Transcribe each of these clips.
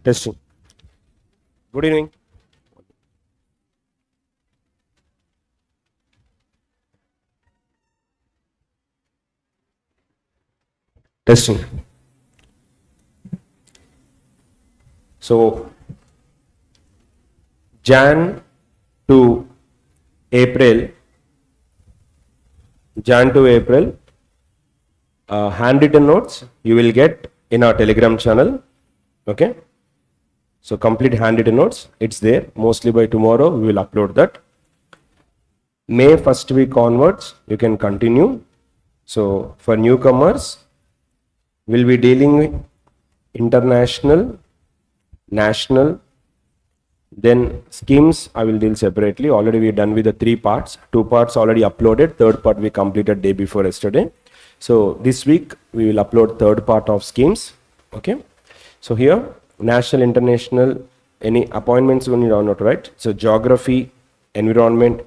Testing. Good evening. Testing. So, Jan to April, handwritten notes you will get in our Telegram channel. Okay. So, complete handwritten notes, it's there. Mostly by tomorrow, we will upload that. May first week onwards, you can continue. So, for newcomers, we'll be dealing with international, national, then schemes I will deal separately. Already we done with the 3 parts. 2 parts already uploaded. 3rd part we completed day before yesterday. So this week we will upload 3rd part of schemes. Okay. So here national, international, any appointments when you download, right? So geography, environment.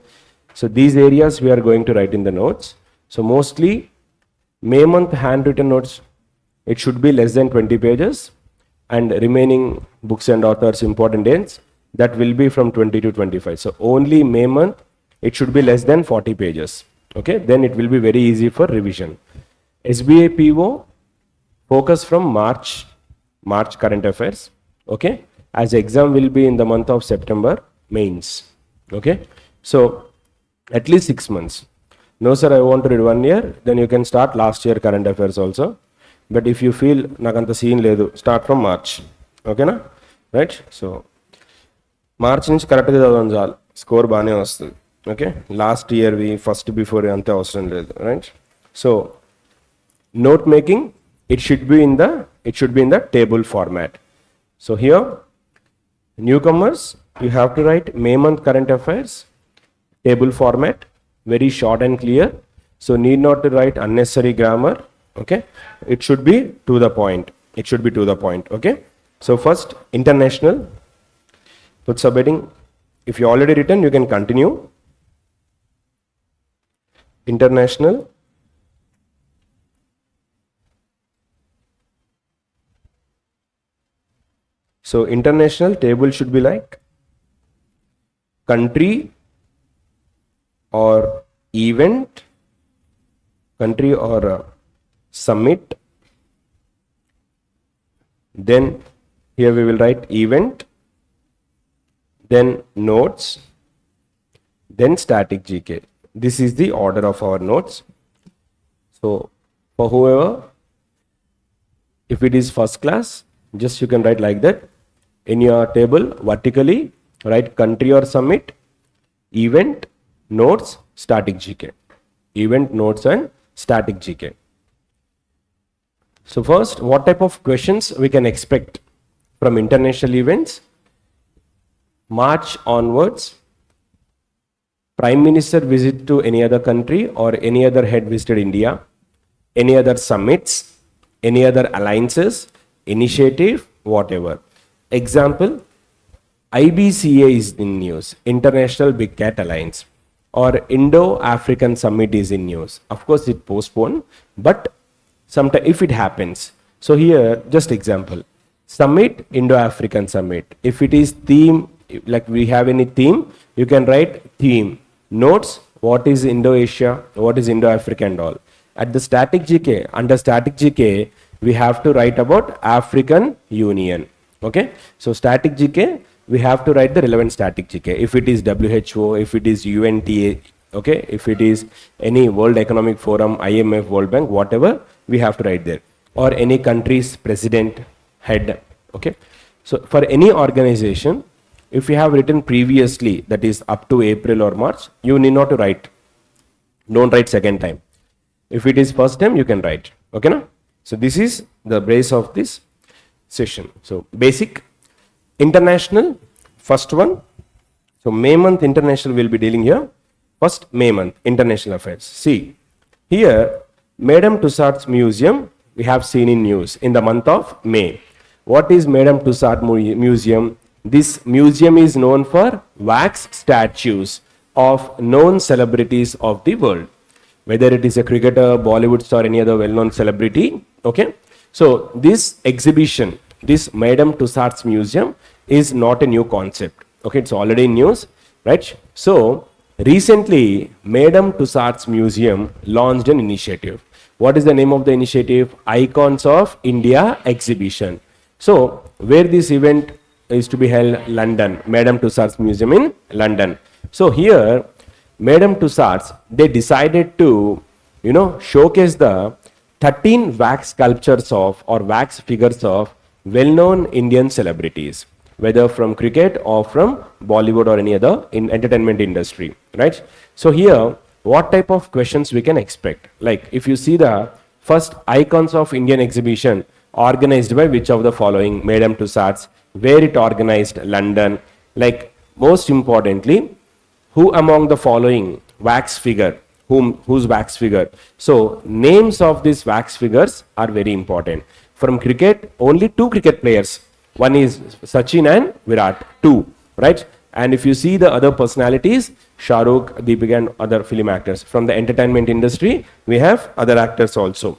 So these areas we are going to write in the notes. So mostly May month handwritten notes, it should be less than 20 pages, and remaining books and authors important dates, that will be from 20 to 25. So only May month, it should be less than 40 pages. Okay, then it will be very easy for revision. SBA PO, focus from March current affairs. Okay, as exam will be in the month of September, mains. Okay, so at least 6 months. No sir, I want to read 1 year, then you can start last year current affairs also. But if you feel nakanta scene ledu, start from March. Okay na? Right? So March నుంచి కరెక్ట్గా చదవడం చాలు, score బాగానే వస్తుంది. Okay, last ఇయర్వి first before అంతే అవసరం లేదు. Right? So note making, it should be in the table format. So here newcomers, you have to write May month current affairs table format, very short and clear. So need not to write unnecessary grammar. Okay, it should be to the point. Okay, so first international, put subheading. If you already written, you can continue. International. So international table should be like country or event, country or summit. Then here we will write event, then notes, then static GK. This is the order of our notes. So for whoever, if it is first class, just you can write like that. In your table, vertically, write country or summit, event, notes, static GK. Event, notes and static GK. So first, what type of questions we can expect from international events? March onwards, Prime Minister visit to any other country or any other head visited India, any other summits, any other alliances, initiative, whatever. Example, IBCA is in news, International Big Cat Alliance, or Indo-African Summit is in news. Of course, it postponed, but sometime if it happens. So here, just example, Summit, Indo-African Summit. If it is theme, like we have any theme, you can write theme. Notes, what is Indo-Asia, what is Indo-Africa and all. At the static GK, under static GK, we have to write about African Union. Okay, so static GK, we have to write the relevant static GK. If it is WHO, if it is UNTA, okay, if it is any World Economic Forum, IMF, World Bank, whatever, we have to write there. Or any country's president, head. Okay, so for any organization, if you have written previously, that is up to April or March, you need not to write. Don't write second time. If it is first time, you can write. Okay, na? So this is the base of this session. So basic, international, first one. So May month international will be dealing here. First May month international affairs. See here, Madame Tussauds Museum we have seen in news in the month of May. What is Madame Tussauds Museum? This museum is known for wax statues of known celebrities of the world, whether it is a cricketer, Bollywood star, any other well-known celebrity. Okay, so this exhibition this Madame Tussauds Museum is not a new concept. Okay, it's already in news, right? So recently, Madame Tussauds Museum launched an initiative. What is the name of the initiative? Icons of India exhibition. So where this event is to be held? London, Madame Tussauds Museum in London. So here, Madame Tussauds, they decided to, showcase the 13 wax sculptures of or wax figures of well-known Indian celebrities, whether from cricket or from Bollywood or any other in entertainment industry, right? So here, what type of questions we can expect? Like if you see the first icons of Indian exhibition organized by which of the following? Madame Tussauds. Where it organized? London. Like most importantly, who among the following wax figure? Whose wax figure? So names of these wax figures are very important. From cricket, only two cricket players. One is Sachin and Virat. Two, right? And if you see the other personalities, Shah Rukh, Deepika and other film actors. From the entertainment industry, we have other actors also,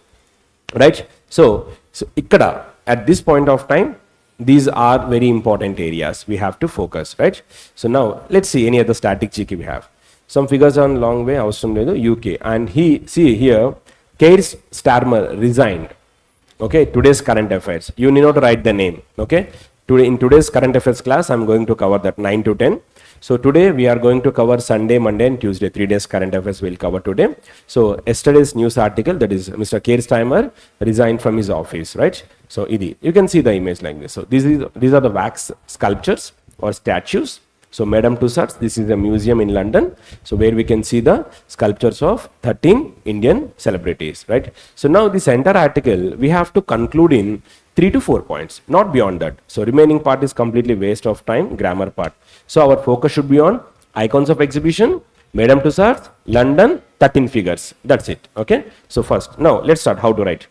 right? So ikkada, at this point of time, these are very important areas we have to focus, right? So now let's see any other static GK we have. Some figures on long way, UK, and see here, Keir Starmer resigned. Okay, today's current affairs. You need not write the name. Okay, today in today's current affairs class, I'm going to cover that 9 to 10. So today we are going to cover Sunday, Monday, and Tuesday. 3 days current affairs we'll cover today. So yesterday's news article, that is Mr. Keir Starmer resigned from his office, right? So you can see the image like this. So these are the wax sculptures or statues. So Madame Tussauds, this is a museum in London. So where we can see the sculptures of 13 Indian celebrities, right? So now this entire article, we have to conclude in 3 to 4 points, not beyond that. So remaining part is completely waste of time, grammar part. So our focus should be on icons of exhibition, Madame Tussauds, London, 13 figures. That's it, okay? So first, now let's start how to write.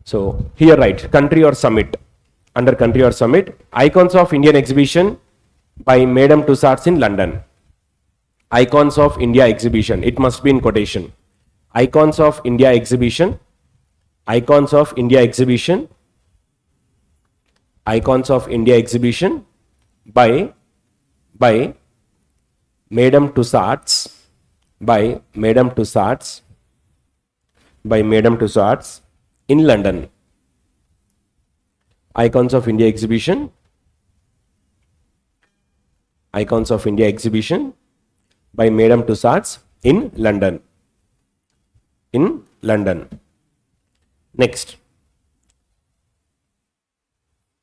So here write country or summit. Under country or summit, icons of Indian exhibition by Madame Tussauds in London. Icons of India exhibition. It must be in quotation. Icons of India exhibition. Icons of India exhibition. Icons of India exhibition by Madame Tussauds. By Madame Tussauds. By Madame Tussauds in London. Icons of India exhibition. Icons of India exhibition by Madame Tussauds in London. In London. Next.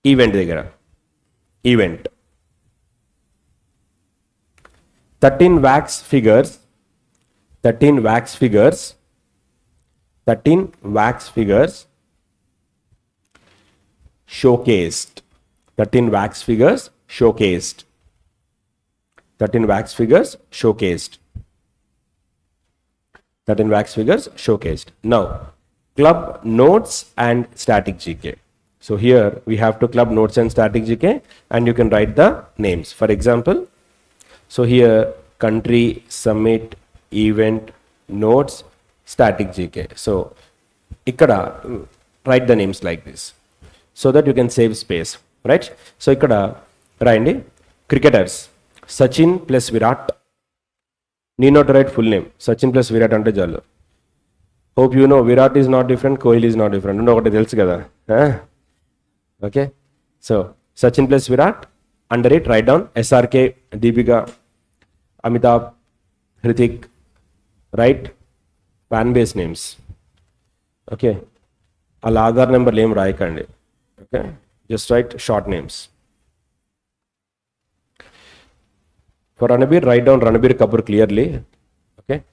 Event దగ్గర. Event. 13 wax figures. 13 wax figures. 13 wax figures showcased. 13 wax figures showcased. 13 wax figures showcased. 13 wax figures showcased. Now, club notes and static GK. So here we have to club notes and static GK, and you can write the names. For example, so here country, summit, event, notes, static GK. So ikkada write the names like this so that you can save space, right? So ikkada write cricketers. Sachin plus Virat. Need not write full name. Sachin plus Virat ante jallu. Hope you know Virat is not different, Kohli is not different. No, okate telusu kada. Okay. So Sachin plus Virat. Under it write down SRK, Deepika, Amitabh, Hrithik. Write fan base names. Okay. Ala Aadhaar number name raikandi. Okay. Just write short names. For Ranbir, write down Ranbir Kapoor clearly. Okay.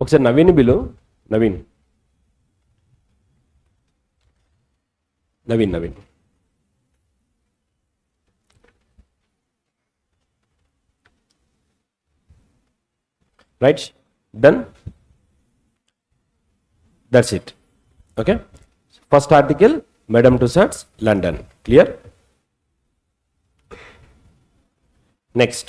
ఒకసారి నవీన్ బిలు. Naveen Naveen Naveen right, done. That's it. Okay. First article, Madam Tussauds, London. Clear? Next.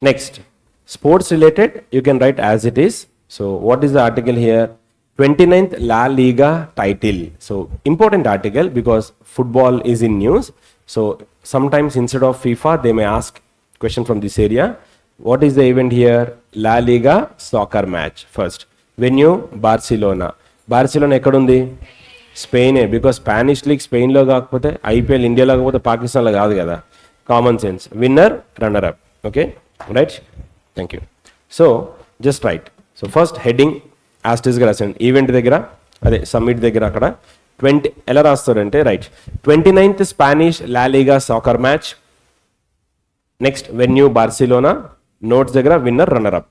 Next. Sports related, you can write as it is. So, what is the article here? 29th La Liga title. So important article because football is in news. So sometimes instead of FIFA, they may ask question from this area. What is the event here? La Liga soccer match. First, venue Barcelona. Barcelona ekkadundi? Spain. Because Spanish league Spain lo kaakapothe IPL India lo kaakapothe Pakistan lo kaadu kada. Common sense. Winner, runner up. Okay, right? Thank you. So just write. So first heading ఆస్టర్స్గా రాసాను. Event దగ్గర అదే summit దగ్గర అక్కడ 20 ఎలా రాస్తారంటే right 29th Spanish La Liga soccer match. Next venue Barcelona. Notes దగ్గర winner runner up.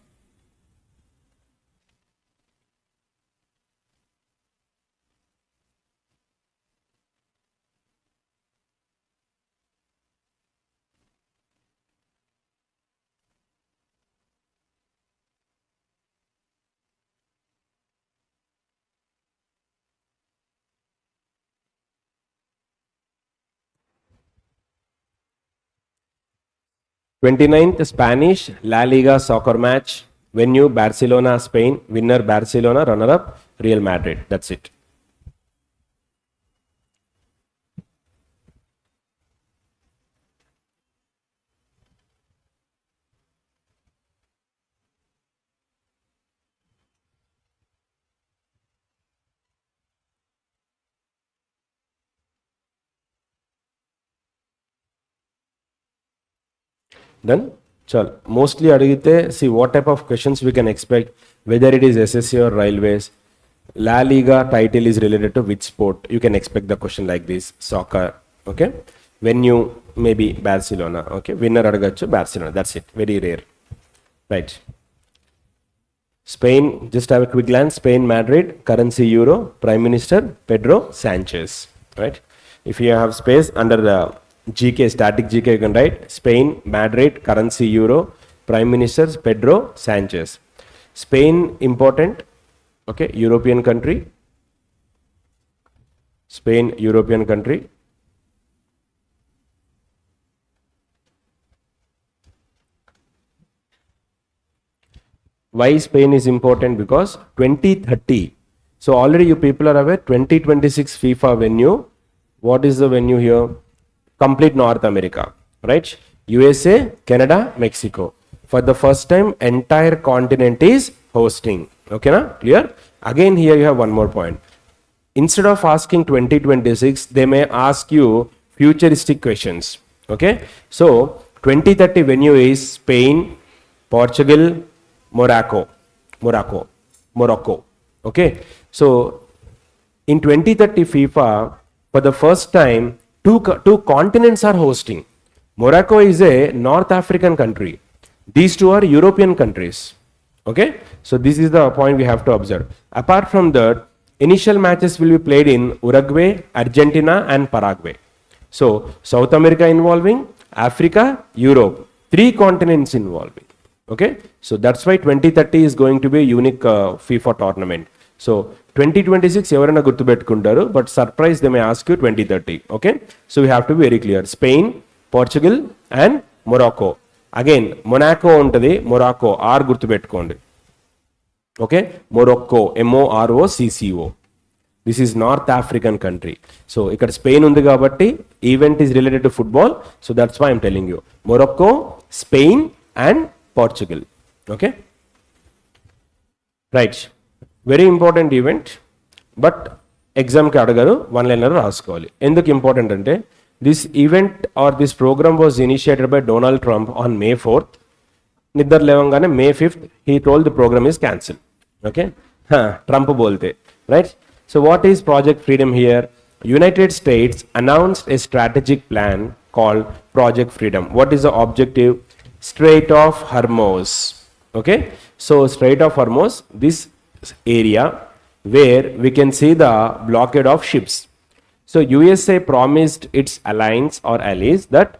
Twenty-ninth Spanish La Liga soccer match. Venue Barcelona, Spain. Winner Barcelona, runner up Real Madrid. That's it. Done. Chal. Mostly adigite, see what type of questions we can expect, whether it is SSC or railways. La Liga title is related to which sport? You can expect the question like this. Soccer. Okay. Venue maybe Barcelona. Okay. Winner adagachu Barcelona. That's it. Very rare. Right. Spain, just have a quick glance. Spain, Madrid, currency Euro, Prime Minister Pedro Sanchez. Right. If you have space under the GK, static GK, you can write Spain, Madrid, currency Euro, Prime Minister Pedro Sanchez. Spain, important. Okay. European country. Spain, European country. Why Spain is important? Because 2030. So already you people are aware 2026 FIFA venue. What is the venue here? Complete North America, right? USA, Canada, Mexico. For the first time, entire continent is hosting. Okay, na? Clear? Again, here you have one more point. Instead of asking 2026, they may ask you futuristic questions. Okay? So 2030 venue is Spain, Portugal, Morocco. Okay? So in 2030 FIFA, for the first time, two continents are hosting. Morocco is a North African country. These two are European countries. Okay? So this is the point we have to observe. Apart from that, initial matches will be played in Uruguay, Argentina and Paraguay. So South America involving, Africa, Europe. 3 continents involving. Okay? So that's why 2030 is going to be a unique FIFA tournament. So 2026 ఎవరైనా గుర్తుపెట్టుకుంటారు, but surprise they may ask you 2030. Okay, so we have to be very clear. Spain, Portugal and Morocco. Again Monaco ఉంటుంది, Morocco or గుర్తుపెట్టుకోండి. Okay, Morocco MOROCCO. This is north African country. So ఇక్కడ Spain ఉంది కాబట్టి event is related to football. So that's why I'm telling you Morocco, Spain and Portugal. Okay, right. Very important event, but ఎగ్జామ్కి అడగరు, 1 liner రాసుకోవాలి. ఎందుకు important అంటే this event or this program was initiated by Donald Trump on May 4th. నిద్ర లేవంగానే May 5th he told the program is cancel. Okay, Trump బోల్తే right. So what is Project Freedom here? United States announced a strategic plan called Project Freedom. What is the objective? Strait of Hormuz. Okay, so Strait of Hormuz, this area where we can see the blockade of ships. So USA promised its allies or allies that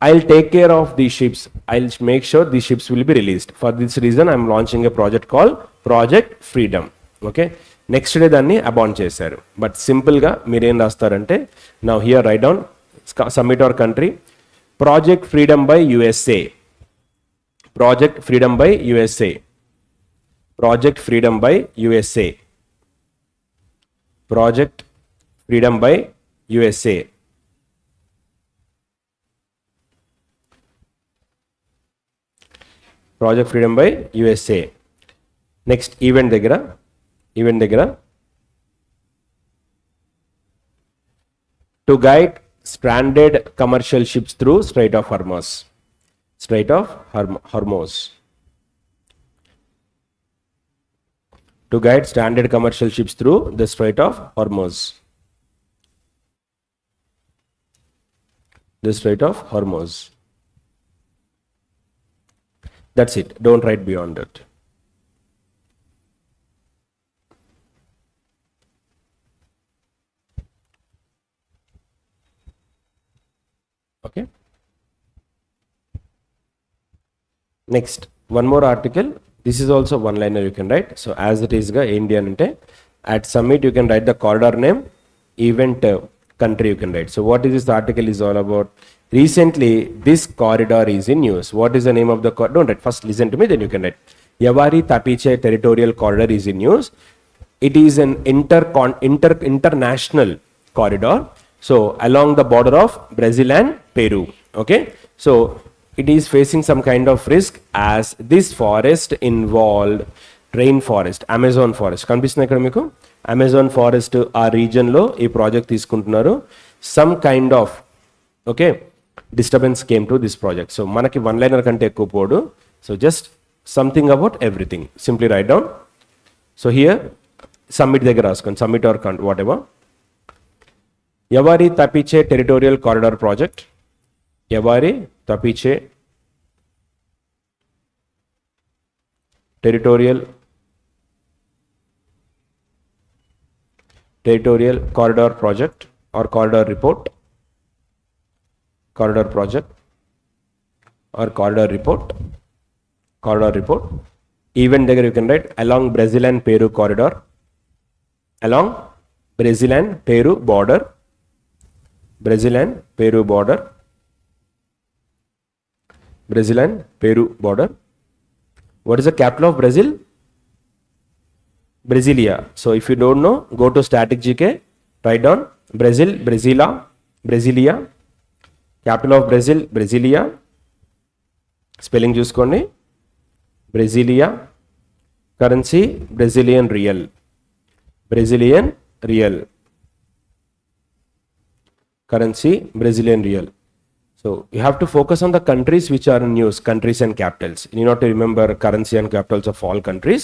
I'll take care of these ships. I'll make sure these ships will be released. For this reason, I'm launching a project called Project Freedom. Okay. Next day దాన్ని అబాండ్ చేశారు. But సింపుల్గా మీరేం రాస్తారంటే now here write down submit our country project freedom by USA. Project freedom by USA. Project freedom by USA. Project freedom by USA. Project freedom by USA. Next event దగ్గర to guide stranded commercial ships through Strait of Hormuz. Strait of Hormuz. To guide stranded commercial ships through the Strait of Hormuz. The Strait of Hormuz. That's it. Don't write beyond it. Okay. Next, one more article. This is also one liner you can write. So as it is Indian ante, at summit you can write the corridor name, event country you can write. So what is this article is all about? Recently this corridor is in news. What is the name of the corridor? Don't write, first listen to me, then you can write. Yavari Tapiche territorial corridor is in news. It is an international corridor. So along the border of Brazil and Peru. Okay. So it is facing some kind of risk as this forest involved rainforest, Amazon forest. కనిపిస్తుంది ఇక్కడ మీకు Amazon forest ఆ రీజన్లో ఈ project తీసుకుంటున్నారు. Some kind of okay disturbance came to this project. So మనకి one liner కంటే ఎక్కువ పోడు. So just something about everything simply write down. So here submit దగ్గర రాసుకోండి, submit or whatever. Yavari Tapiche Territorial Corridor Project. Yavari Tapiche Territorial Corridor Project or Corridor Report. Corridor Project or Corridor Report. Corridor Report. Event there you can write along Brazil and Peru corridor. Along Brazil and Peru border. Brazil and Peru border. Brazil and Peru border. What is the capital of Brazil? Brasilia. So if you don't know, go to static GK, write down Brazil, Brasilia. Capital of Brazil, Brasilia. Spelling చూసుకోండి. Brasilia. Currency, Brazilian real. Brazilian real. Currency, Brazilian real. So you have to focus on the countries which are in news, countries and capitals. You need not to remember currency and capitals of all countries.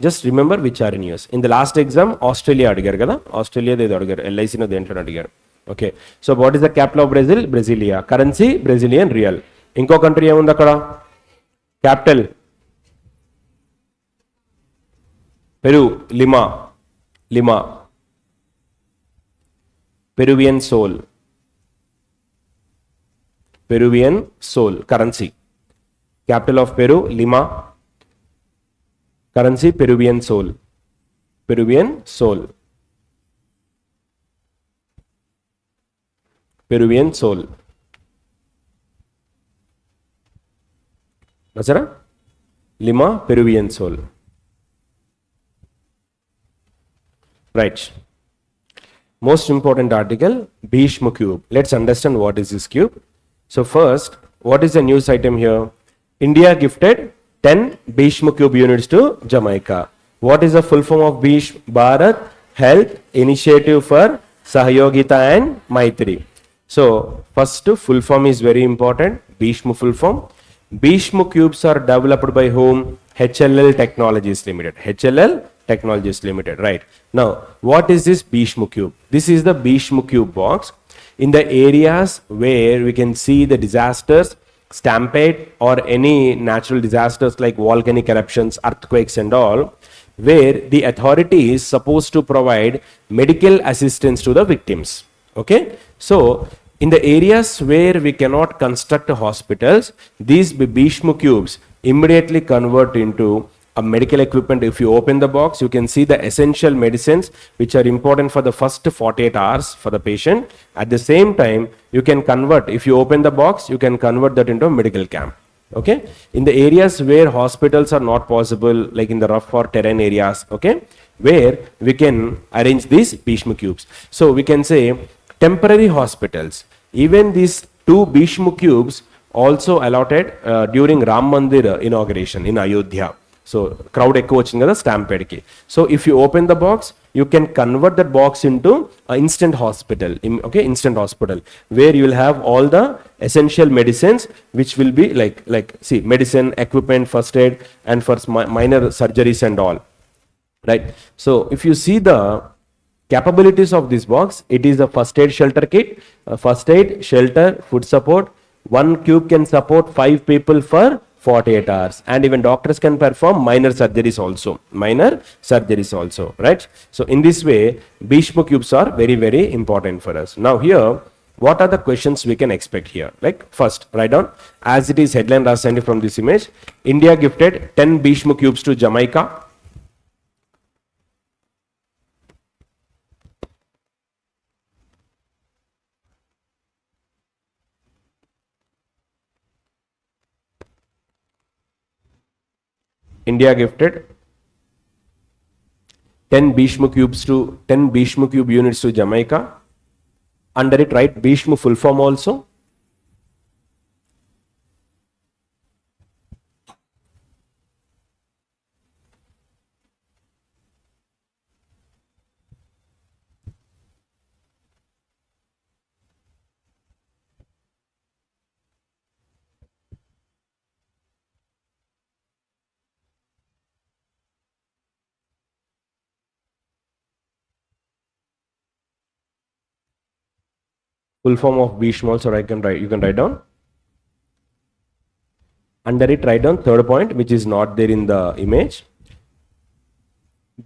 Just remember which are in news. In the last exam, Australia adigaru kada. Australia they adigaru. LIC no dentlo adigaru. Okay. So what is the capital of Brazil? Brasilia. Currency, Brazilian real. Inko country emundi akkada? Capital Peru, Lima. Peruvian sol. Currency. Capital of Peru, Lima. Currency, Peruvian sol. Nasara? Lima, Peruvian sol. Right. Most important article, Bhishma cube. Let's understand what is this cube. So first, what is the news item here? India gifted 10 Bhishma cube units to Jamaica. What is the full form of Bhishma? Bharat Health Initiative for Sahayogita and Maitri. So first full form is very important. Bhishma full form. Bhishma cubes are developed by whom? HLL Technologies Limited. HLL Technologies Limited, right. Now, what is this Bhishma cube? This is the Bhishma cube box. In the areas where we can see the disasters, stampede or any natural disasters like volcanic eruptions, earthquakes and all, where the authority is supposed to provide medical assistance to the victims. Okay, so in the areas where we cannot construct hospitals, these Bhishma cubes immediately convert into a medical equipment. If you open the box, you can see the essential medicines which are important for the first 48 hours for the patient. At the same time, you can convert, if you open the box, you can convert that into a medical camp. Okay, in the areas where hospitals are not possible, like in the rough or terrain areas, okay, where we can arrange these Bhishma cubes. So we can say temporary hospitals. Even these two Bhishma cubes also allotted during Ram Mandir inauguration in Ayodhya. So crowd ఎక్కువ వచ్చింది కదా stampede కి. So if you open the box, you can convert that box into an instant hospital. Okay, instant hospital where you will have all the essential medicines which will be like see medicine, equipment, first aid and for minor surgeries and all. Right. So if you see the capabilities of this box, it is a first aid shelter kit, first aid, shelter, food support. One cube can support 5 people for 48 hours, and even doctors can perform minor surgeries also, right? So in this way, Bhishma cubes are very, very important for us. Now here, what are the questions we can expect here? Like first, write down, as it is headline Rasandi from this image, India gifted 10 Bhishma cubes to Jamaica. India gifted 10 Bhishma cube units to Jamaica. Under it, write Bhishma full form also. Full form of Bhishma also you can write down. Under it, write down third point, which is not there in the image.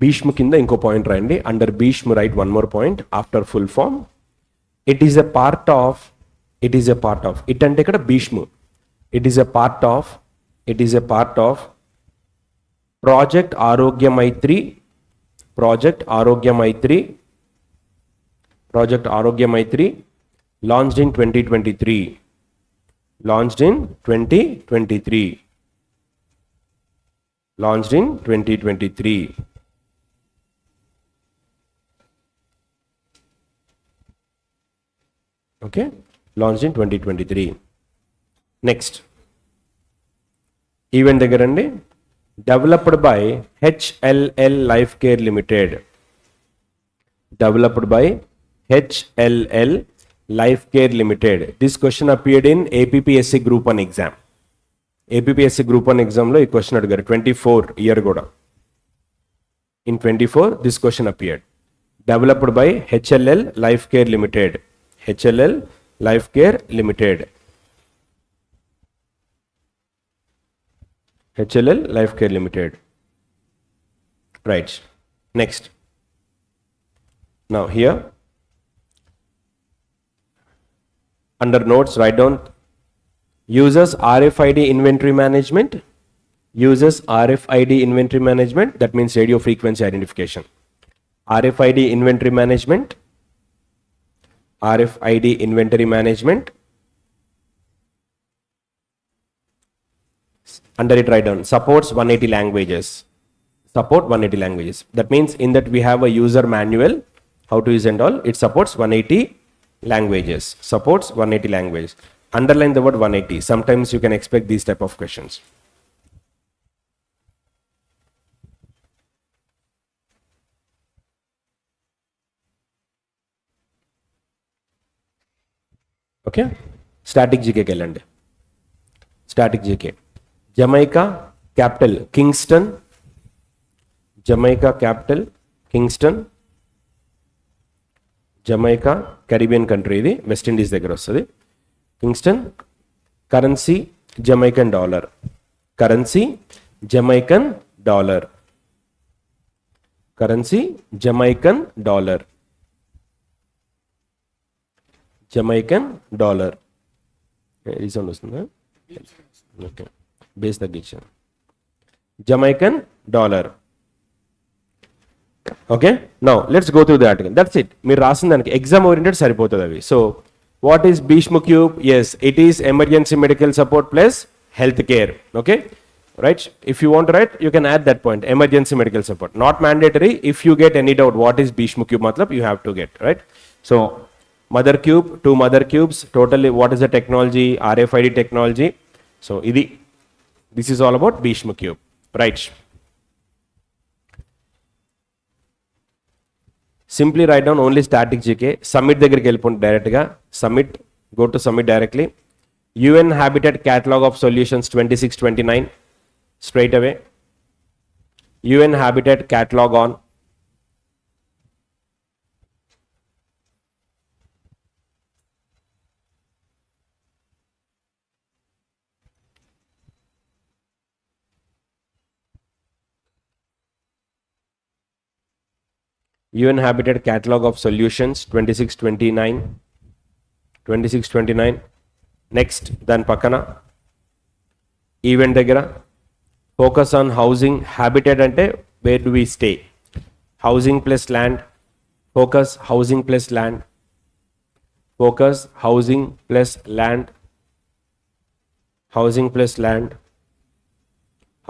Bhishma kinda inko point randi. Under Bhishma, write one more point after full form. It is a part of. It ante ikkada Bhishma. It is a part of Project Arogya Maitri. Project Arogya Maitri. Launched in 2023. Launched in 2023. Okay, launched in 2023. Next, event దగ్గరండి, developed by HLL Life Care Limited. Developed by HLL Life Care Limited. This question appeared in APPSC Group 1 exam. APPSC Group 1 exam lo ee question adigaru 24 year kuda. In 24 this question appeared. Developed by HLL Life Care Limited. HLL Life Care Limited. HLL Life Care Limited. Right. Next. Now here, under notes, write down uses RFID inventory management. Uses RFID inventory management, that means radio frequency identification. RFID inventory management. RFID inventory management. Under it, write down supports 180 languages. Support 180 languages. That means in that we have a user manual, how to use and all. It supports 180 languages. Supports 180 languages. Underline the word 180. Sometimes you can expect these type of questions. Okay, static GK kelandi. Static GK. Jamaica capital Kingston, Jamaica capital Kingston, Jamaica Caribbean country ఇది West Indies దగ్గర వస్తుంది. Kingston. Currency Jamaican dollar, currency Jamaican dollar, currency Jamaican dollar, Jamaican dollar. Resound వస్తుందా? Okay, bass తగ్గించాను. Jamaican dollar. Okay, now let's go through the article. That's it. మీరు రాసిన దానికి exam oriented సరిపోతుంది అవి. So what is Bhishma cube? Yes, it is emergency medical support plus health care. Okay, right? If you want to write, you can add that point, emergency medical support. Not mandatory. If you get any doubt what is Bhishma cube matlab, you have to get, right? So mother cube, 2 mother cubes, totally what is the technology? RFID technology. So this is all about Bhishma cube, right? Simply write down only static GK. Submit దగ్గరికి వెళ్ళిపోండి డైరెక్ట్గా. Submit, go to submit directly. UN Habitat Catalog of Solutions 2629. Straight away. UN Habitat Catalog on. UN Habitat Catalog of Solutions 2629. 2629. Next, దాని పక్కన event దగ్గర focus on housing. Habitat అంటే where do we stay. Housing plus land. Focus housing plus land. Focus housing plus land. Housing plus land.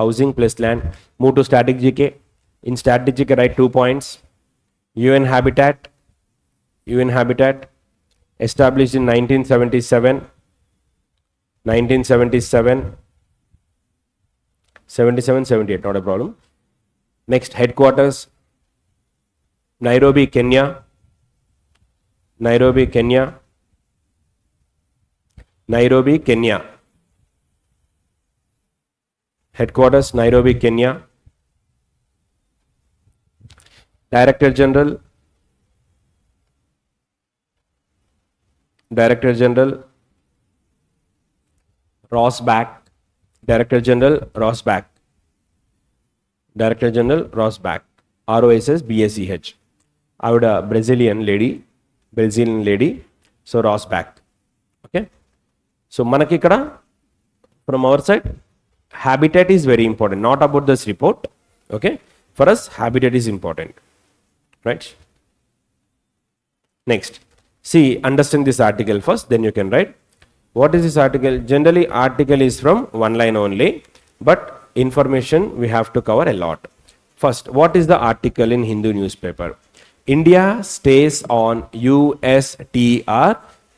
Housing plus land. Move to static GK. In static GK write 2 points. UN Habitat. UN Habitat established in 1977. 1977, 77, 78, not a problem. Next, headquarters, Nairobi, Kenya. Nairobi, Kenya. Nairobi, Kenya. Headquarters, Nairobi, Kenya. Director General. Director General Rosbach. Director General Rosbach. Director General Rosbach. ROSSBACH. ఆవిడ Brazilian lady. So Rosbach. Okay. So మనకి ఇక్కడ from our side habitat is very important. Not about this report. Okay. For us habitat is important. Right. Next. See, understand this article first, then you can write. What is this article? Generally, article is from one line only, but information we have to cover a lot. First, what is the article in Hindu newspaper? India stays on USTR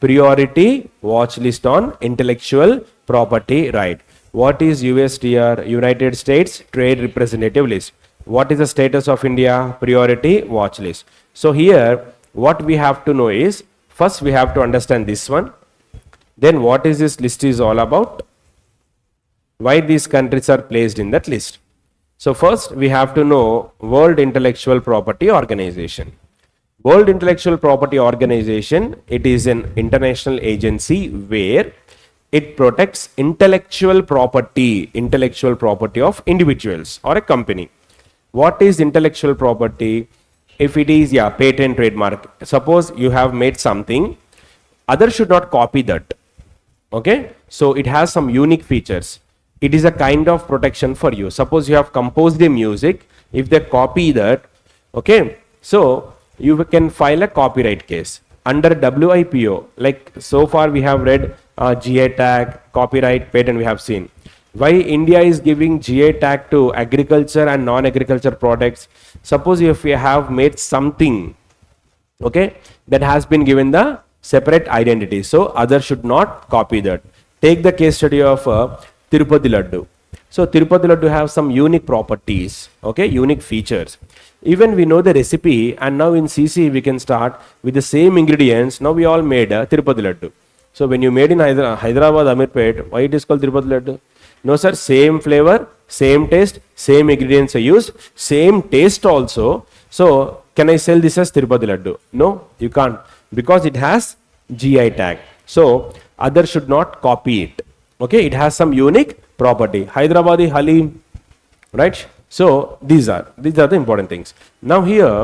priority watch list on intellectual property right. What is USTR? United States Trade Representative List. What is the status of India? Priority watch list. So here, what we have to know is, first we have to understand this one. Then what is this list is all about? Why these countries are placed in that list? So first we have to know World Intellectual Property Organization. World Intellectual Property Organization, it is an international agency where it protects intellectual property of individuals or a company. What is intellectual property? If it is patent, trademark. Suppose you have made something, others should not copy that. Okay, so it has some unique features. It is a kind of protection for you. Suppose you have composed the music, if they copy that, okay, so you can file a copyright case under WIPO. Like so far we have read GA tag, copyright, patent we have seen. Why India is giving GA tag to agriculture and non-agriculture products? Suppose if we have made something, okay, that has been given the separate identity, so others should not copy that. Take the case study of Tirupati Laddu. So Tirupati Laddu have some unique properties, okay, unique features. Even we know the recipe, and now in CCE we can start with the same ingredients. Now we all made Tirupati Laddu. So when you made in Hyderabad Amirpet, why it is called Tirupati Laddu? No, sir, same flavor, same taste, same ingredients are used, same taste also. So, can I sell this as Tirupati Laddu? No, you can't because it has GI tag. So, others should not copy it. Okay, it has some unique property. Hyderabadi Halim, right? So, these are the important things. Now, here,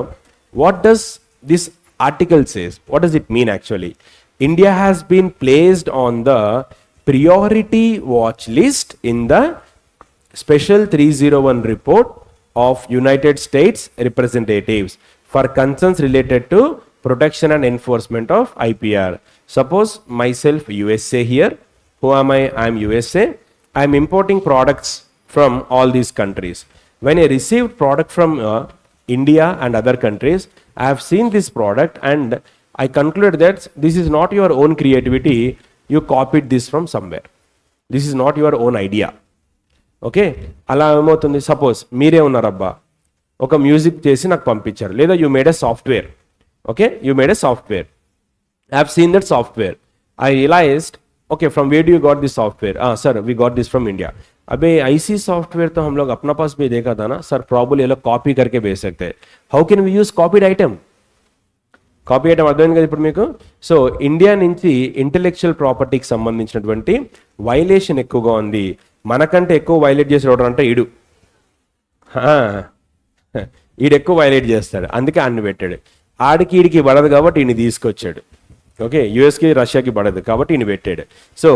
what does this article says? What does it mean actually? India has been placed on the priority watch list in the Special 301 report of United States representatives for concerns related to protection and enforcement of IPR. Suppose myself USA here. Who am I? I am USA. I am importing products from all these countries. When I received product from India and other countries, I have seen this product and I conclude that this is not your own creativity. You copied this from somewhere. This is not your own idea. Okay అలా ఏమవుతుంది suppose మీరే ఉన్నారబ్బా ఒక music చేసి నాకు పంపించారు లేదా you made a software okay you made a software I have seen that software I realized okay from where do you got this software sir we got this from India अबे ऐसी software तो हम लोग अपना पास भी देखा था ना सर प्रॉब्ली ये लोग कॉपी करके भेज सकते हैं how can we use copied item copy item అర్థమైంది కదా ఇప్పుడు మీకు సో ఇండియా నుంచి ఇంటెలెక్చువల్ ప్రాపర్టీకి సంబంధించినటువంటి వైలేషన్ ఎక్కువగా ఉంది మనకంటే ఎక్కువ వైలేట్ చేసేవాడు అంటే ఈడు ఎక్కువ వైలేట్ చేస్తాడు అందుకే అన్ని పెట్టాడు ఆడికి ఈడికి పడదు కాబట్టి ఈయన తీసుకొచ్చాడు ఓకే యుఎస్కి రష్యాకి పడదు కాబట్టి ఈయన పెట్టాడు సో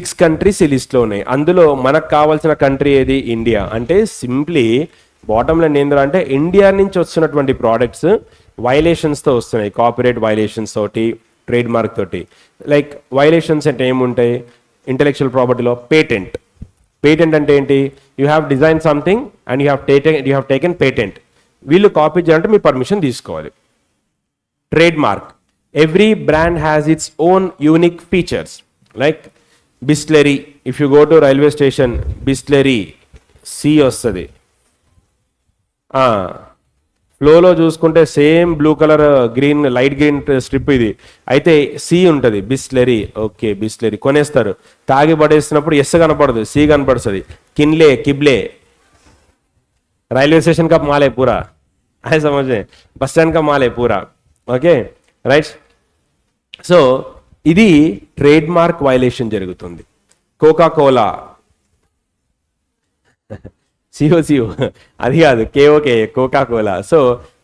6 కంట్రీస్ ఈ లిస్ట్లో ఉన్నాయి అందులో మనకు కావాల్సిన కంట్రీ ఏది ఇండియా అంటే సింప్లీ బాటమ్ లైన్ ఏంద్రా అంటే ఇండియా నుంచి వస్తున్నటువంటి ప్రోడక్ట్స్ వైలేషన్స్తో వస్తున్నాయి కాపీరైట్ వైలేషన్స్ తోటి ట్రేడ్ మార్క్ తోటి లైక్ వైలేషన్స్ అంటే ఏముంటాయి ఇంటెలెక్చువల్ ప్రాపర్టీలో పేటెంట్ పేటెంట్ అంటే ఏంటి you have design something and you have taken patent వీళ్ళు కాపీ చేయాలంటే మీ పర్మిషన్ తీసుకోవాలి trademark every brand has its own unique features like Bisleri if you go to railway station Bisleri సి వస్తుంది ఫ్లోలో చూసుకుంటే same blue colour green light green strip ఇది అయితే సి ఉంటుంది బిస్లెరీ ఓకే బిస్లెరీ కొనేస్తారు తాగి పడేసినప్పుడు ఎస్ కనపడదు సి కనపడుతుంది కిన్లే కిబ్లే రైల్వే స్టేషన్ का माल है पूरा है समझे बस स्टैंड का माल है पूरा ఓకే రైట్ సో ఇది ట్రేడ్ మార్క్ వైలేషన్ జరుగుతుంది కోకా కోలా సిఓ అది కాదు KOK Coca Cola so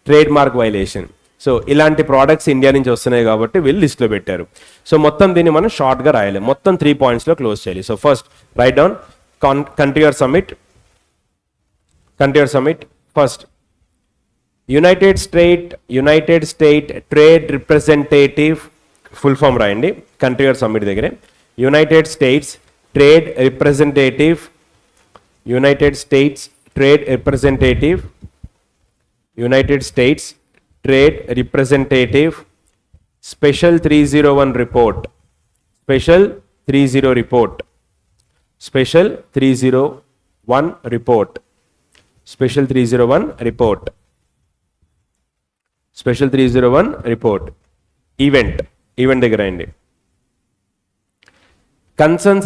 trademark violation so ఇలాంటి ప్రోడక్ట్స్ ఇండియా నుంచి వస్తున్నాయి కాబట్టి వీళ్ళు లిస్ట్లో పెట్టారు సో మొత్తం దీన్ని మనం షార్ట్గా రాయాలి మొత్తం 3 పాయింట్స్లో క్లోజ్ చేయాలి so first write down country or summit first United State trade representative full form రాయండి కంట్రీ ఆర్ సమిట్ దగ్గరే United States trade representative United States Trade Representative Special 301 report Special 301 report Special 301 report Special 301 report event దగ్గర అండి concerns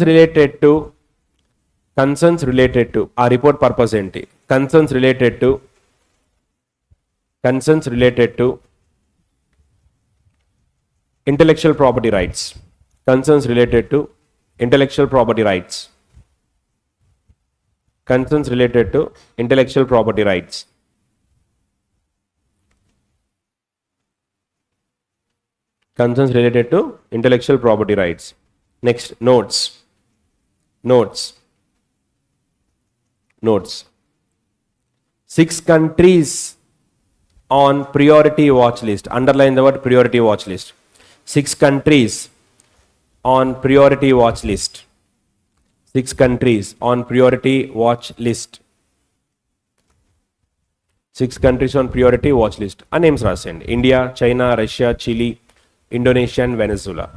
related to ఆ report purpose ఏంటి concerns related to intellectual property rights concerns related to intellectual property rights concerns related to intellectual property rights concerns related to intellectual property rights next notes 6 countries on priority watch list. Underline the word priority watch list. 6 countries on priority watch list. 6 countries on priority watch list. 6 countries on priority watch list. A names rasend. India, China, Russia, Chile, Indonesia and Venezuela.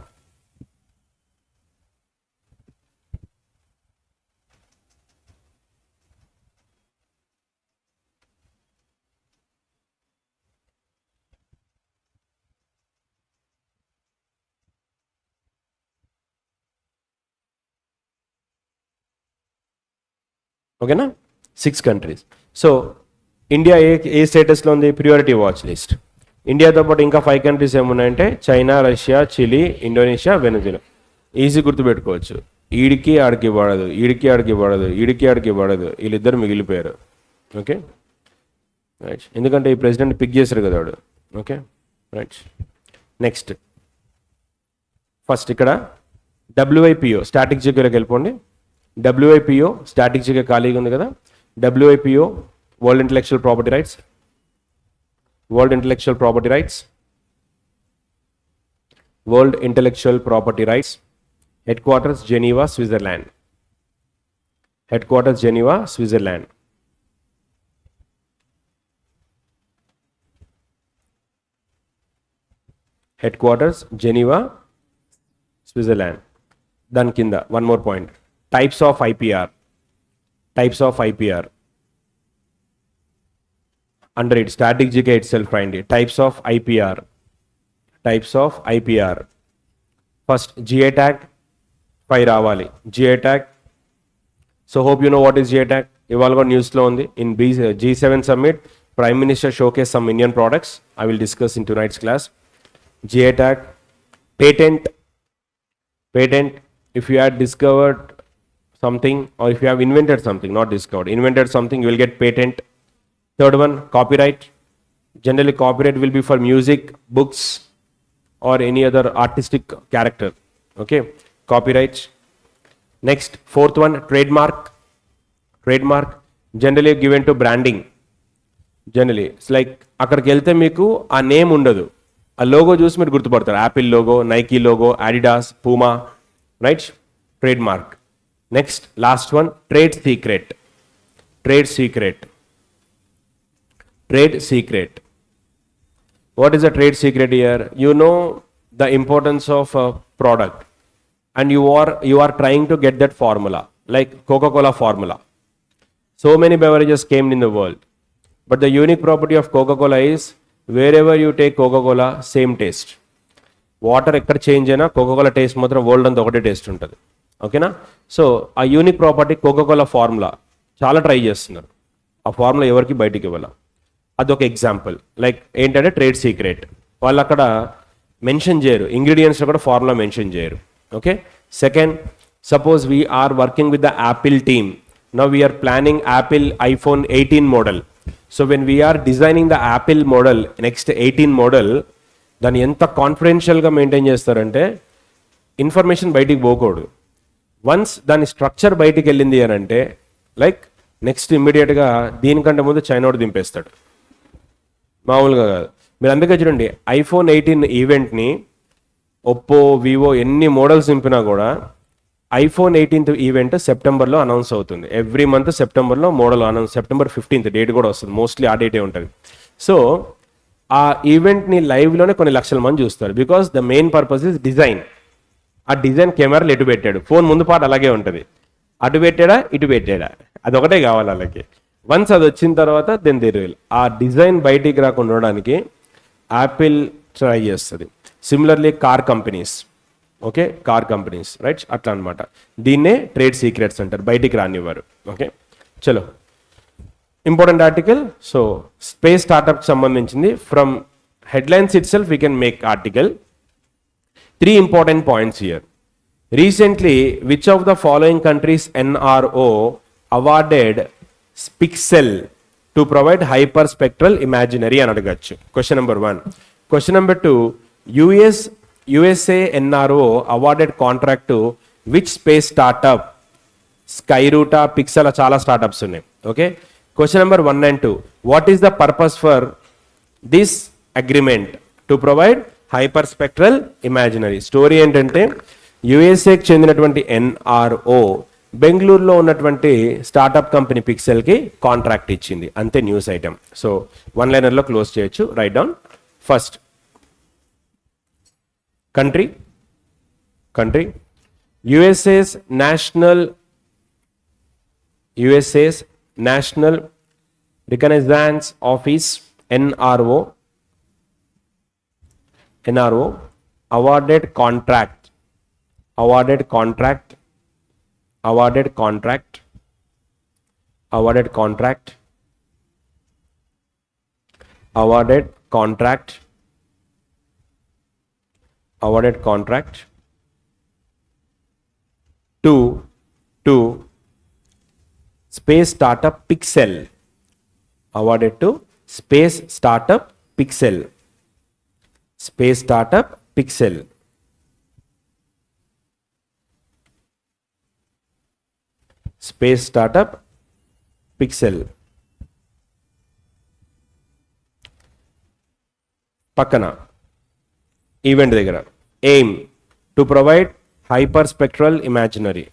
ఓకేనా 6 countries. So India ఏ స్టేటస్లో ఉంది? Priority watch list. ఇండియాతో పాటు ఇంకా 5 countries ఏమున్నాయంటే China, Russia, Chile, Indonesia, Venezuela. Easy గుర్తుపెట్టుకోవచ్చు. ఈడికి ఆడికి పడదు, ఈడికి ఆడికి పడదు, ఈడికి ఆడికి పడదు, వీళ్ళిద్దరు మిగిలిపోయారు. ఓకే రైట్, ఎందుకంటే ఈ ప్రెసిడెంట్ పిక్ చేశారు కదా వాడు. Okay right. నెక్స్ట్ ఫస్ట్ ఇక్కడ WIPO స్టాటిక్ జీకేలోకి వెళ్ళిపోండి. WIPO స్టాటిక్ జీకే ఖాళీగా ఉంది కదా. WIPO world intellectual property rights, world intellectual property rights, world intellectual property rights, head quarters Geneva, Switzerland. Head quarters Geneva, Switzerland. Head quarters Geneva, Switzerland. దాని కింద one more point, types of IPR. Types of IPR under it static GK itself find it. Types of IPR. Types of IPR. First GA tag 5 రావాలి. GA tag. So hope you know what is GA tag. ఇవాళ కూడా న్యూస్లో ఉంది. In G7 summit, Prime Minister showcased some Indian products. I will discuss in tonight's class. GA tag. Patent. Patent. If you had discovered something or if you have invented something, not discovered, invented something, you will get patent. Third one, copyright. Generally, copyright will be for music, books, or any other artistic character. Okay, copyright. Next, fourth one, trademark. Trademark, generally given to branding. Generally, it's like అక్కడికి వెళ్తే మీకు ఆ name ఉండదు, ఆ logo చూసి మీరు గుర్తుపడతారు. Apple logo, Nike logo, Adidas, Puma, right? Trademark. Next last one, trade secret. Trade secret. Trade secret. What is a trade secret here? You know the importance of a product and you are trying to get that formula, like Coca-Cola formula. So many beverages came in the world, but the unique property of Coca-Cola is wherever you take Coca-Cola, same taste. Water ekkada change aina Coca-Cola taste matram world anta okate taste untadi. Okay na? So a unique property Coca-Cola formula చాలా try చేస్తున్నారు. ఆ formula ఎవరికి బయటికి ఇవ్వాల. అదొక example. Like ఏంటంటే trade secret. వాళ్ళు అక్కడ మెన్షన్ చేయరు, ఇంగ్రీడియంట్స్లో కూడా ఫార్ములా మెన్షన్ చేయరు. Okay. Second, suppose we're working with the Apple team. Now we're planning Apple iPhone 18 model. So when we're designing the Apple model, next 18 model, దాన్ని ఎంత కాన్ఫిడెన్షియల్గా maintain చేస్తారంటే ఇన్ఫర్మేషన్ బయటికి పోకూడదు. వన్స్ దాని స్ట్రక్చర్ బయటికి వెళ్ళింది అని అంటే లైక్ నెక్స్ట్ ఇమ్మీడియట్గా దీనికంటే ముందు చైనాడు దింపేస్తాడు. మామూలుగా కాదు. మీరు అందుకే చూడండి, iPhone 18 ఈవెంట్ని ఒప్పో, వివో ఎన్ని మోడల్స్ నింపినా కూడా iPhone 18 ఈవెంట్ సెప్టెంబర్లో అనౌన్స్ అవుతుంది. ఎవ్రీ మంత్ సెప్టెంబర్లో model announce, September 15th date కూడా వస్తుంది, మోస్ట్లీ ఆ డేటే ఉంటుంది. సో ఆ ఈవెంట్ని లైవ్లోనే కొన్ని లక్షల మంది చూస్తారు. Because the main purpose is design. ఆ డిజైన్ కెమెరాలు ఎటు పెట్టాడు, ఫోన్ ముందు పాటు అలాగే ఉంటుంది, అటు పెట్టాడా ఇటు పెట్టాడా, అదొకటే కావాలి వాళ్ళకి. వన్స్ అది వచ్చిన తర్వాత దెన్ దే రియల్ ఆ డిజైన్ బయటికి రాకుండా ఉండడానికి యాపిల్ ట్రై చేస్తుంది. Similarly car companies. Okay, car companies, right? అట్లా అనమాట. దీన్నే ట్రేడ్ సీక్రెట్స్ అంటారు, బయటికి రానివ్వరు. ఓకే, చలో ఇంపార్టెంట్ ఆర్టికల్. సో స్పేస్ స్టార్టప్కి సంబంధించింది. From headlines it self we can make article. 3 important points here. Recently, which of the following countries NRO awarded Pixel to provide hyperspectral imaginary అని అడగచ్చు. Question number 1. Question number 2, USA NRO awarded contract to which space startup? Skyroota, Pixel, చాలా startups ఉన్నాయి. Okay. Question number 1 and 2. What is the purpose for this agreement? To provide hyperspectral imaginary. Story ఏంటంటే యుఎస్ఏకి చెందినటువంటి NRO బెంగళూరులో ఉన్నటువంటి startup company పిక్సెల్కి contract ఇచ్చింది. అంతే news item. So one లైనర్లో close చేయొచ్చు. Write down. First country USA's national reconnaissance office NRO awarded contract awarded contract, awarded contract, awarded contract to space startup Pixel, awarded to space startup Pixel, space startup Pixel, space startup Pixel. పక్కన event దగ్గర aim to provide hyper spectral imaginary,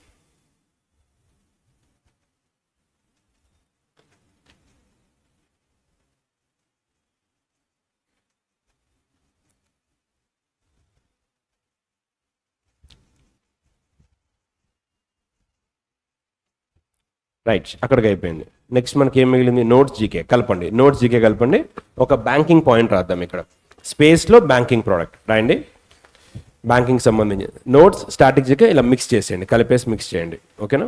right అక్కడికి అయిపోయింది. Next మనకి ఏం మిగిలింది? Notes GK కలపండి, notes GK కలపండి. ఒక బ్యాంకింగ్ పాయింట్ రాద్దాం ఇక్కడ, స్పేస్లో బ్యాంకింగ్ ప్రోడక్ట్ రాయండి, బ్యాంకింగ్ సంబంధించి నోట్స్ స్టాటిక్ జీకే ఇలా మిక్స్ చేసేయండి, కలిపేసి మిక్స్ చేయండి. ఓకేనా?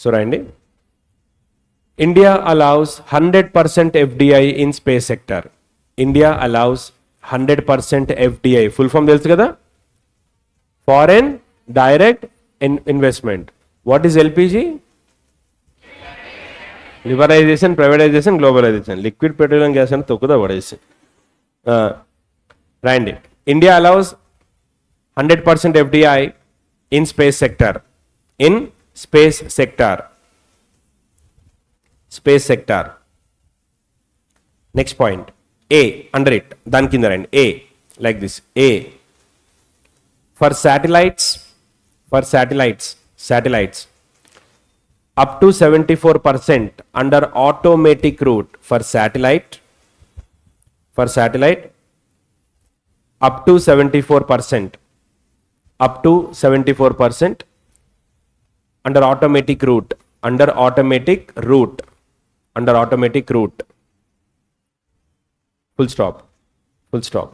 సో రాయండి, India allows 100% FDI in space sector. India allows 100% FDI, full form తెలుసు కదా, foreign direct investment. What is LPG? Liberalisation, privatisation, globalisation. Liquid petroleum gas అని తొక్కుదా పడేసి రాయండి. India allows 100% FDI in space sector, in space sector, space sector. Next point A, under it, దాని కింద రండి. A like this, A for satellites, for satellites up to 74% under automatic route. For satellite up to 74%, up to 74% under automatic route, under automatic route, under automatic route, full stop, full stop.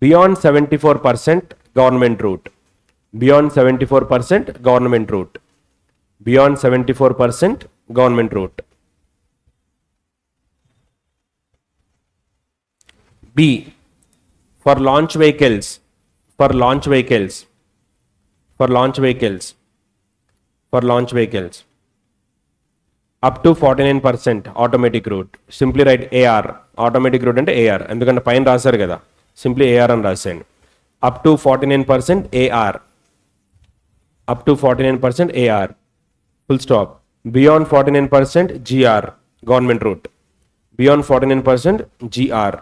Beyond 74% government route, beyond 74% government route, beyond 74% government route. B for launch vehicles, for launch vehicles, for launch vehicles, for launch vehicles up to 49% automatic route. Simply write AR, automatic route అంటే AR, ఎందుకంటే పైన రాశారు కదా, simply AR అని రాసేయండి. up to 49% AR, up to 49% AR, full stop. Beyond 49% GR, government route, beyond 49% GR,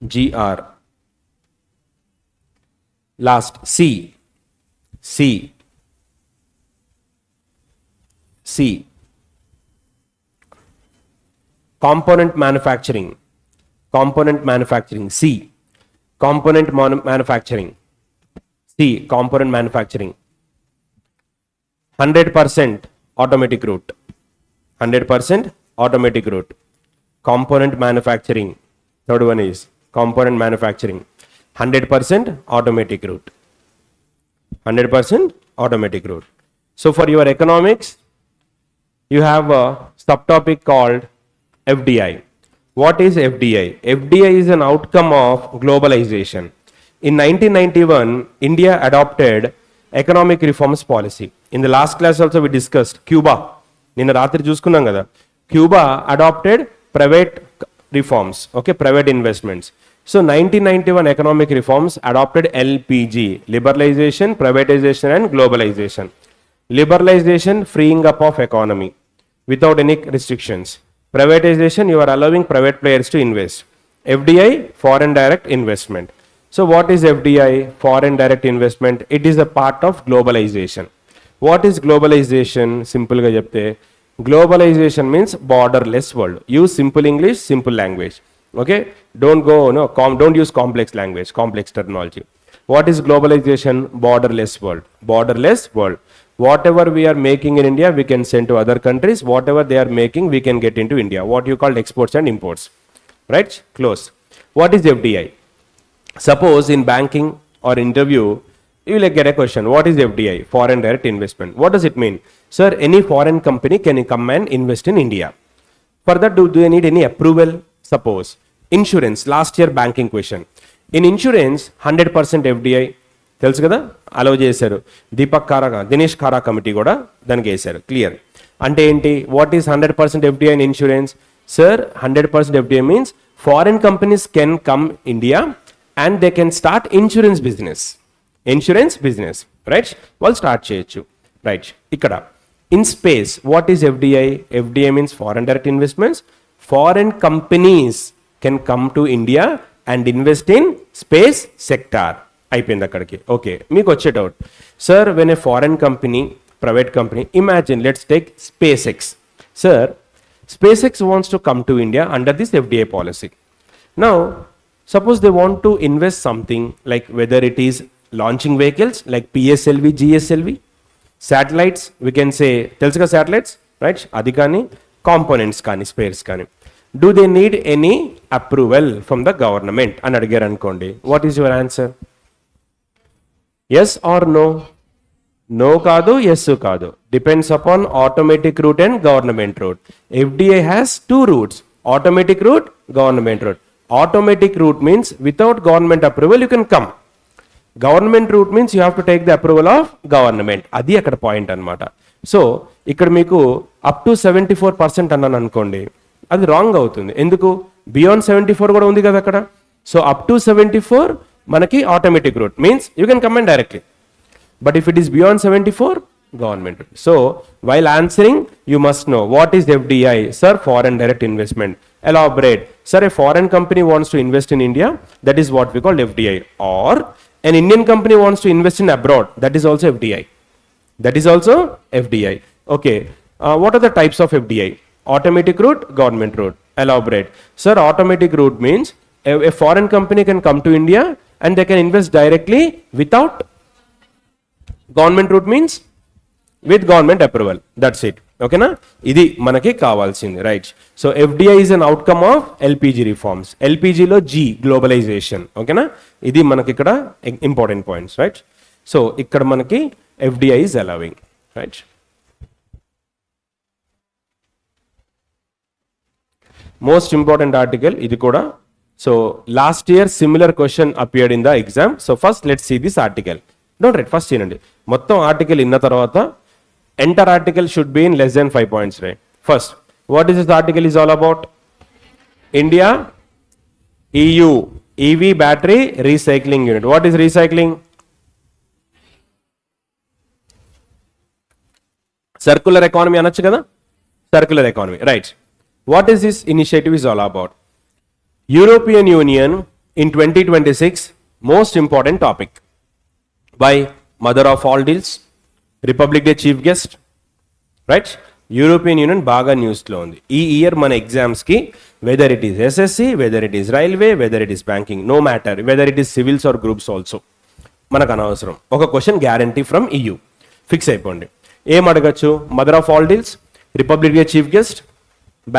GR. Last C, component manufacturing, component manufacturing. C, component manufacturing. C, component manufacturing. 100% automatic route, 100% automatic route. Component manufacturing, third one is component manufacturing. 100% automatic route, 100% automatic route. So for your economics, you have a subtopic called FDI. What is FDI? FDI is an outcome of globalization. In 1991, India adopted economic reforms policy. In the last class also we discussed Cuba. నిన్న రాత్రి చూసుకున్నాం కదా, Cuba adopted private reforms, okay, private investments. So 1991 economic reforms adopted LPG, liberalization, privatization and globalization. Liberalization, freeing up of economy without any restrictions. Privatization, you are allowing private players to invest. FDI, foreign direct investment. So what is FDI, foreign direct investment? It is a part of globalization. What is globalization? Simple ga chepte, globalization means borderless world. Use simple English, simple language. Okay, don't go don't use complex language, complex terminology. What is globalization? Borderless world, borderless world. Whatever we are making in India, we can send to other countries. Whatever they are making, we can get into India. What you call exports and imports, right? Close. What is FDI? Suppose in banking or interview, You will get a question. What is FDI? Foreign direct investment. What does it mean? Sir, any foreign company can come and invest in India. For that, do they need any approval? Suppose insurance, last year banking question. In insurance, 100% FDI. తెలుసు కదా, allow చేశారు. దినేష్ కారా committee కూడా దానికి వేశారు. Clear అంటే ఏంటి? What is 100% FDI in insurance? Sir, 100% FDI means foreign companies can come India and they can start insurance business. Insurance business, right? వాళ్ళు స్టార్ట్ చేయొచ్చు, రైట్? ఇక్కడ in space, what is FDI? FDI means foreign direct investments. Foreign companies can come to India and invest in space sector. అయిపోయింది అక్కడికి. Okay, మీకు వచ్చే doubt, sir when a foreign company, private company, imagine let's take SpaceX. Sir, SpaceX wants to come to India under this FDI policy. Now, suppose they want to invest something like whether it is launching vehicles like PSLV, GSLV, satellites, we can say, తెలుసుగా satellites, right? అది కానీ components కానీ spares కానీ, do they need any approval from the government అని అడిగారు అనుకోండి. What is your answer? Yes or no? No కాదు, yes కాదు. Depends upon automatic route and government route. FDI has two routes, automatic route, government route. Automatic route means without government approval you can come. Government route means you have to take the approval of government. అది అక్కడ point అనమాట. So ఇక్కడ మీకు up to 74% అన్నాను అనుకోండి, అది wrong అవుతుంది. ఎందుకు? బియాండ్ 74 కూడా ఉంది కదా అక్కడ. సో అప్ టు 74 మనకి automatic route means you can comment directly. But if it is beyond 74, government. So while answering you must know what is FDI. Sir, foreign direct investment. Elaborate. Sir, a foreign company wants to invest in India, that is what we call FDI. Or an Indian company wants to invest in abroad, that is also FDI. That is also FDI. Okay, what are the types of FDI? Automatic route, government route. Elaborate. Sir, automatic route means a foreign company can come to India and they can invest directly without government route means with government approval. That's it. Okay na? Idi manaki kavalsindi, right? So FDI is an outcome of LPG reforms. LPG lo G, globalization. Okay na? Idi manaki ikkada important points, right? So ikkada manaki FDI is allowing, right? Most important article idi kuda. So last year similar question appeared in the exam. So first let's see this article. Don't read, first చేయండి. మొత్తం article ఇన్న తర్వాత enter article should be in less than 5 points, right? First, what is this article is all about? India EU EV battery recycling unit. What is recycling? Circular economy అనొచ్చు కదా, circular economy, right? What is this initiative is all about? European Union in 2026, most important topic. By mother of all deals, Republic Day chief guest, right? European Union బాగా న్యూస్లో ఉంది ఈ year మన ఎగ్జామ్స్కి. Whether it is SSC, whether it is railway, whether it is banking, no matter, whether it is civils or groups also, మనకు అనవసరం. ఒక question guarantee from EU, fix అయిపోండి. ఏం అడగచ్చు? Mother of all deals, Republic Day chief guest,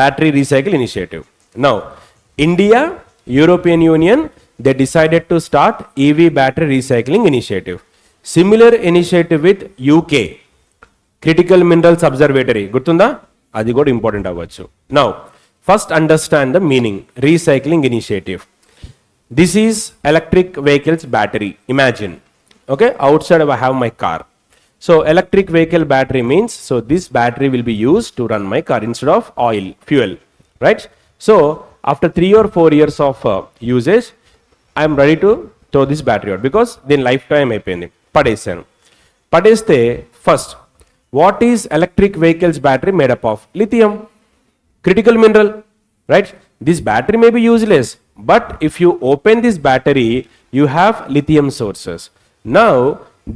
battery recycle initiative. Now India, European Union, they decided to start EV battery recycling initiative. Similar initiative with UK, Critical Minerals Observatory. Gurtunda? Adi kuda important avvachu. Now, first understand the meaning. Recycling initiative. This is electric vehicles battery. Imagine, okay, outside I have my car. So electric vehicle battery means, so this battery will be used to run my car instead of oil, fuel, right? So after 3 or 4 years of usage, I am ready to throw this battery out because then lifetime అయిపోయింది, పడేసాను. పడేస్తే first, what is electric vehicles battery made up of? Lithium, critical mineral, right? This battery may be useless, but if you open this battery, you have lithium sources. Now,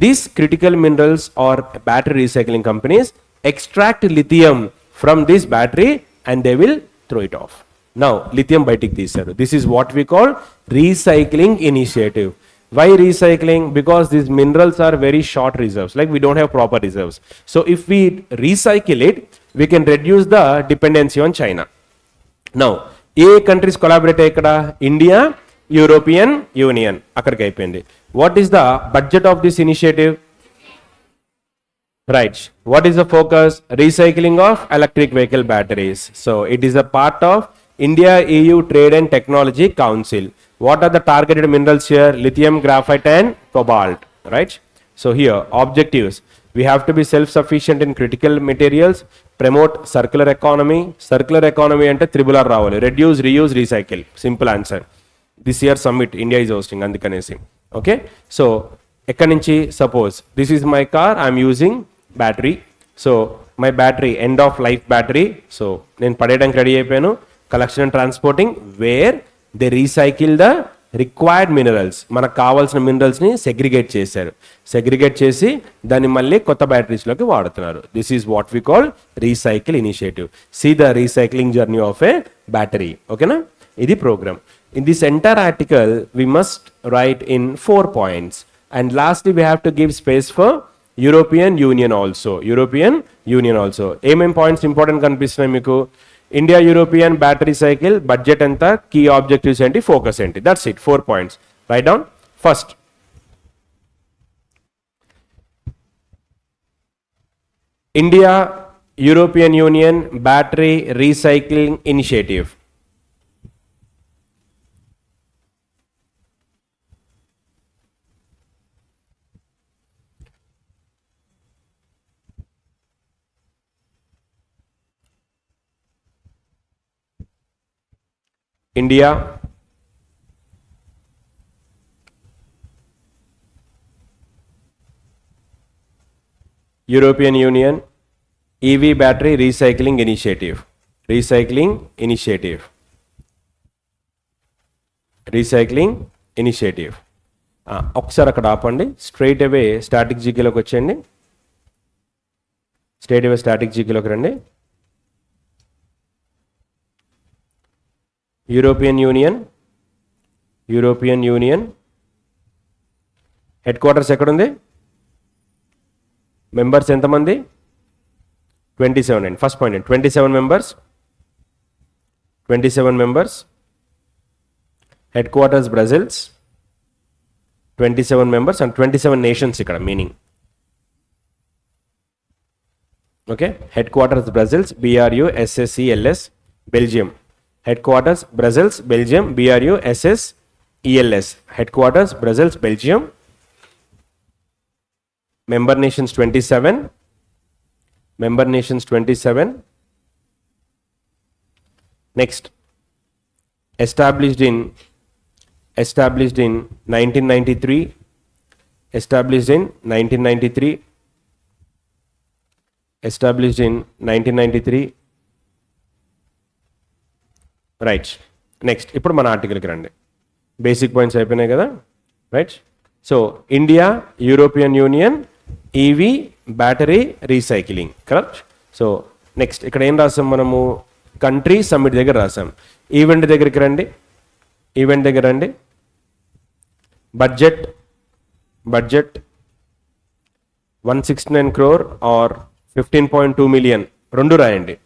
these critical minerals or battery recycling companies extract lithium from this battery and they will throw it off. Now, lithium బయటికి తీశారు. This is what we call recycling initiative. Why recycling? Because these minerals are very short reserves, like we don't have proper reserves. So if we recycle it, we can reduce the dependency on China. Now, ఏ countries collaborate ఇక్కడ? India, European Union. అక్కడికి అయిపోయింది. What is the budget of this initiative? Right. What is the focus? Recycling of electric vehicle batteries. So it is a part of India EU Trade and Technology Council. What are the targeted minerals here? Lithium, graphite and cobalt. Right. So here objectives. We have to be self-sufficient in critical materials. Promote circular economy. Circular economy ante triple R ravali. Reduce, reuse, recycle. Simple answer. This year summit India is hosting అందుకనేసి. Okay. So ఎక్కడి నుంచి suppose this is my car, I'm using battery. So my battery end of life battery. So నేను పడేయడానికి ready అయిపోయాను. Collection and transporting where they recycle the required minerals. మనకు కావాల్సిన మినరల్స్ని segregate చేశారు. Segregate చేసి దాన్ని మళ్ళీ కొత్త బ్యాటరీస్లోకి వాడుతున్నారు. This is what we call recycle initiative. See the recycling journey of a battery. ఓకేనా? ఇది programme. In this entire article we must write in 4 points. And lastly, we have to give space for European Union also. European Union also. ఏమేం points important కనిపిస్తున్నాయి మీకు? India European battery cycle budget ఎంత, key objectives ఏంటి, focus ఏంటి. That's it. 4 points. Right down. First, India European union battery recycling initiative. India European Union EV battery recycling initiative. Recycling initiative. Recycling initiative. ఒకసారి అక్కడ ఆపండి. Straight అవే static జీకేలోకి వచ్చేయండి. Straight అవే static జీకేలోకి రండి. European Union headquarters ఎక్కడుంది? Members ఎంతమంది? 27 అండి. ఫస్ట్ పాయింట్ అండి. 27 members. Headquarters Brussels. 27 members and 27 nations ఇక్కడ meaning. Okay. Headquarters Brussels, BRUSSELS, Belgium. Headquarters Brussels, Belgium, BRUSSELS. Headquarters Brussels, Belgium. Member nations 27. Next, established in 1993. Established in 1993. Right. Next, ఇప్పుడు మన ఆర్టికల్కి రండి. Basic points అయిపోయినాయి కదా. Right. So India European union EV battery recycling. Correct. So next ఇక్కడ ఏం రాసాం మనము? Country summit దగ్గర రాసాం. ఈవెంట్ దగ్గరికి రండి. Budget 169 crore or 15.2 million. రెండు రాయండి.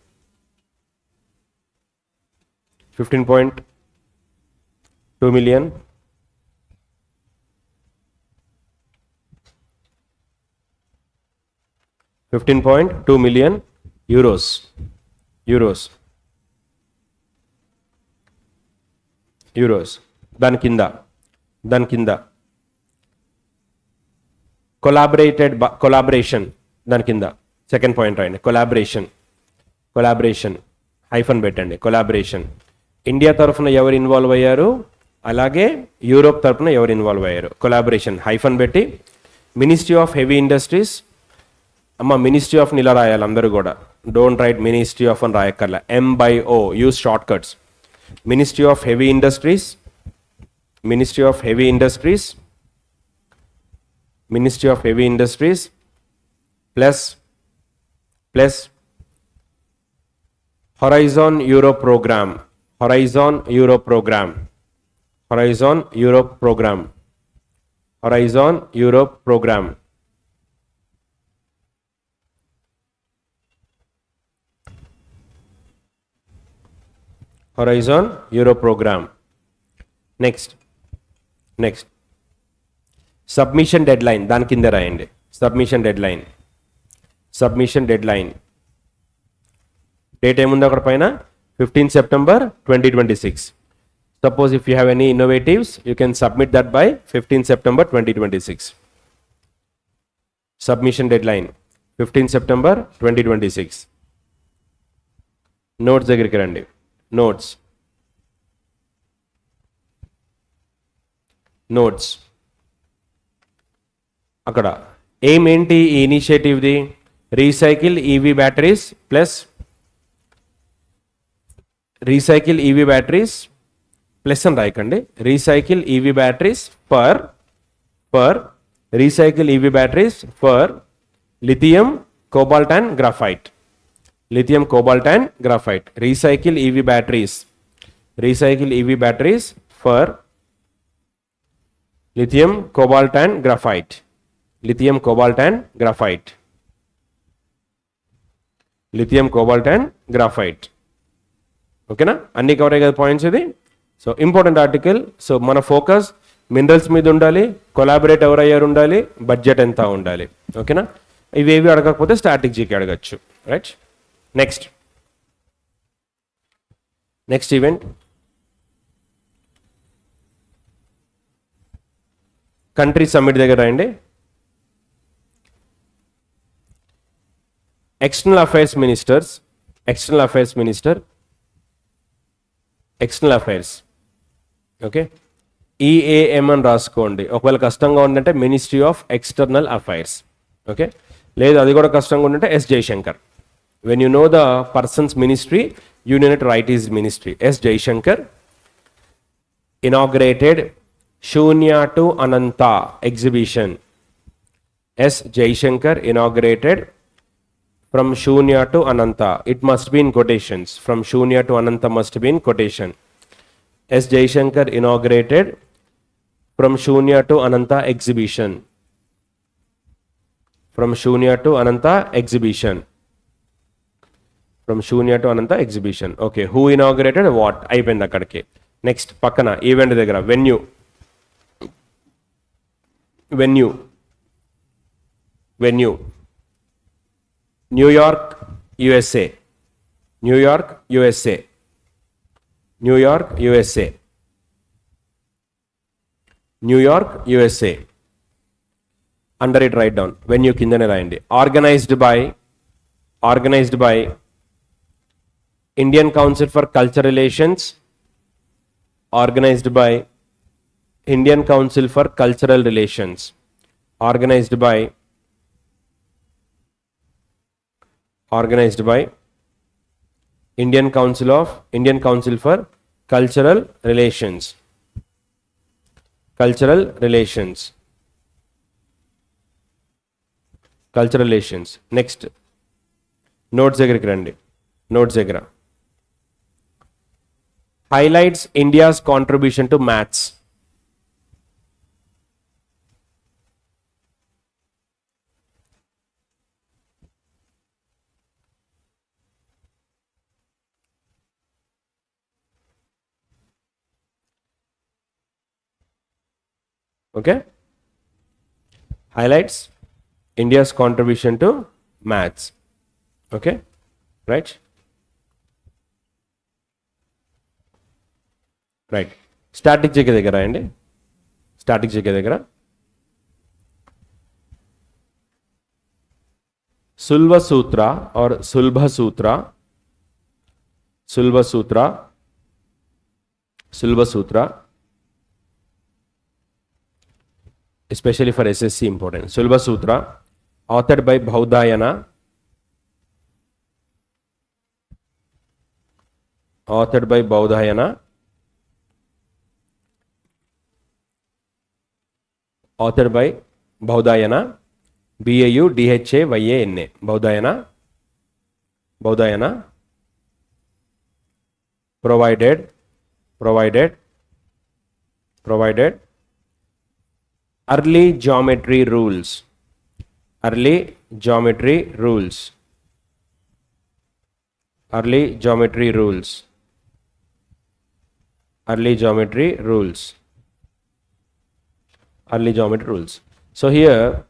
15.2 million. €15.2 million. దాని కింద కొలాబరేషన్. దాని కింద సెకండ్ పాయింట్ రాయండి. కొలాబరేషన్ హైఫన్ పెట్టండి. కొలాబరేషన్. ఇండియా తరఫున ఎవరు ఇన్వాల్వ్ అయ్యారు, అలాగే యూరోప్ తరఫున ఎవరు ఇన్వాల్వ్ అయ్యారు. కొలాబరేషన్ హైఫన్ పెట్టి మినిస్ట్రీ ఆఫ్ హెవీ ఇండస్ట్రీస్. అమ్మ మినిస్ట్రీ ఆఫ్ ఇలా రాయాలి అందరూ కూడా. డోంట్ రైట్ మినిస్ట్రీ ఆఫ్ అని రాయక్కర్లా. M/O use short cuts. Ministry of heavy industries plus Horizon Europe program. Horizon Europe program. Next, next submission dead line, దాని కింద రాయండి. Submission dead line, submission dead line date ఏముంది అక్కడ పైన? 15 September 2026. Suppose if you have any innovatives, you can submit that by 15 September 2026. Submission deadline 15 September 2026. Notes దగ్గరికి రండి. Notes notes అక్కడ aim ఏంటి ఈ ఇనిషియేటివ్ది? Recycle EV batteries plus recycle EV batteries plus అని రాయకండి. Recycle EV batteries for recycle EV batteries for lithium cobalt and graphite. Lithium cobalt and graphite. Recycle EV batteries, recycle EV batteries for lithium cobalt and graphite. Lithium cobalt and graphite. Lithium cobalt and graphite. ఓకేనా? అన్ని cover అయ్యే కదా points ఇది. So important article. So మన focus minerals మీద ఉండాలి, collaborate ఎవరు అయ్యారు ఉండాలి, బడ్జెట్ ఎంత ఉండాలి. ఓకేనా? ఇవేవి అడగకపోతే స్టాటిక్ జీకే అడగచ్చు. Right. Next next event country summit దగ్గర రండి. External affairs ministers, external affairs minister, external affairs. Okay, EAM అని రాసుకోండి. ఒకవేళ కష్టంగా ఉందంటే ministry of external affairs. Okay, లేదు అది కూడా కష్టంగా ఉందంటే S Jaishankar. When you know the persons ministry, you need to write is ministry. S Jaishankar inaugurated Shunya to Ananta exhibition. S. Jaishankar inaugurated from Shunya to Ananta. It must be in quotations. From Shunya to Ananta must be in quotation. S. Jaishankar inaugurated from Shunya to Ananta exhibition. From Shunya to Ananta exhibition. From Shunya to Ananta exhibition. Okay, who inaugurated what? అయిపోయింది అక్కడికి. Next పక్కన event దగ్గర venue, venue, venue New York USA, New York USA, New York USA, New York USA. Under it right down. Venue కిందనే రాయండి. Organised by, organised by Indian council for culture relations, organized by Indian Council for Cultural Relations, organized by Indian Council for Cultural Relations, Cultural Relations, Cultural Relations. Next notes దగ్గరికి రండి. notes దగ్గర highlights India's contribution to maths. Okay, highlights India's contribution to maths. Okay, right. Right. Static GK దగ్గర అండి. Static GK దగ్గర Sulba Sutra or Sulba Sutra, Sulba Sutra, Sulba Sutra especially for SSC important. Sulba Sutra authored by Bhaudayana, authored by Bhaudayana, authored by Bhaudayana, Baudhayana, Bhaudayana, Bhaudayana, provided early geometry rules, early geometry rules, early geometry rules, early geometry rules. early geometry rules. So here,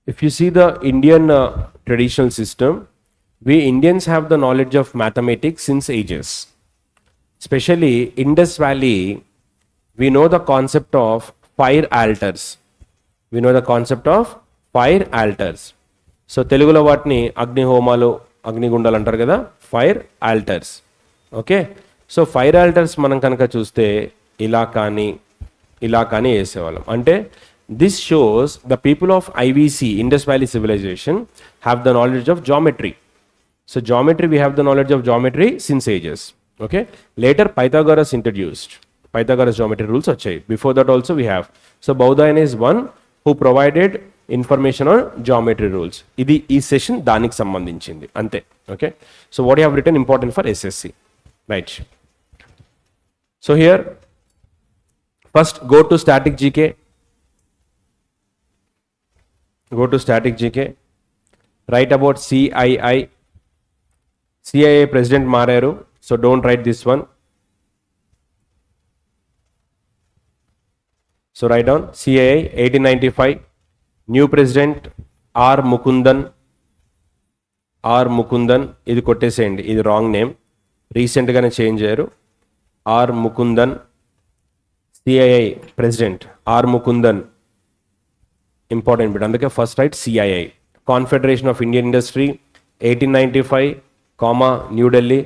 if you see the Indian traditional system, we Indians have the knowledge of mathematics since ages. Especially Indus Valley, we know the concept of fire altars. We know the concept of fire altars. సో తెలుగులో వాటిని అగ్ని హోమాలు అగ్నిగుండాలు అంటారు కదా, fire altars. Okay, so fire altars మనం కనుక చూస్తే ఇలా కానీ ఇలా కానీ వేసేవాళ్ళం. అంటే this shows the people of IVC Indus Valley Civilisation have the knowledge of geometry. So geometry, we have the knowledge of geometry since ages. Okay. Later Pythagoras introduced Pythagoras geometry rules వచ్చాయి. Before that also we have. So Baudhayan is one who provided information on geometry rules. ఇది ఈ session దానికి సంబంధించింది అంతే. Okay. So what you have written important for SSC. Right. So here first go to static GK. Go to static GK. Write about CII. CII president మారారు, so don't write this one. So write down CII 1895. New president R Mukundan. R Mukundan, ఇది కొట్టేసేయండి, ఇది wrong name, రీసెంట్గానే change అయ్యారు. R Mukundan, CII president R Mukundan, important bit, అందుకే first write CII. Confederation of Indian industry 1895, comma New Delhi.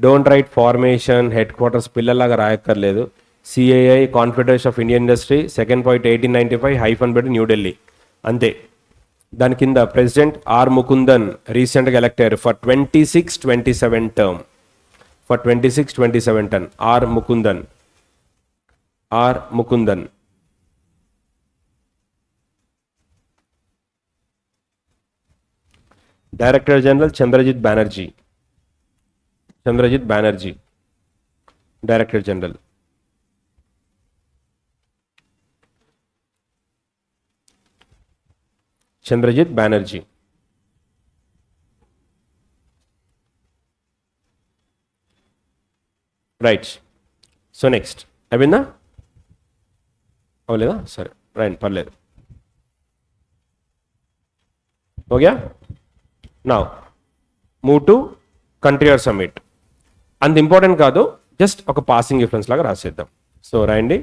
Don't write formation headquarters, పిల్లలాగా రాయక్కర్లేదు. CII confederation of Indian industry, second point 1895 hyphen పెట్టి న్యూఢిల్లీ అంతే. దాని కింద ప్రెసిడెంట్ ఆర్ ముకుందన్ రీసెంట్గా ఎలక్ట్ అయ్యారు for 26-27 term. For 26-27 term R Mukundan. R Mukundan. Director general Chandrajit Banerjee. Chandrajit Banerjee director general. Chandrajit Banerjee. Right. So next అయిపోయిందా, అవలేదా, సరే రైట్ పర్లేదు. Okay, now move to country or summit. అంత ఇంపార్టెంట్ కాదు, జస్ట్ ఒక పాసింగ్ రిఫరెన్స్ లాగా రాసేద్దాం. సో రాయండి,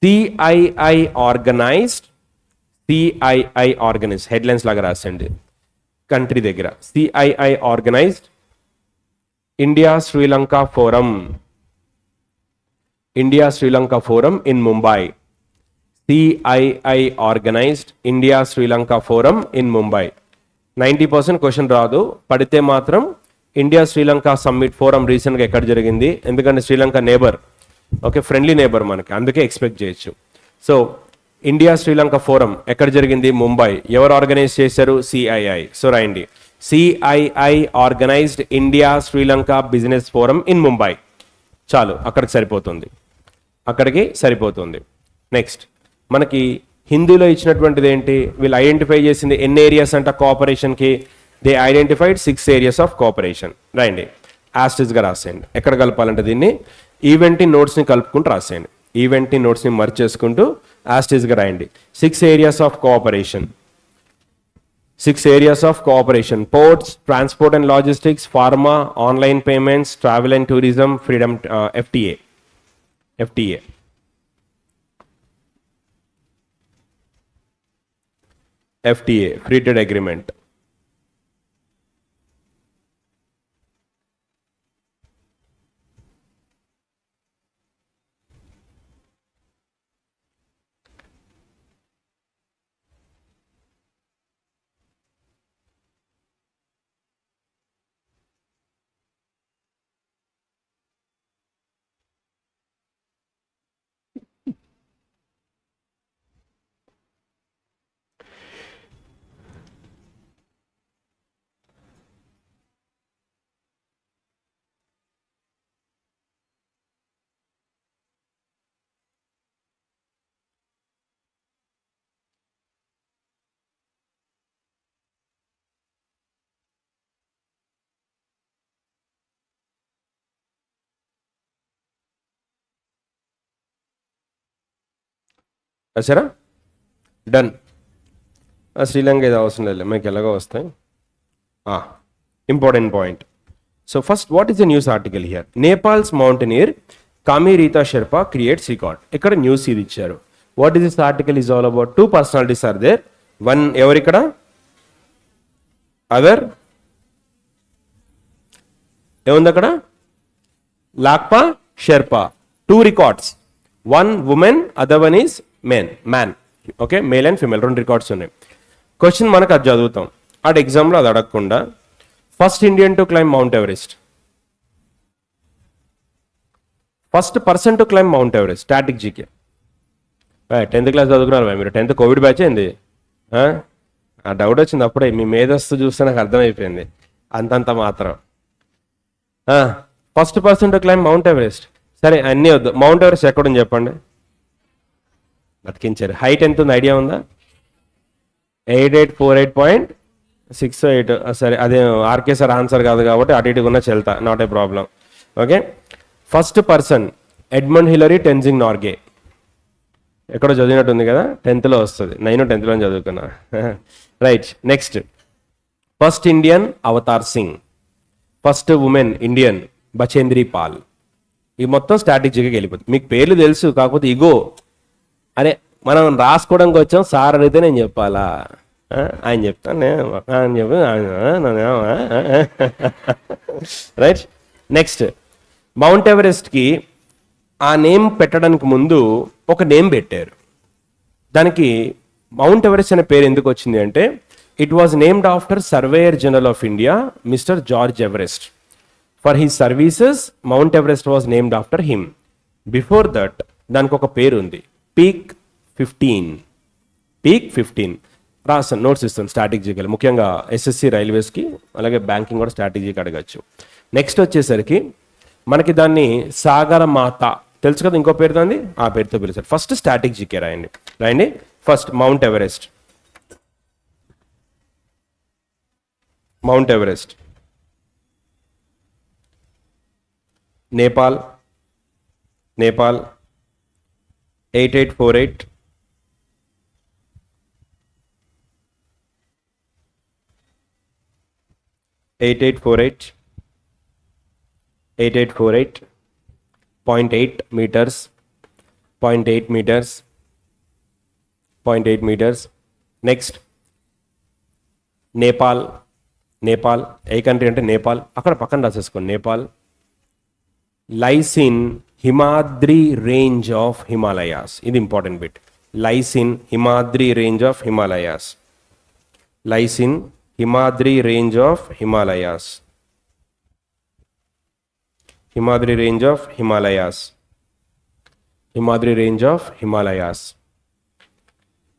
CII organised. CII organise headlines లాగా రాసండి కంట్రీ దగ్గర. CII organised India Sri Lanka forum. India Sri Lanka forum in Mumbai. CII organised India Sri Lanka forum in Mumbai. 90% question రాదు, పడితే మాత్రం ఇండియా శ్రీలంక సమ్మిట్ ఫోరం రీసెంట్గా ఎక్కడ జరిగింది, ఎందుకంటే Sri Lanka neighbour, okay, friendly neighbour మనకి, అందుకే ఎక్స్పెక్ట్ చేయొచ్చు. సో ఇండియా శ్రీలంక ఫోరం ఎక్కడ జరిగింది, ముంబై. ఎవరు ఆర్గనైజ్ చేశారు, సిఐఐ. సో రాయండి, CII organised India Sri Lanka business forum in Mumbai. చాలు, అక్కడికి సరిపోతుంది, అక్కడికి సరిపోతుంది. నెక్స్ట్ మనకి హిందీలో ఇచ్చినటువంటిది ఏంటి, వీళ్ళు ఐడెంటిఫై చేసింది ఎన్ని ఏరియాస్ అంట కోఆపరేషన్కి. They identified 6 areas of cooperation. రాయండి, యాస్టిస్గా రాసేయండి. ఎక్కడ కలపాలంటే దీన్ని ఈవెంట్ ఇన్ నోట్స్ని కలుపుకుంటూ రాసేయండి. ఈవెంట్ ఇన్ నోట్స్ని మర్చ్ చేసుకుంటూ యాస్టిస్గా రాయండి. 6 areas of cooperation. 6 areas of cooperation: ports, transport and logistics, pharma, online payments, travel and tourism, freedom, FTA. FTA. FTA, Free Trade Agreement. రాసారా? డన్. శ్రీలంక ఇది అవసరం లేదు, మీకు ఎలాగో వస్తాయి. Important point. So first, what is the news article here? Nepal's mountaineer Kami Rita Sherpa creates record. ఇక్కడ news ఇది ఇచ్చారు. What is this article is all about? 2 personalities are there. One ఎవరు ఇక్కడ? అదర్ ఏముంది అక్కడ? Lakpa Sherpa. 2 records, 1 women, other one is man. Okay, male and female 2 records ఉన్నాయి. Question మనకు అది చదువుతాం, అటు ఎగ్జామ్లో అది అడగకుండా. First Indian to climb Mount Everest, first person to climb Mount Everest. Static GK 10th class చదువుకున్నారు మీరు. 10th కోవిడ్ బ్యాచ్ ఏంది? ఆ డౌట్ వచ్చింది అప్పుడే. మీ మేధస్సు చూస్తే నాకు అర్థమైపోయింది, అంతంత మాత్రం. First person to climb Mount Everest. సరే అన్నీ వద్దు, మౌంట్ ఎవరెస్ట్ ఎక్కడుంది చెప్పండి. బతికించారు. హైట్ ఎంత ఉంది ఐడియా ఉందా? 8848.68. సరే, అదే ఆర్కే సార్ ఆన్సర్ కాదు కాబట్టి అటు ఇటు ఉన్న చెల్తా, not a problem. Okay, first person Edmund Hillary Tenzing Norgay. ఎక్కడో చదివినట్టుంది కదా, 10thలో వస్తుంది. 9 10thలో చదువుకున్నా. Right. Next, first Indian Avtar Singh, first women Indian Bachendri Pal. ఈ మొత్తం స్ట్రాటజీగా వెళ్ళిపోతుంది. మీకు పేర్లు తెలుసు, కాకపోతే ఇగో అరే మనం రాసుకోవడానికి వచ్చాం, సార్ అడిగితే నేను చెప్పాలా, ఆయన చెప్తాను ఆయన చెప్పి. రైట్. నెక్స్ట్, మౌంట్ ఎవరెస్ట్కి ఆ నేమ్ పెట్టడానికి ముందు ఒక నేమ్ పెట్టారు. దానికి మౌంట్ ఎవరెస్ట్ అనే పేరు ఎందుకు వచ్చింది అంటే, it was named after surveyor general of India mister George Everest. For his services mount Everest was named after him. Before that దానికి ఒక పేరు ఉంది, పీక్ 15. పీక్ 15 రాస్తాను, నోట్స్ ఇస్తాను స్ట్రాటజీకల్, ముఖ్యంగా ఎస్ఎస్సి రైల్వేస్కి, అలాగే బ్యాంకింగ్ కూడా స్ట్రాటజీకి అడగచ్చు. నెక్స్ట్ వచ్చేసరికి మనకి దాన్ని సాగరమాత తెలుసు కదా, ఇంకో పేరు దాన్ని ఆ పేరుతో పిలుస్తారు. ఫస్ట్ స్ట్రాటజీకే రాయండి. First Mount Everest, Mount Everest, Nepal, 8848 0.8 meters, 0.8 meters, 0.8 meters. Next, Nepal, ఏ కంట్రీ అంటే నేపాల్, అక్కడ పక్కన రాసేసుకోండి. Nepal lies in Himadri range of Himalayas. ఇది important bit. Lies in Himadri range of Himalayas. Lies in Himadri range of Himalayas. Himadri range of Himalayas. Himadri range of Himalayas.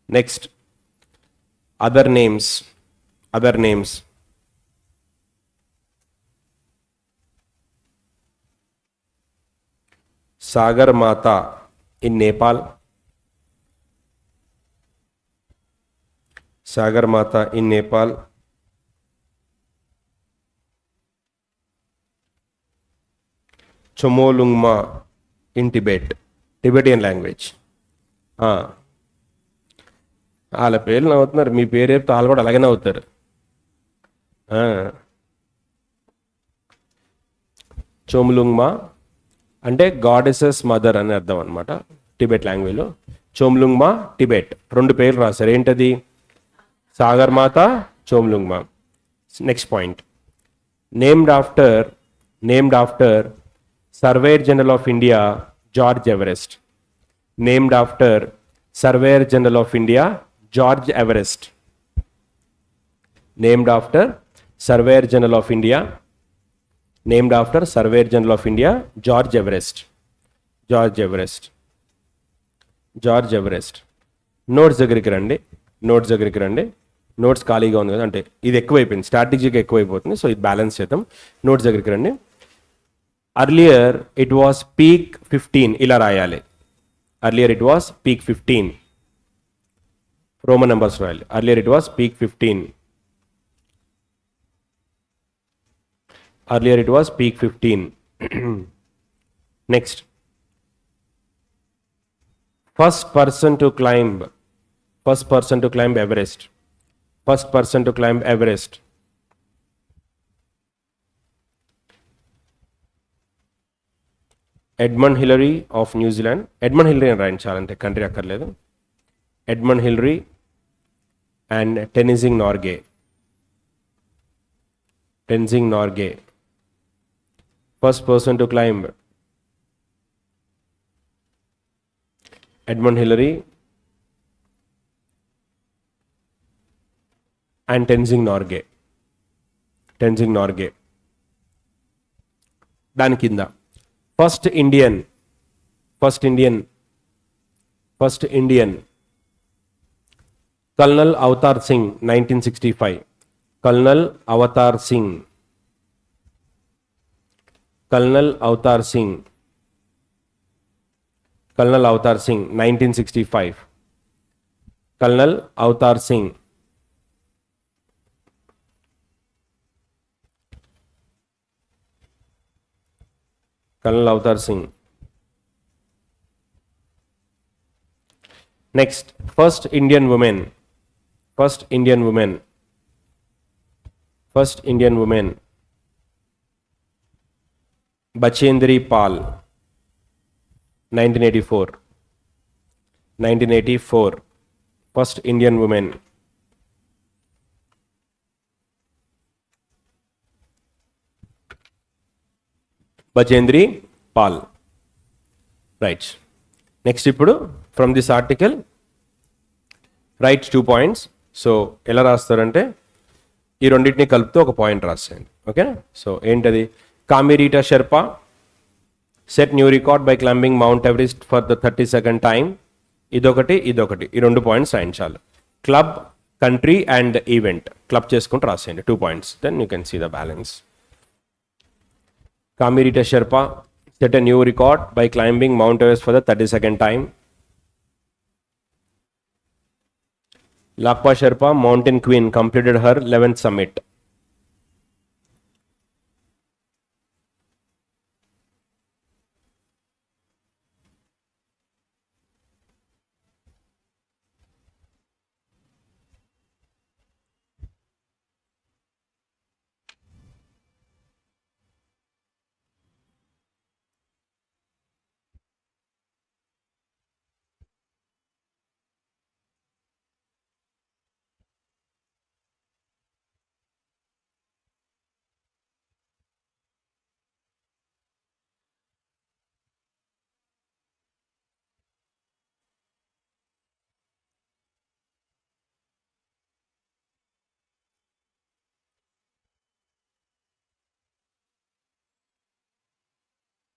Next, other names. Sagarmatha in Nepal. Sagarmatha in Nepal. Chomolungma in Tibet, Tibetan language. వాళ్ళ పేర్లు నవ్వుతున్నారు, మీ పేరు చెప్తే వాళ్ళు కూడా అలాగే నవ్వుతారు. చోమ్లుంగ్మా అంటే గాడెసెస్ మదర్ అని అర్థం అనమాట టిబెట్ లాంగ్వేజ్లో. చోమ్లుంగ్మా టిబెట్, 2 పేర్లు రాశారు. ఏంటది? Sagarmatha, Chomolungma. Next point, named after surveyor general of India George Everest. Named after surveyor general of India George Everest. Named after surveyor general of India. Named after surveyor general of India George Everest. George Everest. Notes దగ్గరికి రండి. Notes ఖాళీగా ఉంది కదా, అంటే ఇది ఎక్కువైపోయింది, స్ట్రాటజీగా ఎక్కువైపోతుంది. So ఇది బ్యాలెన్స్ చేద్దాం. నోట్స్ దగ్గరికి రండి. అర్లియర్ ఇట్ వాస్ పీక్ 15 ఇలా రాయాలి. Earlier it was peak 15 Roman numbers రాయాలి. Earlier it was peak 15. Earlier it was peak 15. Next, First person to climb Everest. First person to climb Everest. Edmund Hillary of New Zealand. Edmund Hillary అని రాయించాలంటే country అక్కర్లేదు. Edmund Hillary and Tenzing Norgay. Tenzing Norgay. First person to climb. Edmund Hillary and Tenzing Norgay. Tenzing Norgay. దాని కింద First Indian. Colonel Avatar Singh, 1965. Colonel Avatar Singh, 1965. Colonel Avatar Singh. Colonel Avatar Singh. Next, first Indian woman. Bachendri Pal, 1984. First Indian woman. Bachendri Pal. Right. Next, ఇప్పుడు from this article, write 2 points. So ఎలా రాస్తారంటే ఈ రెండింటిని కలుపుతూ ఒక point రాసేయండి. ఓకేనా? So ఏంటది? Kami Rita Sherpa set new record by climbing mount Everest for the 32nd time. ఇదొకటి ఈ 2 పాయింట్స్ రాయించాలి. Club, country and event club చేసుకుంటూ రాసేయండి 2 points. Then you can see the balance. Kamirita Sherpa set a new record by climbing Mount Everest for the 32nd time. Lakpa Sherpa, mountain queen, completed her 11th summit.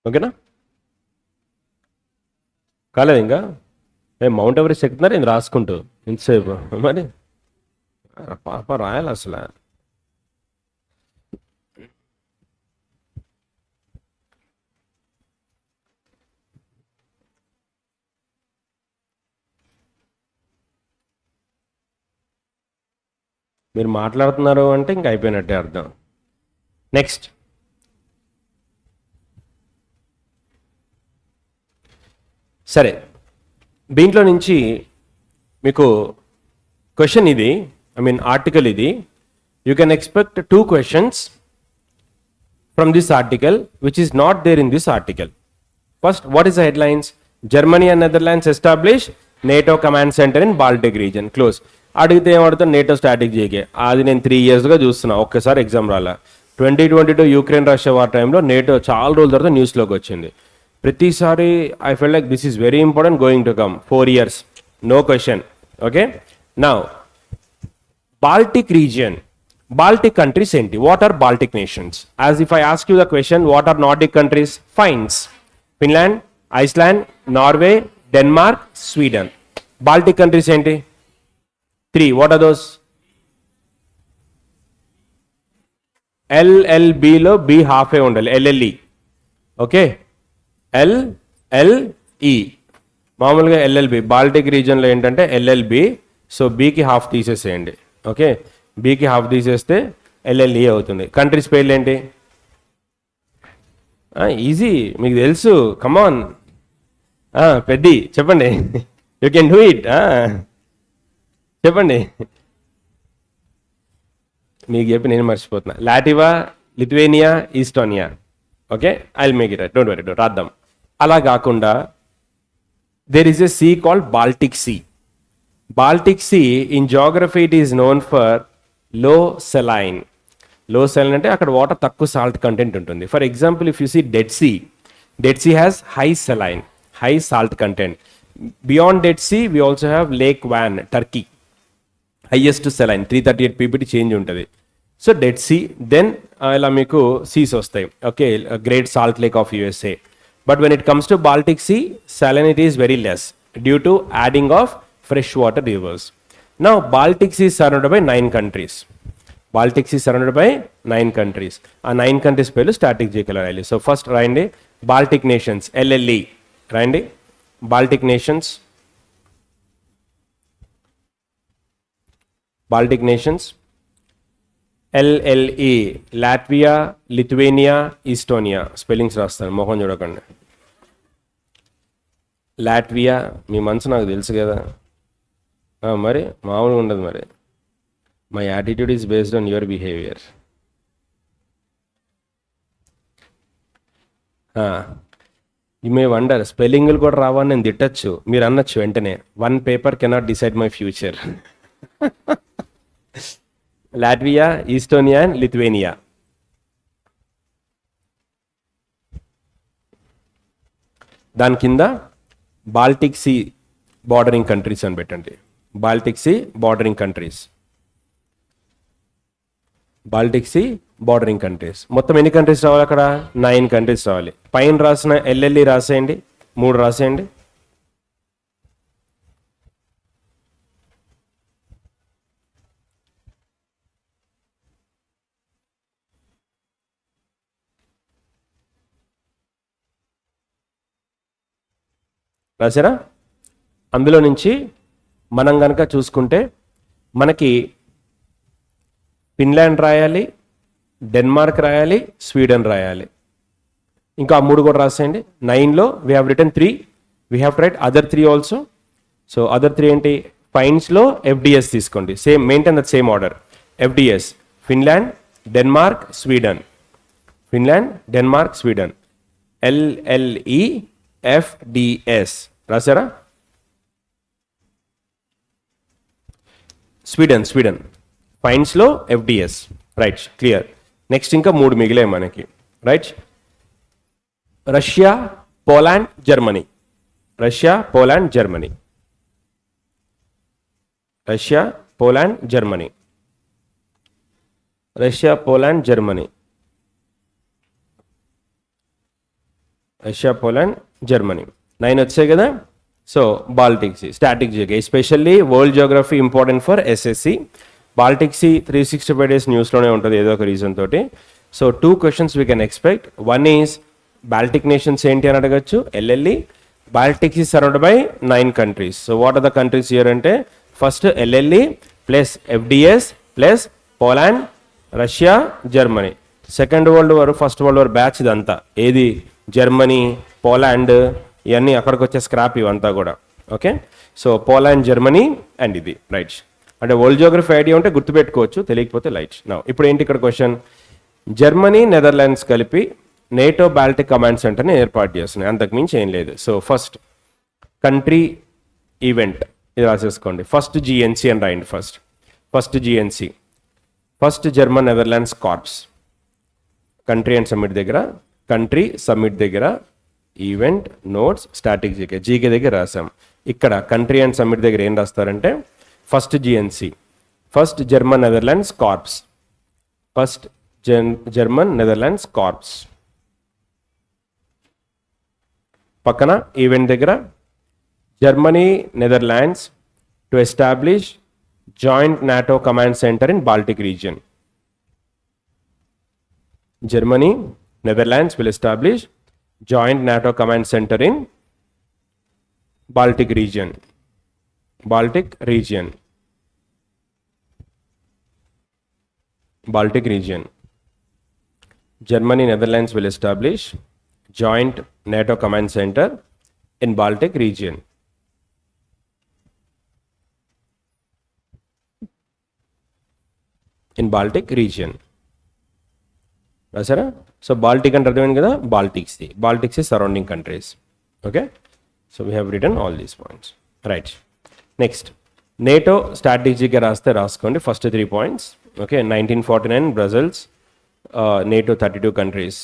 ఓకేనా? కాలేదు ఇంకా mount Everest ఎక్కుతున్నారు నేను రాసుకుంటూ ఇంతసేపు మరి పాప రాయాలి అసలు. మీరు మాట్లాడుతున్నారు అంటే ఇంక అయిపోయినట్టే అర్థం. నెక్స్ట్, సరే దీంట్లో నుంచి మీకు క్వశ్చన్ ఇది, ఆర్టికల్ ఇది. You can expect 2 questions from this article which is not there in this article. First, what is the headlines? Germany and Netherlands establish NATO command center in Baltic region. Close. అడిగితే ఏమడుతుంది? NATO స్ట్రాటజీకే. అది నేను 3 yearsగా చూస్తున్నా, ఒక్కసారి exam రాలా. 2022 Ukraine Russia war టైంలో NATO చాలా రోజుల తర్వాత న్యూస్లోకి వచ్చింది. ప్రతిసారి I felt like this is very important going to come 4 years. No question. Okay, now Baltic region, Baltic countries ఏంటి? What are Baltic nations? As if I ask you the question what are Nordic countries? Fines. Finland, Iceland, Norway, Denmark, Sweden. Baltic countries ఏంటి? 3. What are those? ఎల్ఎల్బిలో B హాఫే ఉండాలి, LLE. Okay, LLE మామూలుగా LLB. Baltic రీజియన్లో ఏంటంటే LLB. So బీకి half తీసేసేయండి. Okay, బీకి హాఫ్ తీసేస్తే ఎల్ఎల్ఈ అవుతుంది. కంట్రీస్ పేర్లు ఏంటి? ఈజీ, మీకు తెలుసు. కమాన్, పెద్ది చెప్పండి. You can do it. చెప్పండి. మీకు చెప్పి నేను మర్చిపోతున్నా. Latvia, Lithuania, Estonia. Okay, I will make it right, don't worry, రాద్దాం. అలా కాకుండా there is a sea called Baltic Sea. Baltic Sea in geography it is known for low saline. Low saline అంటే అక్కడ వాటర్ తక్కువ salt content ఉంటుంది. For example if you see Dead Sea has high saline, high salt content. Beyond Dead Sea we also have Lake Van, Turkey, highest saline 338 ppt change ఉంటుంది. So Dead Sea, then ఇలా మీకు seas వస్తాయి. Okay, Great Salt Lake of USA. But when it comes to Baltic Sea, salinity is very less due to adding of freshwater rivers. Now, Baltic Sea is surrounded by 9 countries. Baltic Sea is surrounded by 9 countries. A 9 countries pelu static geography rayali. So first rayandi Baltic nations, LLE. Rayandi Baltic nations. Baltic nations. LLE, Latvia, Lithuania, Estonia. Spellings రాస్తాను, మొహం చూడకండి. Latvia, మీ మనసు నాకు తెలుసు కదా, మరి మామూలుగా ఉండదు. మరి my attitude is based on your behaviour. You may wonder, స్పెల్లింగ్లు కూడా రావని నేను తిట్టచ్చు, మీరు అనొచ్చు వెంటనే, one paper cannot decide my future. Latvia, Estonia and Lithuania. దాని కింద బాల్టిక్ సీ బార్డరింగ్ కంట్రీస్ అని పెట్టండి. Baltic Sea bordering countries. Baltic Sea bordering countries. మొత్తం ఎన్ని కంట్రీస్ రావాలి అక్కడ? 9 కంట్రీస్ రావాలి. పైన రాసిన ఎల్ఎల్ఈ రాసేయండి, 3 రాసేయండి. రాసారా? అందులో నుంచి మనం కనుక చూసుకుంటే మనకి ఫిన్లాండ్ రాయాలి, డెన్మార్క్ రాయాలి, స్వీడన్ రాయాలి. ఇంకా 3 కూడా రాసేయండి. 9లో we have written 3, we have to write other 3 also. So other 3 ఏంటి? ఫైన్స్లో ఎఫ్డిఎస్ తీసుకోండి, same maintain that same order. FDS Finland, Denmark, Sweden. Finland, Denmark, Sweden. LLE FDS రాసారా? స్వీడన్ ఫైన్స్లో ఎఫ్డిఎస్. Right, clear. నెక్స్ట్ ఇంకా 3 మిగిలాయి మనకి. Right, Russia, Poland, Germany. Russia, Poland, Germany. Russia, Poland, Germany. Russia, Poland, Germany. Russia, Poland, Germany. 9 వచ్చాయి కదా. So Baltic see, static geography, especially world geography important for SSC. Baltic Sea 365 days న్యూస్లోనే ఉంటుంది ఏదో ఒక reason తోటి. So 2 questions we can expect. One is Baltic nations ఏంటి అని అడగచ్చు, LLE. Baltic Sea surrounded by 9 countries. So what are the countries here అంటే first LLE plus FDS plus Poland, Russia, Germany. Second World War, First World War batch ఇదంతా. ఏది? Germany, Poland, ఇవన్నీ అక్కడికి వచ్చే scrap ఇవంతా కూడా. Okay, so Poland, Germany and ఇది. Right, అంటే వరల్డ్ జియోగ్రఫీ ఐడియా ఉంటే గుర్తుపెట్టుకోవచ్చు, తెలియకపోతే లైట్. నా ఇప్పుడు ఏంటి ఇక్కడ క్వశ్చన్? జర్మనీ, నెదర్లాండ్స్ కలిపి నేటో బాల్టిక్ కమాండ్ సెంటర్ని ఏర్పాటు చేస్తున్నాయి, అంతకుమించి ఏం లేదు. సో ఫస్ట్ కంట్రీ ఈవెంట్ ఇది రాసేసుకోండి. ఫస్ట్ జిఎన్సి అని రాయండి. First GNC, first German Netherlands corps. Country and summit దగ్గర, కంట్రీ సమ్మిట్ దగ్గర ఈవెంట్ నోట్స్ స్టాటిక్ జీకే దగ్గర రాసాం. ఇక్కడ కంట్రీ అండ్ సమ్మిట్ దగ్గర ఏం రాస్తారంటే first GNC, first German Netherlands corps. First German Netherlands corps. పక్కన ఈవెంట్ దగ్గర Germany, Netherlands to establish joint NATO command centre in Baltic region. Germany, Netherlands will establish joint NATO command center in Baltic region. Baltic region. Baltic region. Germany, Netherlands will establish joint NATO command center in Baltic region. In Baltic region. రాసారా? So Baltic అంటే అర్థమైంది కదా, Baltics surrounding countries. Okay, so we have written all these points. Right, next NATO స్ట్రాటజీగా రాసుకోండి first 3 points. Okay, 1949 Brussels, NATO 32 countries.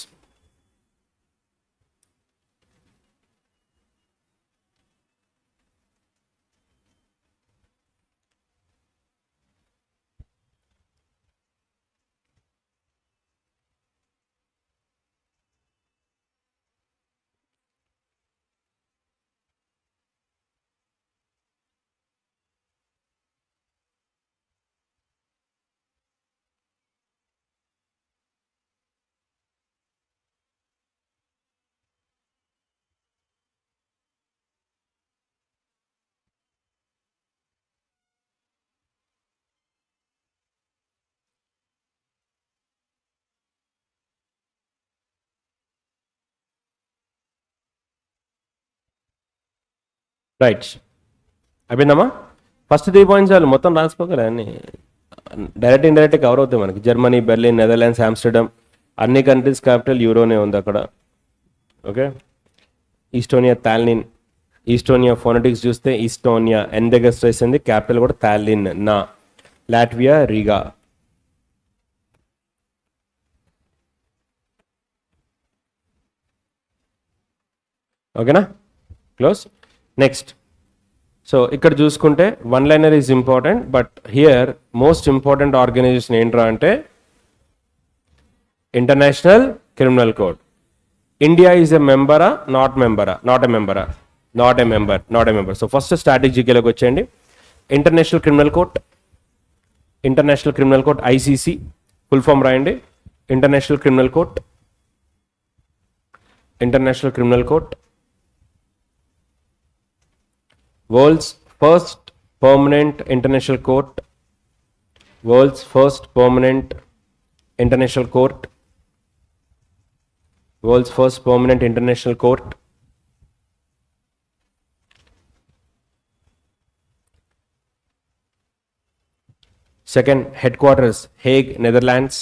Right, అయిపోయిందమ్మా. First 3 points చాలు, మొత్తం రాసుకోగలరా అన్ని. డైరెక్ట్ ఇండైరెక్ట్ కవర్ అవుతాయి మనకి. జర్మనీ, బెర్లిన్, నెదర్లాండ్స్, ఆమ్స్టర్డమ్, అన్ని కంట్రీస్ క్యాపిటల్ యూరోనే ఉంది అక్కడ. Okay, Estonia Tallinn. Estonia phonetics చూస్తే ఈస్టోనియా ఎన్ దగ్గర స్ట్రెస్ ఉంది, క్యాపిటల్ కూడా తాల్లిన్ నా. Latvia Riga. ఓకేనా, క్లోజ్. నెక్స్ట్, సో ఇక్కడ చూసుకుంటే one liner is important, but here most important organisation ఏంట్రా అంటే international criminal code. India is a మెంబరా, not a member. So first స్ట్రాటజీకి వచ్చేయండి. International criminal court ICC full form రాయండి. International criminal court world's first permanent international court. World's first permanent international court. Second, headquarters Hague, Netherlands.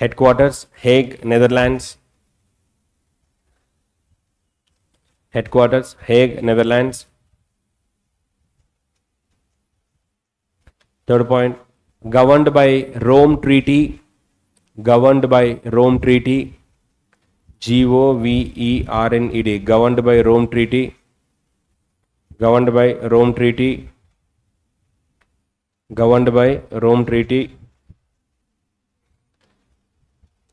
Headquarters Hague, Netherlands. Third point, governed by Rome Treaty. Governed by Rome Treaty. Governed by Rome Treaty.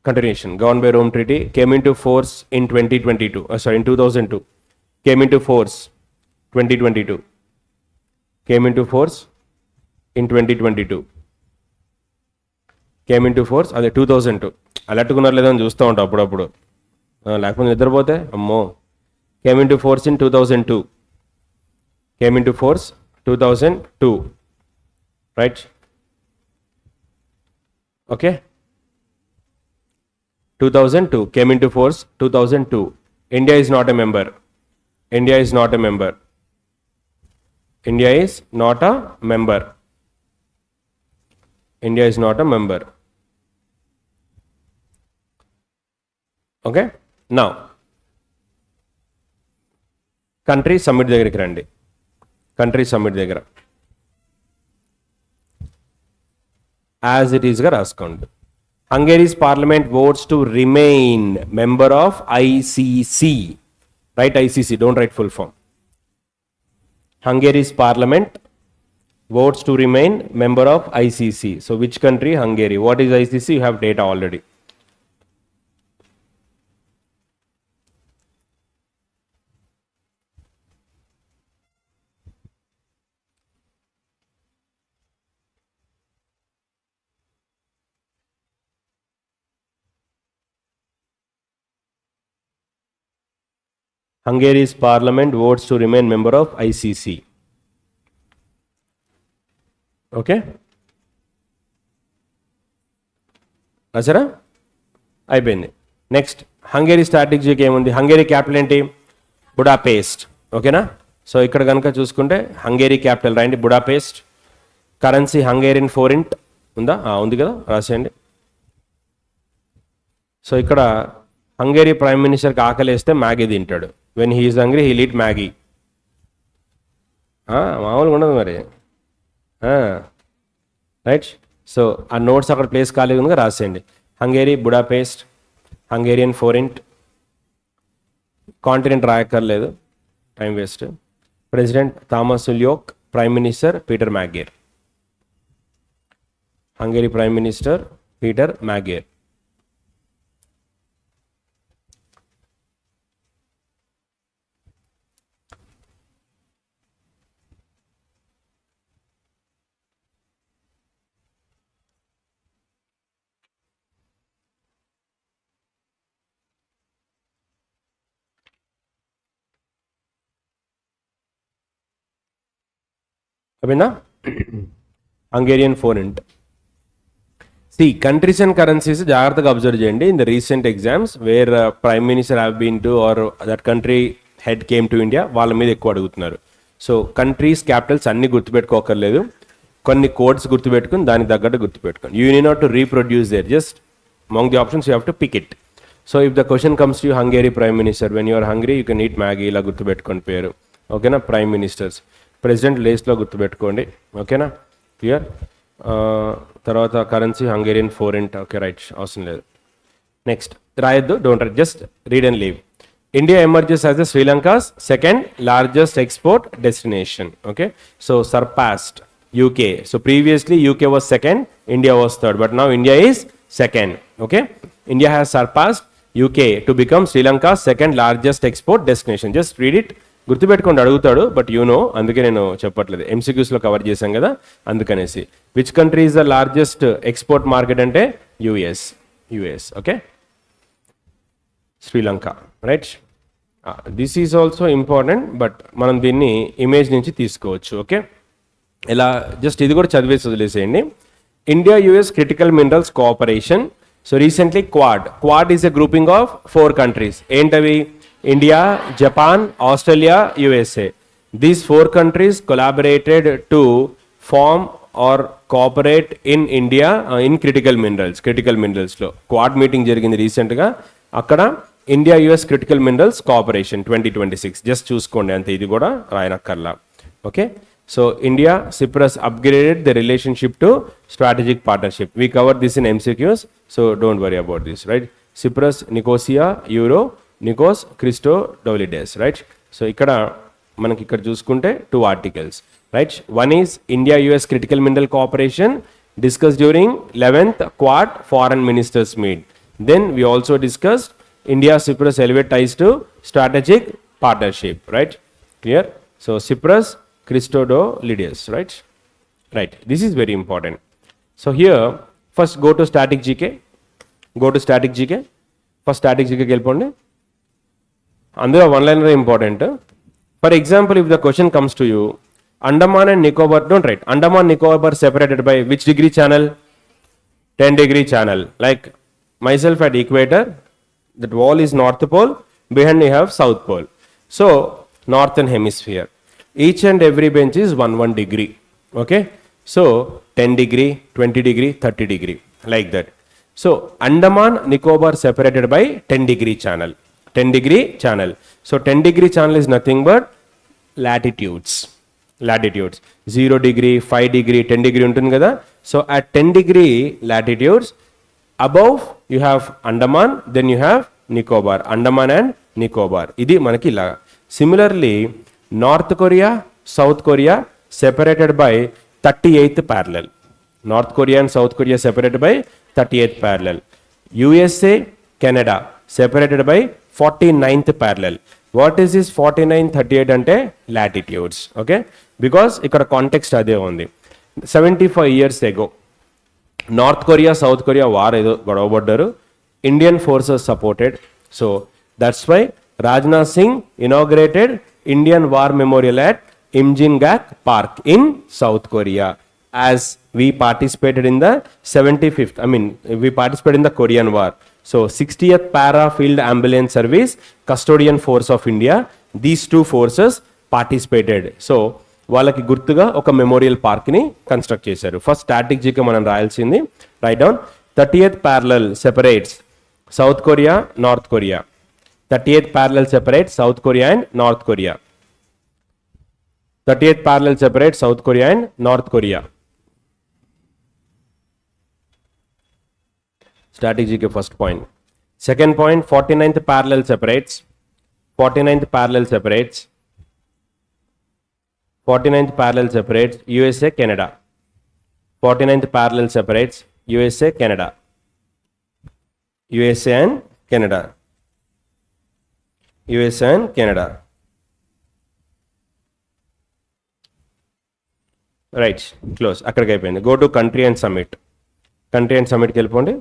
Continuation. Governed by Rome Treaty came into force in 2002. Came into force 2022. Came into force in 2022. Came into force అదే 2002. అలర్ట్కున్నారు లేదని చూస్తూ ఉంటాం అప్పుడప్పుడు, లేకపోతే నిద్రపోతే అమ్మో. Came into force in 2002. Came into force 2002. Right? Okay? 2002. Came into force 2002. India is not a member. India is not a member. Okay? Now, country summit దగ్గరికి రండి. As it is గా రాసుకోండి. Hungary's parliament votes to remain member of ICC. Write ICC, don't write full form. Hungary's parliament votes to remain member of ICC. So which country? Hungary. What is ICC? You have data already. Hungary's parliament votes to remain member of ICC. Okay? రాసారా? అయిపోయింది. Next Hungary స్ట్రాటజీకి ఏముంది, Hungary capital ఏంటి, Budapest. ఓకేనా, so ఇక్కడ కనుక చూసుకుంటే Hungary capital రాయండి Budapest. Currency Hungarian ఫోరింట్ ఉందా, ఉంది కదా, రాసేయండి. సో ఇక్కడ హంగేరీ ప్రైమ్ మినిస్టర్కి ఆకలేస్తే మ్యాగీ తింటాడు. When he is hungry he'll eat Maggi. మామూలుగా ఉండదు మరి, రైట్. సో ఆ నోట్స్ అక్కడ ప్లేస్ ఖాళీ ఉందిగా రాసేయండి. Hungary Budapest, Hungarian forint, continent రాయక్కర్లేదు, time waste. President Thomas Sulyok, prime minister Peter Magyar. Hungary prime minister Peter Magyar. అవినా Hungarian forint. See countries and currencies జాగ్రత్తగా అబ్జర్వ్ చేయండి. In the recent exams where prime minister have been to or that country head came to India, వాళ్ళ మీద ఎక్కువ అడుగుతున్నారు. So countries Capitals అన్ని గుర్తుపెట్టుకోకర్లేదు, కొన్ని codes గుర్తుపెట్టుకుని దానికి తగ్గట్టు గుర్తుపెట్టుకోండి. You need not to reproduce there, just among the options you have to pick it. So if the question comes to Hungary prime minister, when you are hungry you can eat Maggi, ఇలా గుర్తుపెట్టుకోండి పేరు. ఓకేనా, prime ministers. President లేస్లో గుర్తుపెట్టుకోండి. ఓకేనా, క్లియర్. తర్వాత currency Hungarian forint. Okay right, అవసరం లేదు. నెక్స్ట్ రాయొద్దు, don't write, just read and leave. India emerges as the Sri Lanka's second largest export destination. Okay, so surpassed UK. So previously UK was second, India was third, but now India is second. Okay, India has surpassed UK to become Sri Lanka's second largest export destination. Just read it, గుర్తుపెట్టుకోండి, అడుగుతాడు, but you know, అందుకే నేను చెప్పట్లేదు. MCQsలో cover చేశాం కదా అందుకనేసి. Which country is the largest export market అంటే US. Okay, Sri Lanka, right. This is also important, but మనం దీన్ని ఇమేజ్ నుంచి తీసుకోవచ్చు. ఓకే, ఇలా జస్ట్ ఇది కూడా చదివేసి వదిలేసేయండి. India US critical minerals cooperation. So recently quad is a grouping of 4 countries. ఏంటవి? India, Japan, Australia, USA. These 4 countries collaborated to form or cooperate in India in critical minerals లో Quad meeting జరిగింది రీసెంట్గా. అక్కడ India US critical minerals cooperation 2026 just చూసుకోండి అంతే, ఇది కూడా రాయనక్కర్లా. Okay, so India Cyprus upgraded the relationship to strategic partnership. We covered this in MCQs, so don't worry about this, right? Cyprus, Nicosia, Euro, Nikos, Christo, Dolides, right? So ఇక్కడ మనకి ఇక్కడ చూసుకుంటే 2 articles, right? One is India US critical mineral cooperation discussed during 11th Quad foreign ministers meet. Then we also discussed India Cyprus elevate ties to strategic partnership, right? Clear? So Cyprus, Christodoulides, right? Right, this is very important. So here first go to static GK. First static GK వెళ్ళిపోండి. అందులో one liner important. For example if the question comes to you, Andaman and Nicobar, don't write, Andaman Nicobar separated by which degree channel? 10 degree channel. Like myself at equator, that wall is north pole, behind you have south pole. So northern hemisphere, each and every bench is 1 degree. Okay, so 10 degree, 20 degree, 30 degree, like that. So Andaman Nicobar separated by 10 degree channel. So 10 degree channel is nothing but latitudes. 0 degree, 5 degree, 10 degree ఉంటుంది కదా. So at 10 degree latitudes above you have Andaman, then you have Nicobar, Andaman and Nicobar. ఇది మనకి ఇలా. Similarly North Korea, South Korea separated by 38th parallel. North Korea and South Korea separated by 38th parallel. USA, Canada separated by 49th parallel. What is this 49, 38 అంటే latitudes. Okay, because ఇక్కడ context అదే ఉంది. 75 years ago North Korea South Korea war ఏదో గొడవపడ్డారు, Indian forces supported. So that's why Rajnath Singh inaugurated Indian War Memorial at Imjingaek Park in South Korea, as we participated in the 75th, we participated in the Korean War. So 60th Para Field Ambulance Service, Custodian Force of India, these two forces participated. So వాళ్ళకి గుర్తుగా ఒక memorial పార్క్ని construct చేశారు. First static GK మనం రాయాల్సింది, write down. 30th parallel separates South Korea, North Korea. 30th parallel separates South Korea and North Korea. 30th parallel separates South Korea and North Korea. Static GK first point. Second point, 49th parallel separates 49th parallel separates 49th parallel separates USA, Canada. 49th parallel separates USA, Canada. USA and Canada. USA and Canada. Right, close. అక్కడికి అయిపోయింది. Go to country and summit. Country and summit కి వెళ్ళిపోండి.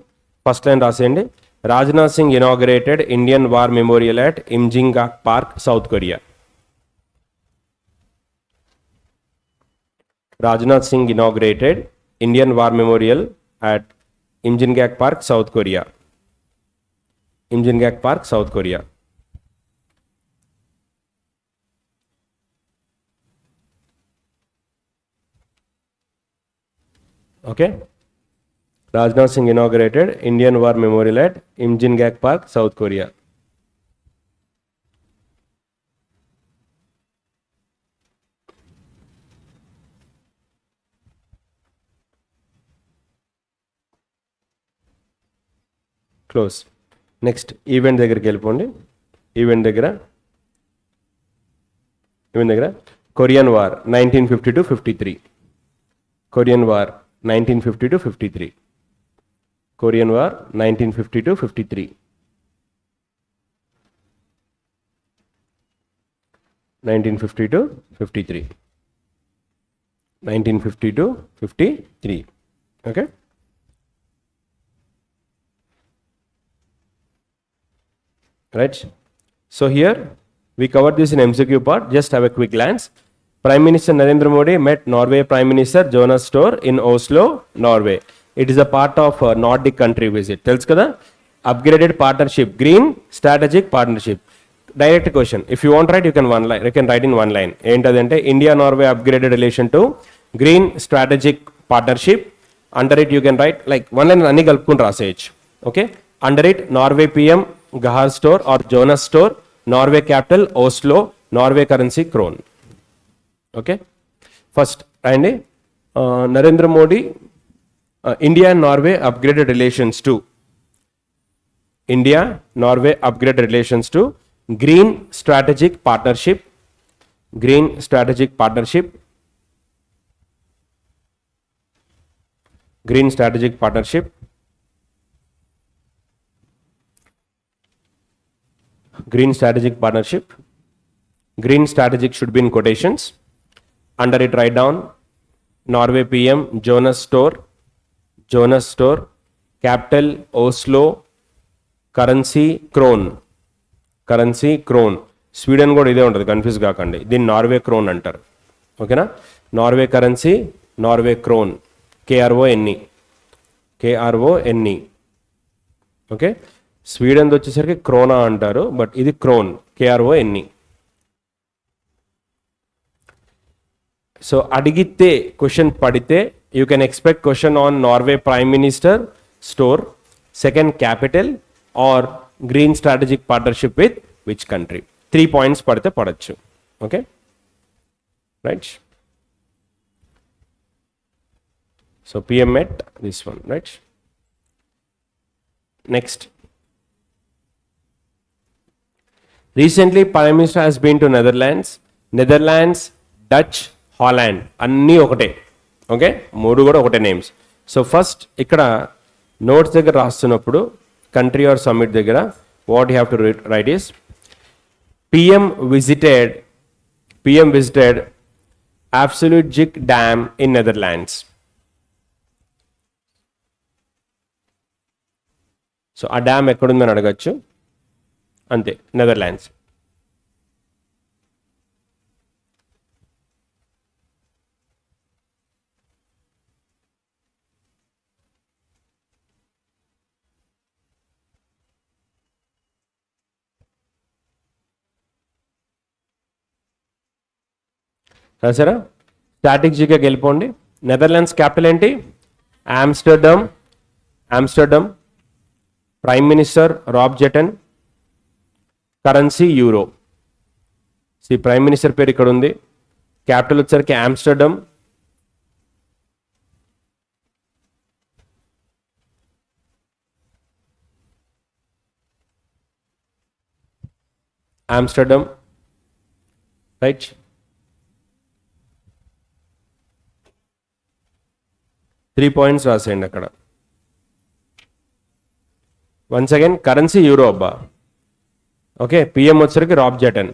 First line రాసేయండి. Rajnath Singh inaugurated Indian War Memorial at Imjingak Park, South Korea. Rajnath Singh inaugurated Indian War Memorial at Imjingak Park, South Korea. Imjingak Park, South Korea. Okay, Rajnath Singh inaugurated Indian War Memorial at Imjingaek Park, South Korea. Close. Next, event దగ్గరికి వెళ్ళిపోండి. Event దగ్గర Korean war 1950-53. Korean war 1950-53. Korean War 1950-53. 1950-53. 1950-53. Okay. Right. So here we covered this in MCQ part. Just have a quick glance. Prime Minister Narendra Modi met Norway Prime Minister Jonas Store in Oslo, Norway. It is a part of Nordic country visit. Tells kada upgraded partnership, green strategic partnership. Direct question. If you want write, you can write in one line. Entadante India Norway upgraded relation to green strategic partnership. Under it you can write like one line anni kalpukuntu raseyochu. Okay. Under it Norway PM Gahar Store or Jonas Store, Norway capital Oslo, Norway currency krone. Okay. First and Narendra Modi. India and Norway upgraded relations to green strategic partnership. Green strategic partnership. Green strategic partnership. Green strategic partnership. Green strategic should be in quotations. Under it write down Norway PM Jonas Store, capital Oslo, currency krone. Sweden కూడా ఇదే ఉంటుంది, confuse కాకండి. దీన్ని Norway crown అంటారు. ఓకేనా, Norway currency, Norway crown, KRONE. Okay, Sweden వచ్చేసరికి krona అంటారు, but ఇది క్రోన్, KRONE. సో అడిగితే క్వశ్చన్ పడితే you can expect question on Norway Prime Minister store, second capital or green strategic partnership with which country. 3 points padite padachu. Okay, right. So PM met this one, right. Next, recently Prime Minister has been to Netherlands, Dutch, Holland. అన్నీ ఒకటే. Okay, మూడు కూడా ఒకటే names. So first ఇక్కడ notes దగ్గర రాస్తున్నప్పుడు country or summit దగ్గర what you have to right is PM visited Absolute Jig Dam in Netherlands. So ఆ డ్యామ్ ఎక్కడుందని అడగచ్చు, అంతే, నెదర్లాండ్స్. రాసారా? స్టాటిక్ జీకేకి వెళ్ళిపోండి. నెదర్లాండ్స్ క్యాపిటల్ ఏంటి? Amsterdam. Amsterdam. Prime minister Rob Jetten. Currency euro. Prime minister పేరు ఇక్కడ ఉంది. క్యాపిటల్ వచ్చేసరికి Amsterdam. Amsterdam, right. Three points రాసేయండి అక్కడ. వన్స్ అగైన్ కరెన్సీ యూరో అబ్బా. ఓకే, పిఎం వచ్చరికి రాబ్ జెటన్,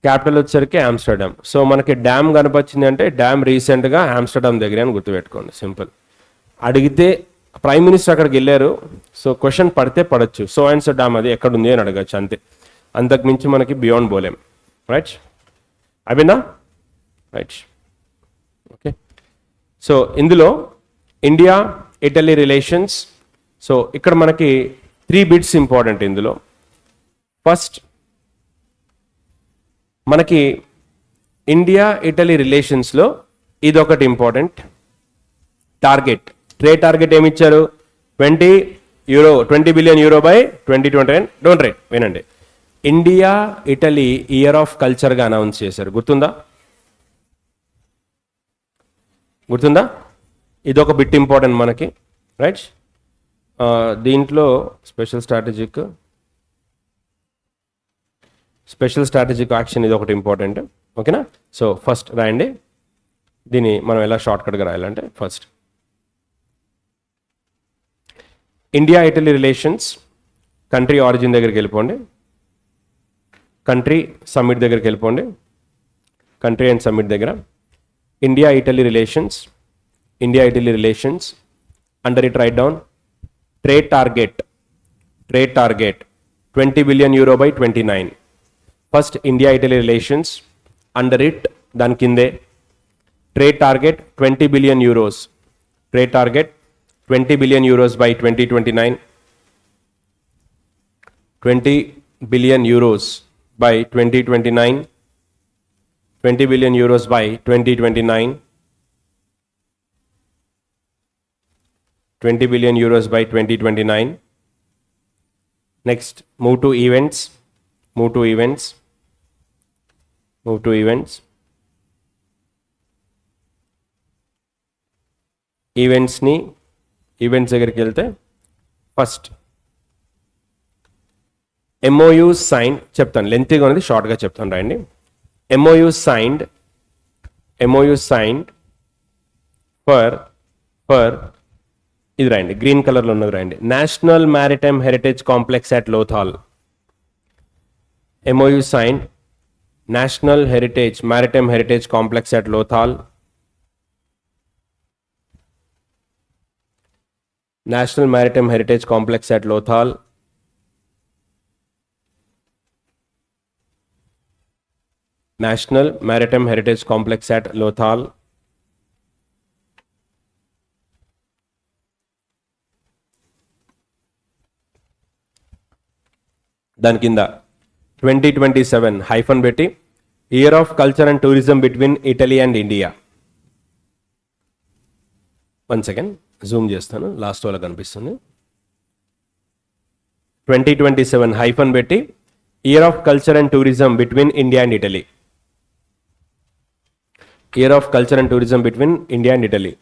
క్యాపిటల్ వచ్చరికి ఆమ్స్టర్డమ్. సో మనకి డ్యామ్ కనపచ్చింది అంటే డ్యామ్ రీసెంట్గా ఆమ్స్టర్డమ్ దగ్గర అని గుర్తుపెట్టుకోండి, సింపుల్. అడిగితే ప్రైమ్ మినిస్టర్ అక్కడికి వెళ్ళారు, సో క్వశ్చన్ పడితే పడచ్చు, సో అండ్ సో డ్యామ్ అది ఎక్కడుంది అని అడగచ్చు, అంతే. అంతకు మించి మనకి బియాండ్ పోలేం, రైట్. అయిపోయిందా? రైట్. ఓకే, సో ఇందులో ఇండియా ఇటలీ రిలేషన్స్. సో ఇక్కడ మనకి 3 బిట్స్ ఇంపార్టెంట్ ఇందులో. ఫస్ట్ మనకి ఇండియా ఇటలీ రిలేషన్స్లో ఇదొకటి ఇంపార్టెంట్. టార్గెట్, ట్రేడ్ టార్గెట్ ఏమి ఇచ్చారు? 20 billion euro by 2029. Don't write, వినండి. ఇండియా ఇటలీ ఇయర్ ఆఫ్ కల్చర్గా అనౌన్స్ చేశారు, గుర్తుందా? గుర్తుందా? ఇదొక బిట్ ఇంపార్టెంట్ మనకి, రైట్. దీంట్లో స్పెషల్ స్ట్రాటజిక్ యాక్షన్ ఇది ఒకటి ఇంపార్టెంట్, ఓకేనా? సో ఫస్ట్ రాయండి, దీన్ని మనం ఎలా షార్ట్కట్గా రాయాలంటే first India Italy relations, country origin దగ్గరికి వెళ్ళిపోండి, కంట్రీ సమ్మిట్ దగ్గరికి వెళ్ళిపోండి, కంట్రీ అండ్ సమ్మిట్ దగ్గర India Italy relations, under it right down trade target 20 billion euro by 29. First India Italy relations, under it దాని కిందే trade target 20 billion euros, trade target 20 billion euros by 2029, 20 billion euros by 2029, 20 billion euros by 2029, 20 billion euros by 2029. Next move to events. Events దగ్గరికి వెళ్తే first MOU sign చెప్తాను, లెంతీగా ఉన్నది షార్ట్గా చెప్తాను, రాయండి. MOU signed for ఇది రాయండి, గ్రీన్ కలర్లో ఉన్నది రాయండి, national maritime heritage complex at Lothal. MOU signed National Maritime Heritage Complex at Lothal. National Maritime Heritage Complex at Lothal. National Maritime Heritage Complex at Lothal. దాని కింద 2027 హైఫన్ పెట్టి year of culture and tourism between Italy and India. One second Zoom చేస్తాను, last వాళ్ళకి కనిపిస్తుంది. 2027 hyphen పెట్టి year of culture and tourism between India and Italy. Year of culture and tourism between India and Italy.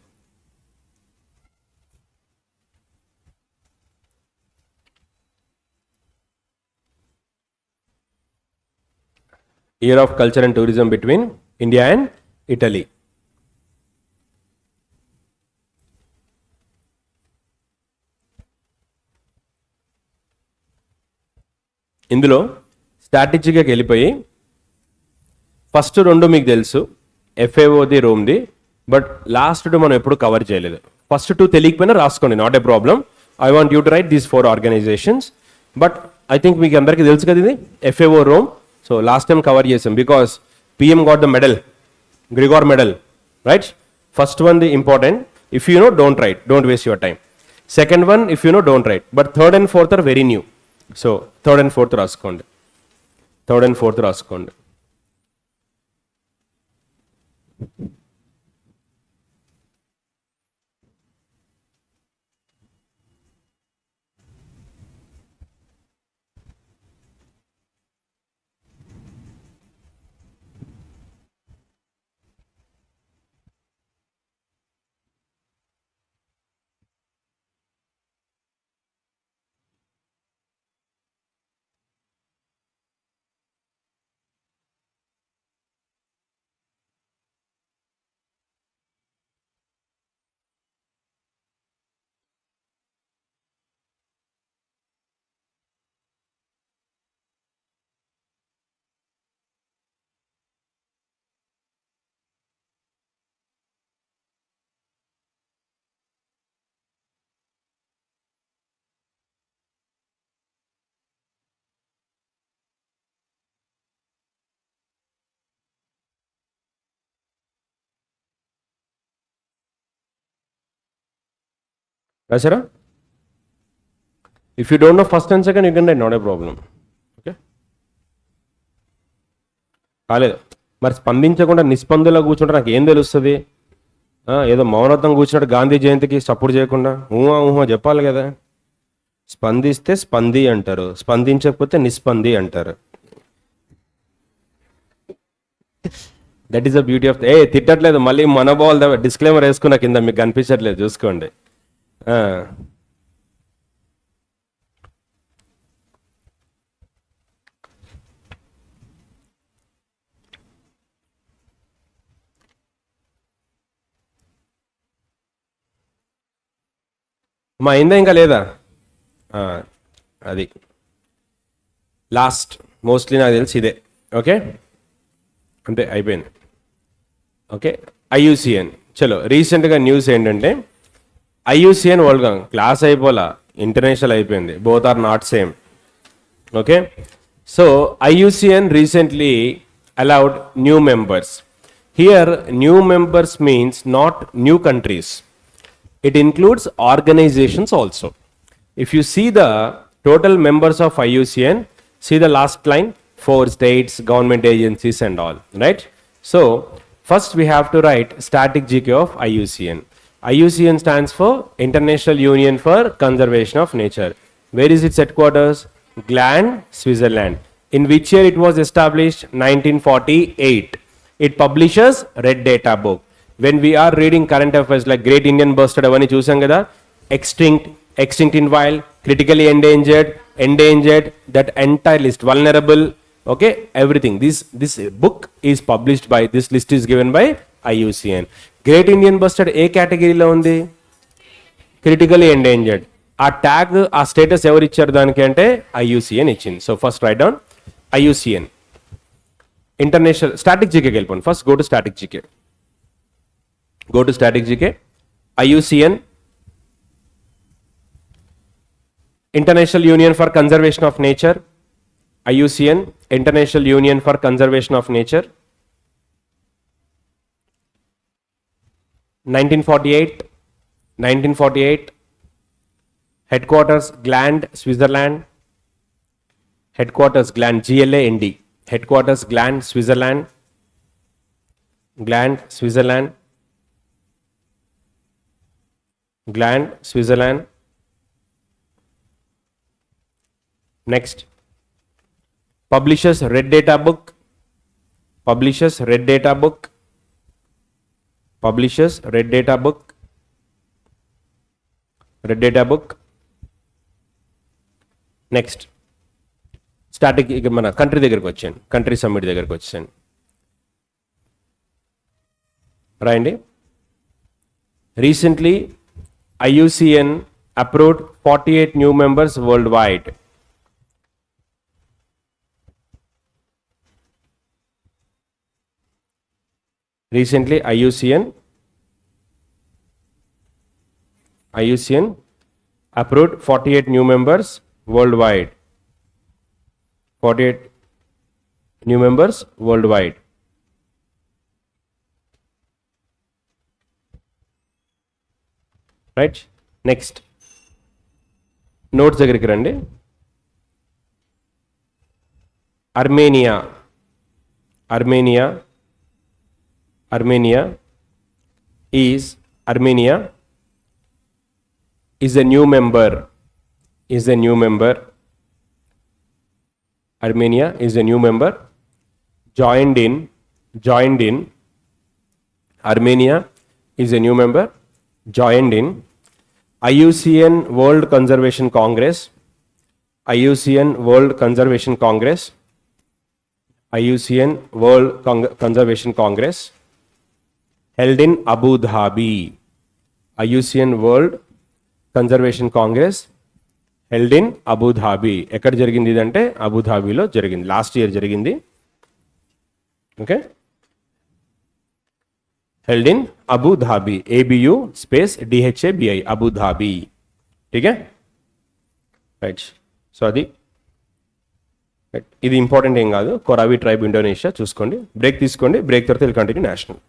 Year of Culture and Tourism between India and Italy. ఇందులో స్ట్రాటజీగా వెళ్ళిపోయి first 2 మీకు తెలుసు, FAOది రోమ్ది, but last 2 మనం ఎప్పుడు cover చేయలేదు. First 2 తెలియకపోయినా రాసుకోండి, not a problem. I want you to write these 4 organisations, but I think మీకు అందరికీ తెలుసు కదా ఇది FAO Rome. So last time cover చేసాం because PM got the medal, Gregor medal, right? First one the important, if you know don't write, don't waste your time. Second one if you know don't write, but third and fourth are very new. So third and fourth రాసుకోండి. రాశారా? If you don't know first and second, you can write, not a problem. Okay? కాలేదు. మరి స్పందించకుండా నిస్పందులా కూర్చుంటే నాకు ఏం తెలుస్తుంది? ఏదో మౌనత్వం కూర్చున్నట్టు గాంధీ జయంతికి సపోర్ట్ చేయకుండా ఊహా చెప్పాలి కదా. స్పందిస్తే స్పంది అంటారు, స్పందించకపోతే నిస్పంది అంటారు. That is the beauty of తిట్టట్లేదు, మళ్ళీ మనోభావాలు డిస్క్లైమర్ వేసుకున్నా కింద, మీకు కనిపించట్లేదు చూసుకోండి. మా అయిందా ఇంకా లేదా? అది లాస్ట్ మోస్ట్లీ నాకు తెలిసి ఇదే. ఓకే అంతే అయిపోయింది. ఓకే ఐయుసిఎన్ చలో రీసెంట్గా న్యూస్ ఏంటంటే ఐయుసిఎన్ వరల్డ్ క్లాస్ అయిపోలా, ఇంటర్నేషనల్ అయిపోయింది, both are not same. Okay so IUCN recently allowed new members. Here new members means not new countries. It includes organizations also. If you see the total members of IUCN, see the last line, 4 states, government agencies and all, right? So first we have to write static GK of IUCN. IUCN stands for International Union for Conservation of Nature. Where is its headquarters? Gland, Switzerland. In which year it was established? 1948. It publishes Red Data book. When we are reading current affairs like Great Indian Bustard avani chusam kada, extinct in wild, critically endangered, that entire list, vulnerable, okay, everything. This book is published by, this list is given by IUCN. Great Indian Bustard ఏ కేటగిరీలో ఉంది? Critically endangered. ఆ tag, ఆ status ఎవరు ఇచ్చారు దానికి అంటే IUCN ఇచ్చింది. So first write down IUCN. International static జీకేకి వెళ్ళిపోండి. First go to static GK. Go to static GK. IUCN, International Union for Conservation of Nature. IUCN, International Union for Conservation of Nature. 1948. Headquarters Gland, Switzerland. Headquarters Gland, GLAND. Headquarters Gland, Switzerland. Gland, Switzerland. Gland, Switzerland. Next, publishes Red Data book. Publishes Red Data book. Publishes Red Data book. Red Data book. Next, static మన country దగ్గరకు వచ్చాను, country summit దగ్గరకు వచ్చాను. రాయండి. Recently IUCN approved 48 new members worldwide. Recently IUCN approved 48 new members worldwide. 48 new members worldwide. Right. Next notes దగ్గరికి రండి. Armenia Armenia is Armenia is a new member. Is a new member. Armenia is a new member. Joined in. Joined in. Armenia is a new member. Joined in IUCN World Conservation Congress. IUCN World Conservation Congress. IUCN World Conservation Congress held in Abu Dhabi. IUCN World Conservation Congress held in Abu Dhabi. ఎక్కడ జరిగింది ఇదంటే అబుధాబిలో జరిగింది. Last year జరిగింది. Okay, held in Abu Dhabi. ABU space DHABI Abu Dhabi. ठीक है, right. So అది ఇది important ఏం కాదు. కొరావి ట్రైబ్ ఇండోనేషియా చూసుకోండి. బ్రేక్ తీసుకోండి. బ్రేక్ తర్వాత continue national.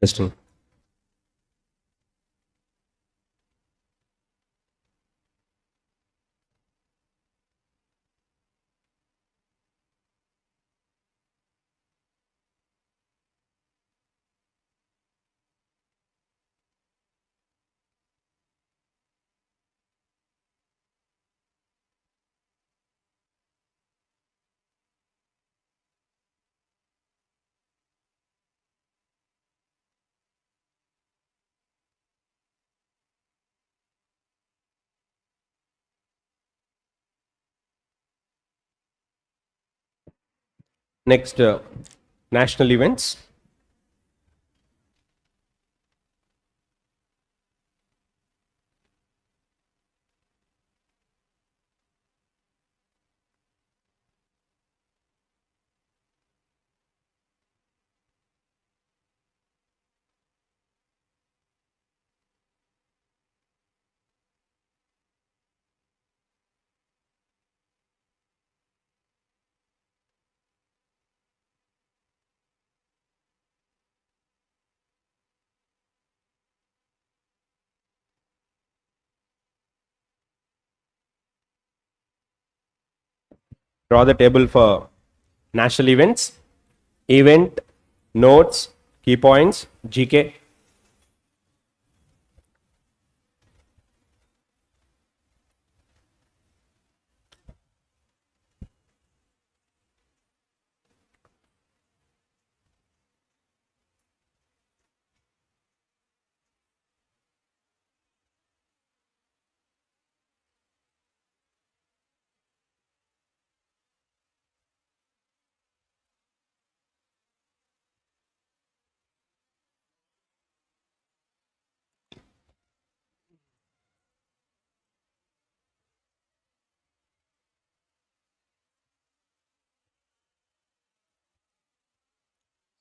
Testing. Next, national events. Draw the table for national events, event, notes, key points, GK.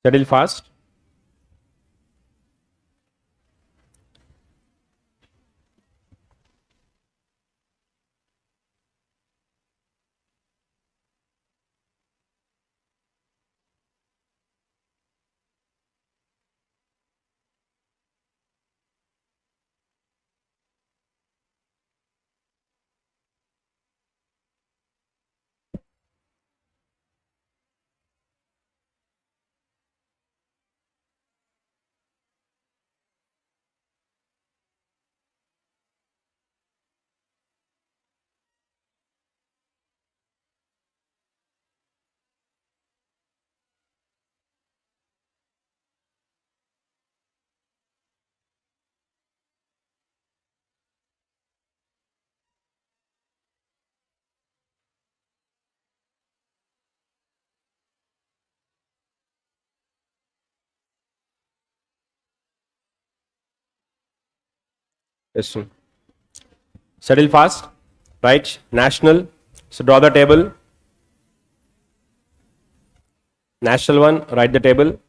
Settle fast. Testing. Settle fast. Right. National. So draw the table. National one. Write the table.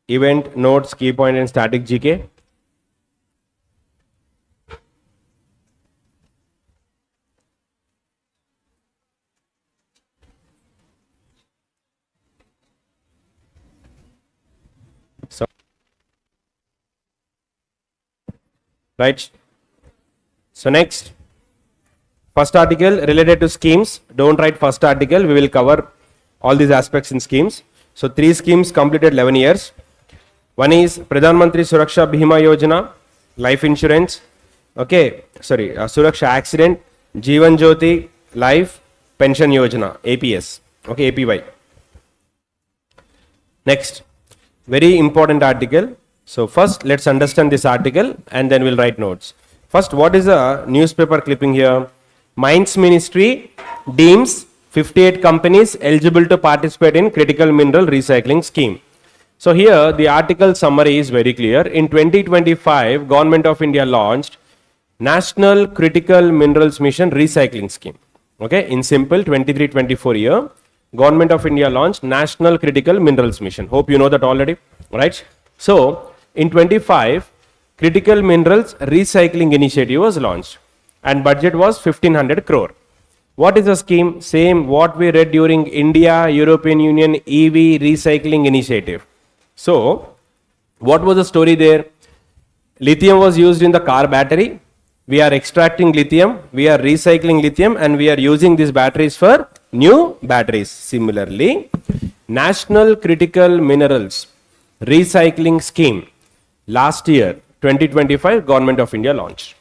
Event, notes, key point, and static GK. So, right. So next, first article related to schemes. Don't write first article. We will cover all these aspects in schemes. So 3 schemes completed 11 years. One is Pradhan Mantri Suraksha Bhima Yojana, life insurance. Okay, sorry, Suraksha accident, Jeevan Jyoti, life, pension Yojana, APS. Okay, APY. Next, very important article. So first, let's understand this article and then we'll write notes. First, what is a newspaper clipping here? Mines Ministry deems 58 companies eligible to participate in critical mineral recycling scheme. So here the article summary is very clear. In 2025, Government of India launched National Critical Minerals Mission Recycling Scheme. Okay, in simple, 23-24 year, Government of India launched National Critical Minerals Mission. Hope you know that already, right? So in 25, Critical Minerals Recycling Initiative was launched and budget was 1500 crore. What is the scheme? Same what we read during India European Union EV Recycling Initiative. So what was the story there? Lithium was used in the car battery. We are extracting lithium, we are recycling lithium, and we are using these batteries for new batteries. Similarly, National Critical Minerals Recycling Scheme last year 2025 Government of India launched.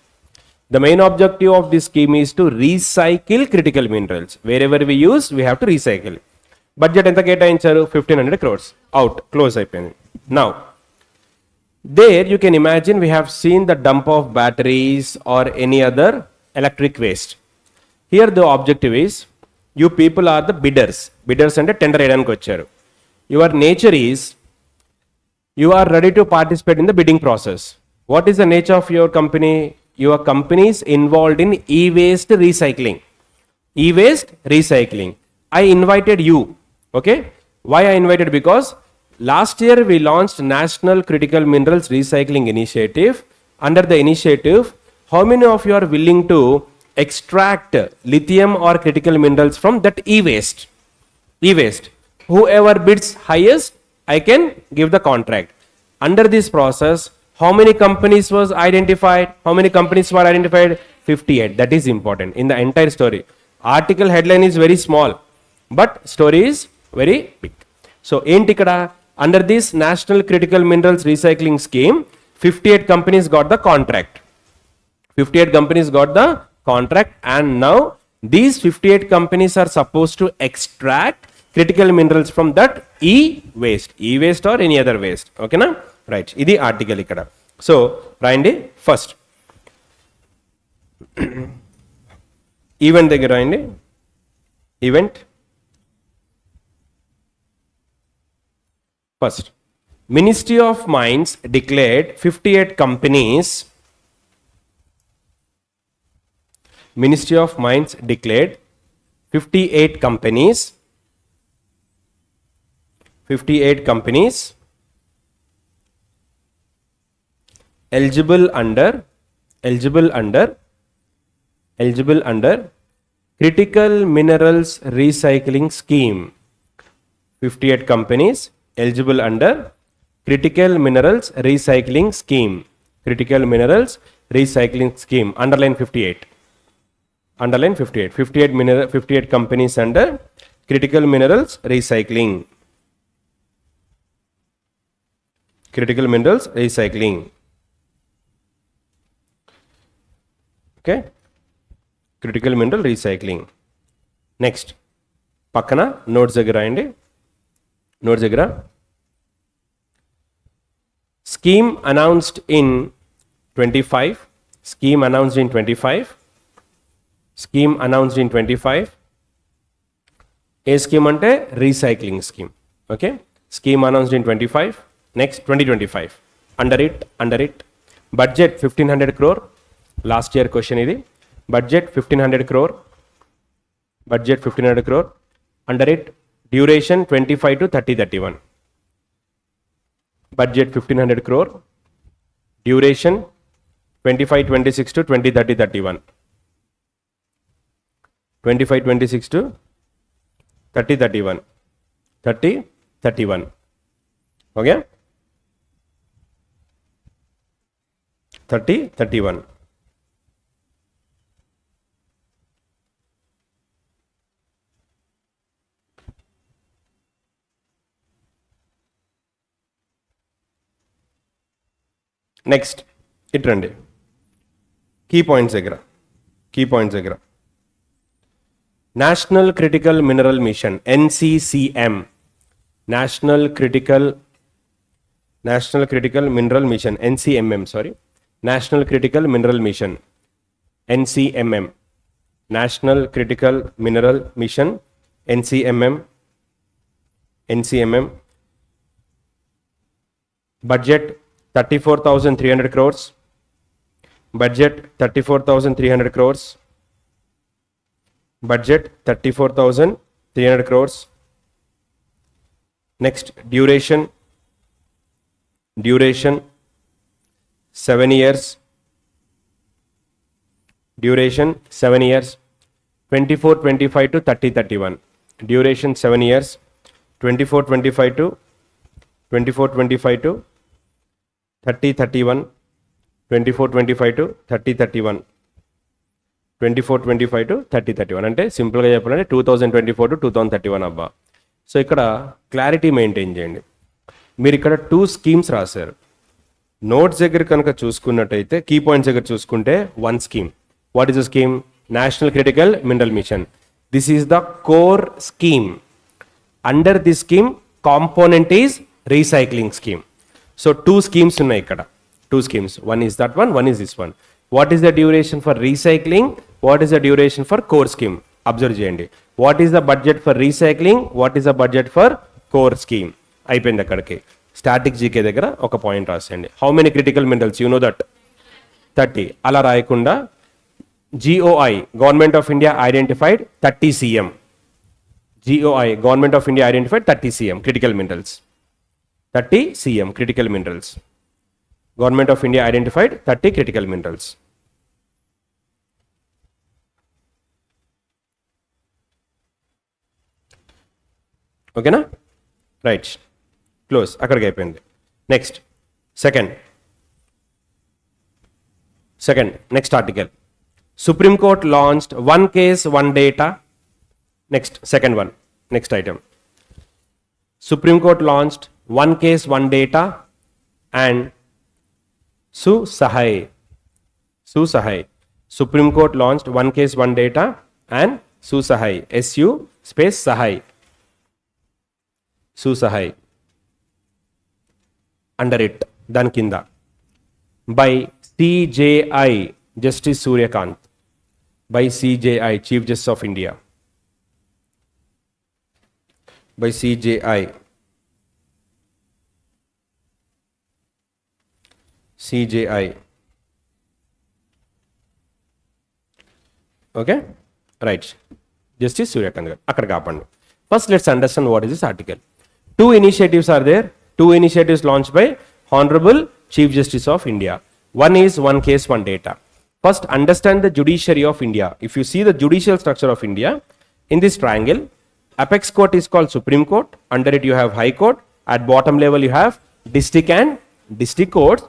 The main objective of this scheme is to recycle critical minerals. Wherever we use, we have to recycle. Budget enta కేటాయించారు 1500 crores. Out, close అయిపోయింది. Now, there you can imagine we have seen the dump of batteries or any other electric waste. Here the objective is, you people are the bidders. Bidders అంటే tender వేయడానికి వచ్చారు. Your nature is, you are ready to participate in the bidding process. What is the nature of your company? Your company is involved in e-waste recycling. E-waste recycling. I invited you. Okay? Why I invited? Because last year we launched National Critical Minerals Recycling Initiative. Under the initiative, how many of you are willing to extract lithium or critical minerals from that e-waste? E-waste. Whoever bids highest, I can give the contract. Under this process, how many companies was identified? How many companies were identified? 58. That is important in the entire story. Article headline is very small, but story is very big. So, enti ikkada under this National Critical Minerals Recycling Scheme, 58 companies got the contract. 58 companies got the contract, and now these 58 companies are supposed to extract critical minerals from that e-waste or any other waste. Okay na? Right. Idi article ikkada. So, రాయండి first. Event దగ్గర రాయండి. Event. First, Ministry of Mines declared 58 companies. Ministry of Mines declared 58 companies. 58 companies eligible under Critical Minerals Recycling Scheme. 58 companies eligible under Critical Minerals Recycling Scheme. Critical Minerals Recycling Scheme. Underline 58. Underline 58. 58 companies under Critical Minerals Recycling. Critical Minerals Recycling. Okay. Critical Mineral Recycling. Next. Pakkana notes దగ్గర రాయండి. Notes దగ్గర. Scheme announced in 25. Scheme announced in 25. Scheme announced in 25. ఏ scheme అంటే recycling scheme. Okay. Scheme announced in 25. Next 2025. Under it. Budget 1500 crore. Last year question idi. Budget 1500 crore. Budget 1500 crore. Under it, duration 25 to 30-31. Budget 1500 crore. Duration 25-26 to 20-30-31. 25-26 to 30-31. 30-31. Okay? 30-31. Next ఇట్రండి key points దగ్గర national critical mineral machine NCCM national critical mineral machine NCMM national critical mineral machine NCMM national critical mineral machine NCMM budget 34,300 crores. Budget 34,300 crores. Budget 34,300 crores. Next, duration 7 years. Duration 7 years. 24-25 to 30-31. Duration 7 years. 24-25 to 24-25 to 30-31, 24-25 to 30-31, 24-25 to 30-31 అంటే సింపుల్గా చెప్పాలంటే 2024 to 2031 అబ్బా. So ఇక్కడ clarity maintain చేయండి. మీరు ఇక్కడ 2 schemes రాశారు. Notes దగ్గర కనుక చూసుకున్నట్టయితే కీ పాయింట్స్ దగ్గర చూసుకుంటే 1 scheme. What is the scheme? National critical mineral machine. This is the core scheme. Under this scheme component is recycling scheme. So 2 schemes ఉన్నాయి ఇక్కడ. 2 schemes. One is that one is this one. What is the duration for recycling? What is the duration for core scheme? Observe చేయండి. What is the budget for recycling? What is the budget for core scheme? అయిపోయింది అక్కడికి. Static GK దగ్గర ఒక point రాసేయండి. How many critical minerals? You know that 30. అలా రాయకుండా GOI government of India identified 30 cm. GOI government of India identified 30 cm critical minerals. 30 cm critical minerals. Government of India identified 30 critical minerals. Okay na? Right. Close. Akkadiki అయిపోయింది. Next. Second. Next article. Supreme Court launched one case, one data. Next. Second one. Next item. Supreme Court launched one case, one data and Su-Sahay. Supreme Court launched one case, one data and Su-Sahay. SU space Sahay. Su-Sahay. Under it. Dan kinda. By CJI. Justice Suryakant. By CJI. Chief Justice of India. By CJI. CJI. Okay? Right. Justice Suryakant. Akkada kaapandi. First, let's understand what is this article. 2 initiatives are there. 2 initiatives launched by Honorable Chief Justice of India. One is one case, one data. First, understand the judiciary of India. If you see the judicial structure of India, in this triangle, apex court is called Supreme Court. Under it, you have High Court. At bottom level, you have district and district courts.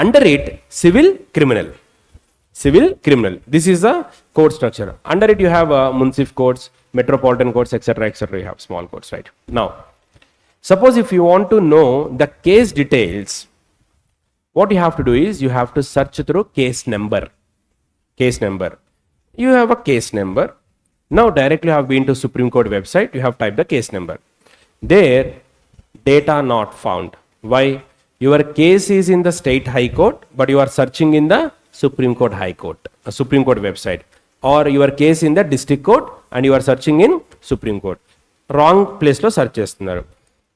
Under it, civil criminal. This is the court structure. Under it, you have municipal courts, metropolitan courts, etc. You have small courts, right? Now, suppose if you want to know the case details, what you have to do is you have to search through case number. You have a case number. Now, directly you have been to Supreme Court website. You have typed the case number. There, data not found. Why? Your case is in the state high court, but you are searching in the Supreme Court high court, Supreme Court website, or your case in the district court and you are searching in Supreme Court. Wrong place lo search chestunnaru.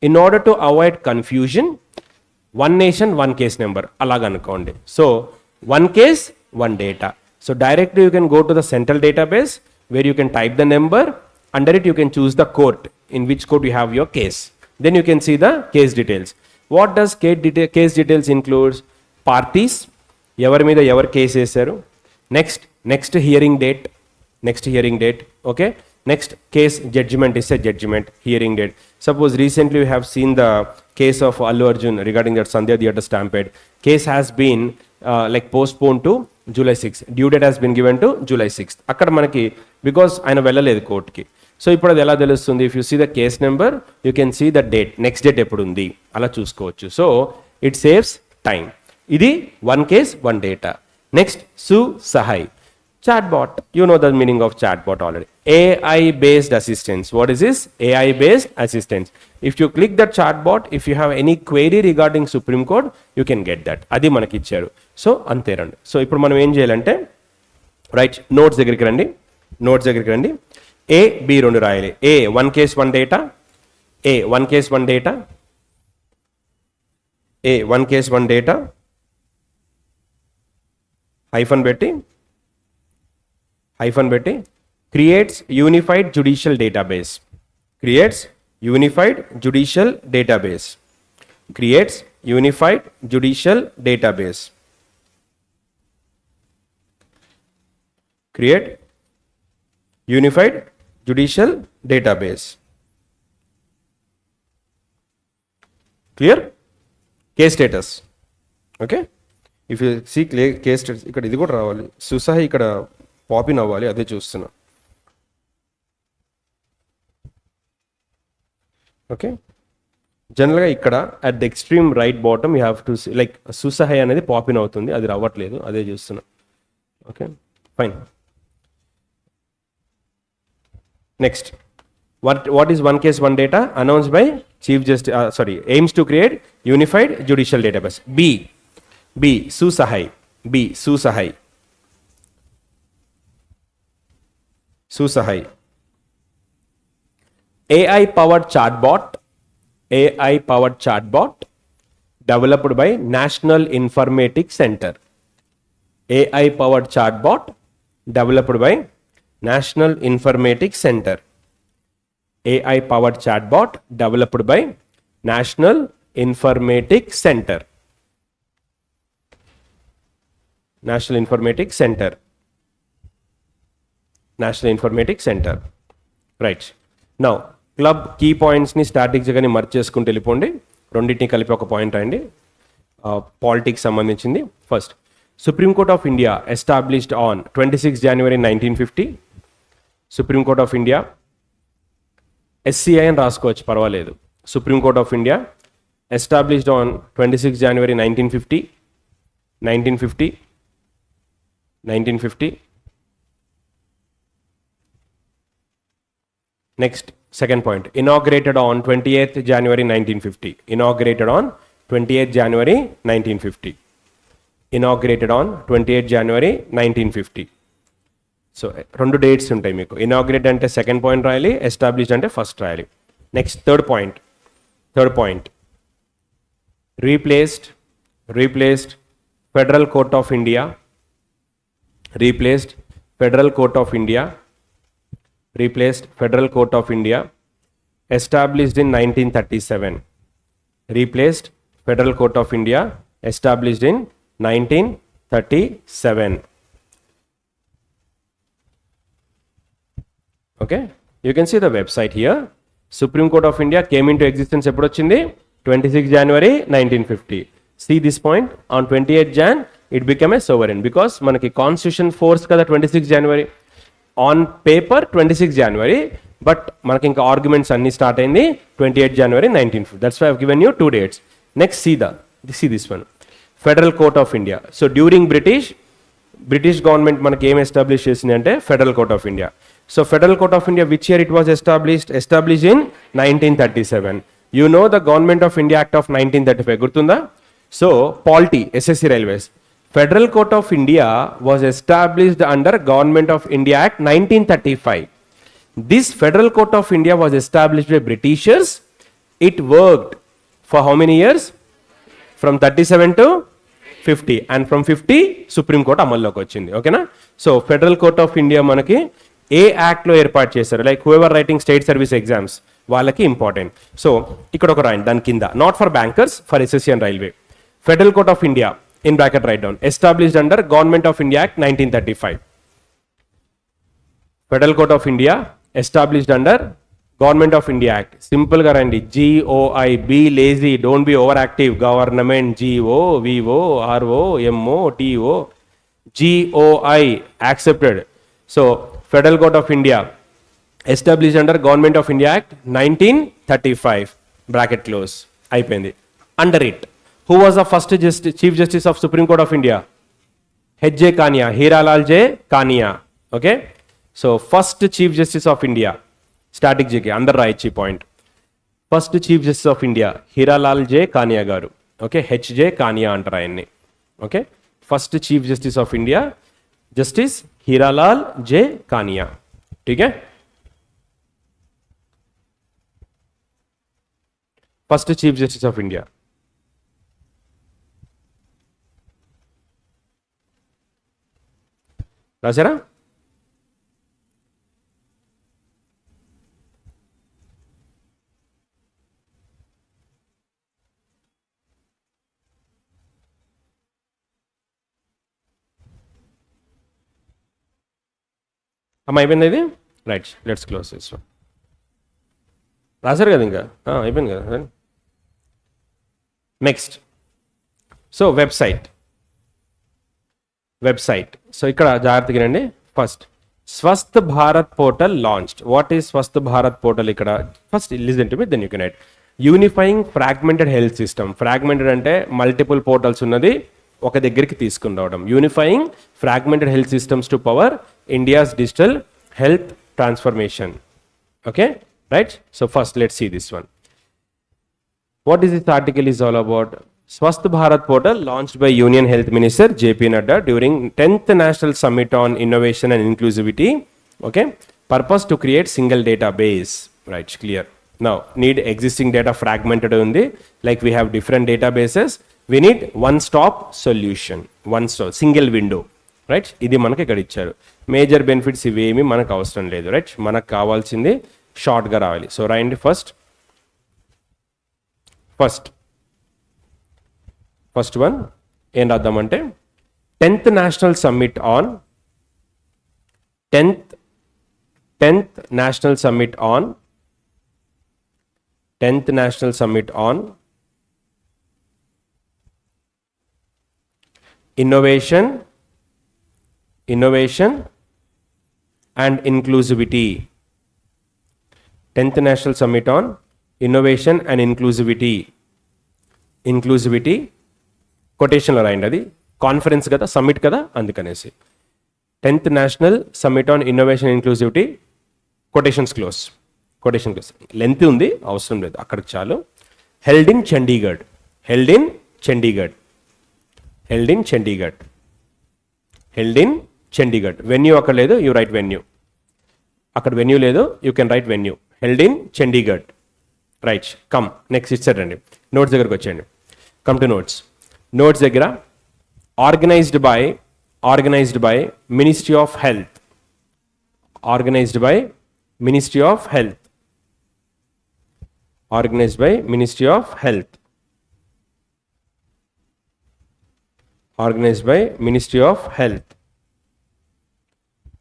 In order to avoid confusion, one nation, one case number. Alaga anukondi. So, one case, one data. So, directly you can go to the central database where you can type the number. Under it, you can choose the court, in which court you have your case. Then you can see the case details. What does case details includes? Parties, ఎవరి మీద ఎవరు case వేశారు, next hearing date, okay, next case judgement is a judgement, hearing date. Suppose recently we have seen the case of Allu Arjun regarding that Sandhya theatre stampede. Case has been like postponed to July 6th. Due date has been given to July 6th. అక్కడ మనకి because ఆయన వెళ్ళలేదు కోర్టుకి. So ఇప్పుడు అది ఎలా తెలుస్తుంది? If you see the case number you can see the date, next date ఎప్పుడు ఉంది అలా చూసుకోవచ్చు. So it saves time. ఇది one case one data. Next Su-Sahay chatbot. You know the meaning of chatbot already. AI based assistance. What is this? AI based assistance. If you click that chatbot, if you have any query regarding Supreme Court, you can get that. అది మనకి ఇచ్చారు. So అంతే రండి. So ఇప్పుడు మనం ఏం చేయాలంటే right notes దగ్గరికి రండి. A B రెండు రాయాలి. A one case one data, A one case one data, A one case one data, hyphen పెట్టి creates unified judicial database. Creates unified judicial database. Create unified judicial database. క్లియర్? Case status. Okay, if you see case status ఇక్కడ ఇది కూడా రావాలి, సుసహై ఇక్కడ పాపిన్ అవ్వాలి, అదే చూస్తున్నా. ఓకే, జనరల్గా ఇక్కడ at the extreme right bottom you have to like Susahay అనేది పాపిన్ అవుతుంది, అది రావట్లేదు, అదే చూస్తున్నా. Okay fine. Next, what is one case one data announced by chief justice, aims to create unified judicial database. B susahai. AI powered chatbot developed by National Informatics Center. AI powered chatbot developed by National Informatics Center. AI powered chatbot developed by National Informatics Center. National Informatics Center. National Informatics Center. Right. Now, club key points ni static jagani merge చేసుకుంటూ వెళ్ళిపోండి. రెండింటిని కలిపి ఒక point అండి. Politics సంబంధించింది. First, Supreme Court of India established on 26 January 1950. Supreme Court of India, SCI అని రాసుకోవచ్చు పర్వాలేదు. Supreme Court of India established on 26 January 1950. Next, second point, inaugurated on 28th January 1950. Inaugurated on 28th January 1950. Inaugurated on 28th January 1950. So రెండు dates ఉంటాయి మీకు. Inaugurate అంటే second point రాయాలి, established అంటే first రాయాలి. Next third point, replaced federal court of India. Replaced federal court of India established in 1937. Replaced Federal Court of India established in 1937. Okay, you can see the website here. Supreme Court of India came into existence ఎప్పుడు వచ్చింది? 26 January 1950. See this point, on 28 Jan it became a sovereign because మనకి constitution force కదా 26 January. On paper 26 January, but మనకి ఇంకా arguments అన్ని start అయింది 28 January 1950. That's why I have given you 2 dates. Next see this one, federal court of India. So during British government మనకి ఏం establish చేసింది అంటే federal court of India. So federal court of India which year it was established in 1937. You know the government of India act of 1935 గుర్తుందా? So polity SSC railways, Federal Court of India was established under Government of India Act 1935. This Federal Court of India was established by Britishers. It worked for how many years? From 37 to 50, and from 50 Supreme Court అమల్లోకి వచ్చింది. ఓకేనా? So federal court of India మనకి ఏ యాక్ట్లో ఏర్పాటు చేశారు? Like whoever writing state service exams వాళ్ళకి important. So ఇక్కడ ఒక రాయండి దాని కింద, not for bankers, for SSC and railway. Federal court of India in bracket write down, established under Government of India Act 1935. Federal Court of India established under Government of India Act. Simple ga randi, GOI. Be lazy, don't be overactive. Government, GO, RO, MO, TO. GOI, accepted. So Federal Court of India established under Government of India Act 1935. Bracket close. అయిపోయింది. Under it, who was the first Chief Justice of Supreme Court of India? H.J. Kania, Hiralal J. Kania. Okay, so first Chief Justice of India, static JK, under right point. First Chief Justice of India, Hiralal J. Kania garu. Okay, H.J. Kania antara ayanni. Okay, first Chief Justice of India, Justice Hiralal J. Kania. ठीक है? First Chief Justice of India. రాసారా? అయిపోయింది ఇది. Right, let's close this one. రాశారు కదా ఇంకా, అయిపోయింది కదా. Next so website so ఇక్కడ జాగ్రత్తగా రండి. First Swasth Bharat portal launched. What is Swasth Bharat portal? ఇక్కడ first listen to me, then you can write. Unifying fragmented health system. Fragmented అంటే మల్టిపుల్ పోర్టల్స్ ఉన్నది ఒక దగ్గరికి తీసుకుని రావడం. Unifying fragmented health systems to power India's digital health transformation. Okay, right. So first let's see this one. What is this article is all about? Swasth Bharat portal launched by Union Health Minister JP Nadda during 10th National Summit on Innovation and Inclusivity. Okay, purpose to create single database. Right, clear. Now, need existing data fragmented undi, like we have different databases. We need one-stop solution, one-stop single window. Right, ఇది మనకి ఇక్కడ ఇచ్చారు. Major benefits ఇవేమి మనకు అవసరం లేదు. Right, మనకు కావాల్సింది షార్ట్గా రావాలి. సో రాయండి ఫస్ట్ వన్ ఏం రాద్దామంటే 10th National Summit on 10th National Summit on Innovation and Inclusivity. 10th National Summit on Innovation and Inclusivity కొటేషన్లో రాయండి. అది కాన్ఫరెన్స్ కదా, సమ్మిట్ కదా, అందుకనేసి 10th National Summit on Innovation and Inclusivity quotations close. Length ఉంది, అవసరం లేదు, అక్కడికి చాలు. Held in Chandigarh. వెన్యూ అక్కడ లేదు, యూ రైట్ వెన్యూ. అక్కడ వెన్యూ లేదు, you can right venue. Held in Chandigarh. Right, come next ఇచ్చారండి. నోట్స్ దగ్గరకు వచ్చేయండి. కమ్ టు నోట్స్ దగ్గర organised by ministry of health. Organised by ministry of health.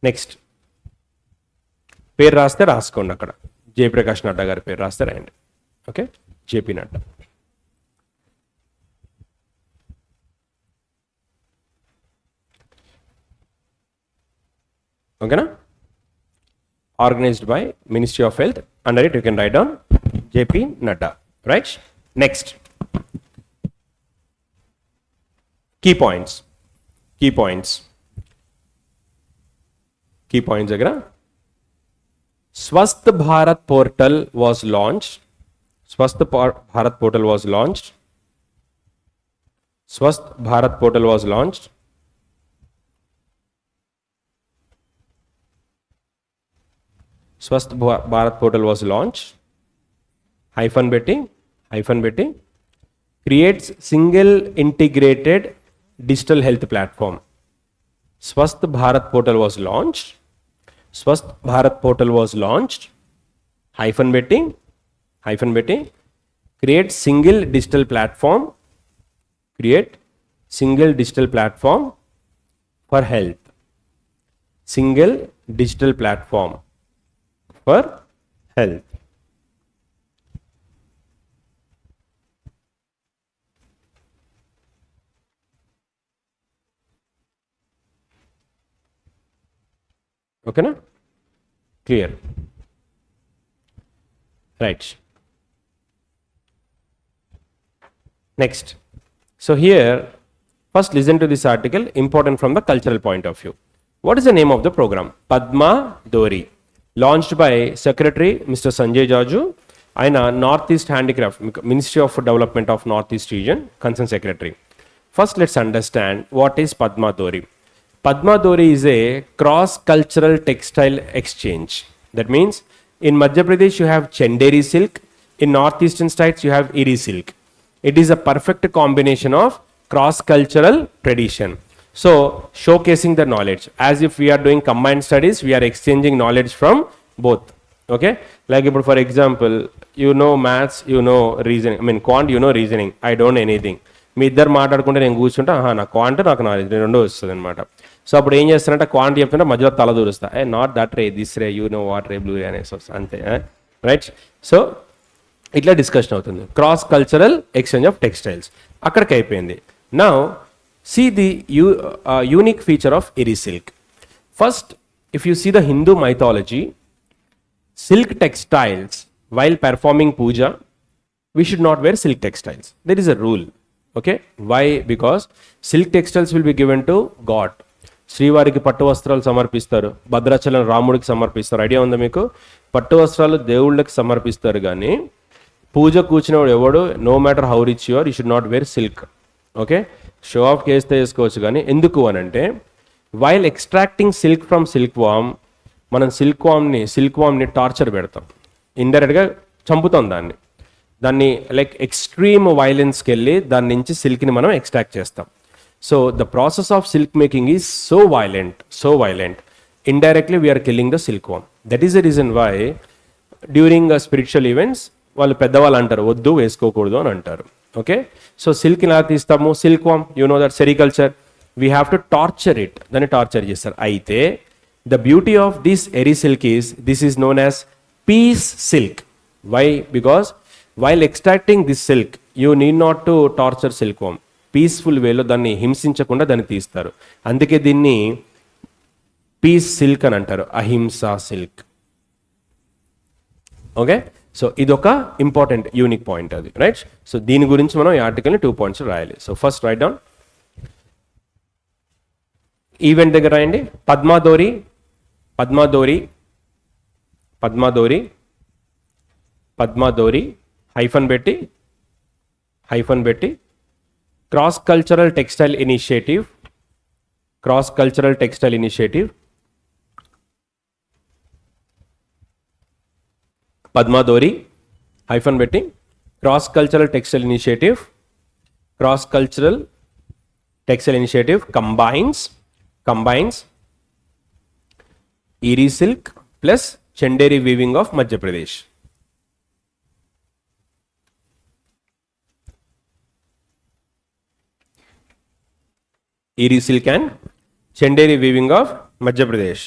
Next పేరు రాస్తే రాసుకోండి, అక్కడ జయప్రకాష్ నడ్డా గారి పేరు రాస్తే రాయండి. ఓకే, జేపీ నడ్డా. ఓకేనా? Organised by ministry of health. Under it you can write down JP Nadda. Right, next key points దగ్గర Swasth Bharat portal was launched. Swasth Bharat portal was launched. Swasth Bharat portal was launched. Swasth Bharat portal was launched. Hyphen betti creates single integrated digital health platform. Swasth Bharat portal was launched. Swasth Bharat portal was launched. Hyphen betti create single digital platform for health. Single digital platform for health. Okay na? Clear? Right. Next. So here, first listen to this article, important from the cultural point of view. What is the name of the program? Padma Dori. Launched by Secretary Mr. Sanjay Jaju, Aina Northeast Handicraft, Ministry of Development of Northeast Region, Concerned Secretary. First, let's understand what is Padma Dori. Padma Dori is a cross-cultural textile exchange. That means in Madhya Pradesh you have Chanderi silk, in northeastern states you have Iri silk. It is a perfect combination of cross-cultural tradition. So, showcasing the knowledge. As if we are doing combined studies, we are exchanging knowledge from both. Okay? Like for example, you know maths, you know reasoning. I mean quant, you know reasoning. I don't know anything. మీ ఇద్దరు మాట్లాడుకుంటే నేను కూర్చుంటా, నాకు quant నాకు knowledge రెండో వస్తుంది అనమాట. So అప్పుడు ఏం చేస్తానంటే క్వాంట్ చెప్తుంటే మధ్యలో తల దూరుస్తా, not that ray, this ray, you know what ray, blue ray అనేసి వస్తా, అంతే. రైట్? సో ఇట్లా డిస్కషన్ అవుతుంది. Cross cultural exchange of textiles అక్కడికి అయిపోయింది. Now see the unique feature of Eri silk. First, if you see the Hindu mythology, silk textiles while performing puja, we should not wear silk textiles. There is a rule. Okay, why? Because silk textiles will be given to God. శ్రీవారికి పట్టు వస్త్రాలు సమర్పిస్తారు, భద్రాచలం రాముడికి సమర్పిస్తారు. Idea ఉందా మీకు? పట్టు వస్త్రాలు దేవుళ్ళకి సమర్పిస్తారు, కానీ పూజ కూర్చునేవాడు ఎవడు, no matter how rich you are, you should not wear silk. Okay, show off చేస్తే వేసుకోవచ్చు, కానీ ఎందుకు అని అంటే, while extracting silk from silk worm, మనం సిల్క్ వామ్ని టార్చర్ పెడతాం, ఇండైరెక్ట్గా చంపుతాం దాన్ని లైక్ ఎక్స్ట్రీమ్ వైలెన్స్కి వెళ్ళి దాని నుంచి సిల్క్ని మనం ఎక్స్ట్రాక్ట్ చేస్తాం. So the process of silk making is so violent, indirectly we're killing the silk worm. That is the reason why during spiritual events వాళ్ళు పెద్దవాళ్ళు అంటారు వద్దు, వేసుకోకూడదు అని అంటారు. ఓకే, సో సిల్క్ ఎలా తీస్తాము? Silk worm, you know that sericulture, we have to torture it, దాన్ని టార్చర్ చేస్తారు. అయితే the beauty of this eri silk is, this is known as peace silk. Why? Because while extracting this silk, you need not to torture silkworm. Peaceful way lo danni himsinchakunda danni teestaru. Anduke dinni peace silk అని అంటారు, ahimsa silk. Okay, so ఇదొక important unique point అది, right? So దీని గురించి మనం ఈ ఆర్టికల్ని 2 points రాయాలి. So first write down, event దగ్గర రాయండి. పద్మాదోరి హైఫన్ పెట్టి cross cultural textile initiative, Padmadori hyphen పెట్టి cross cultural textile initiative combines Eri silk plus Chanderi weaving of Madhya Pradesh. Eri silk and Chanderi weaving of Madhya Pradesh.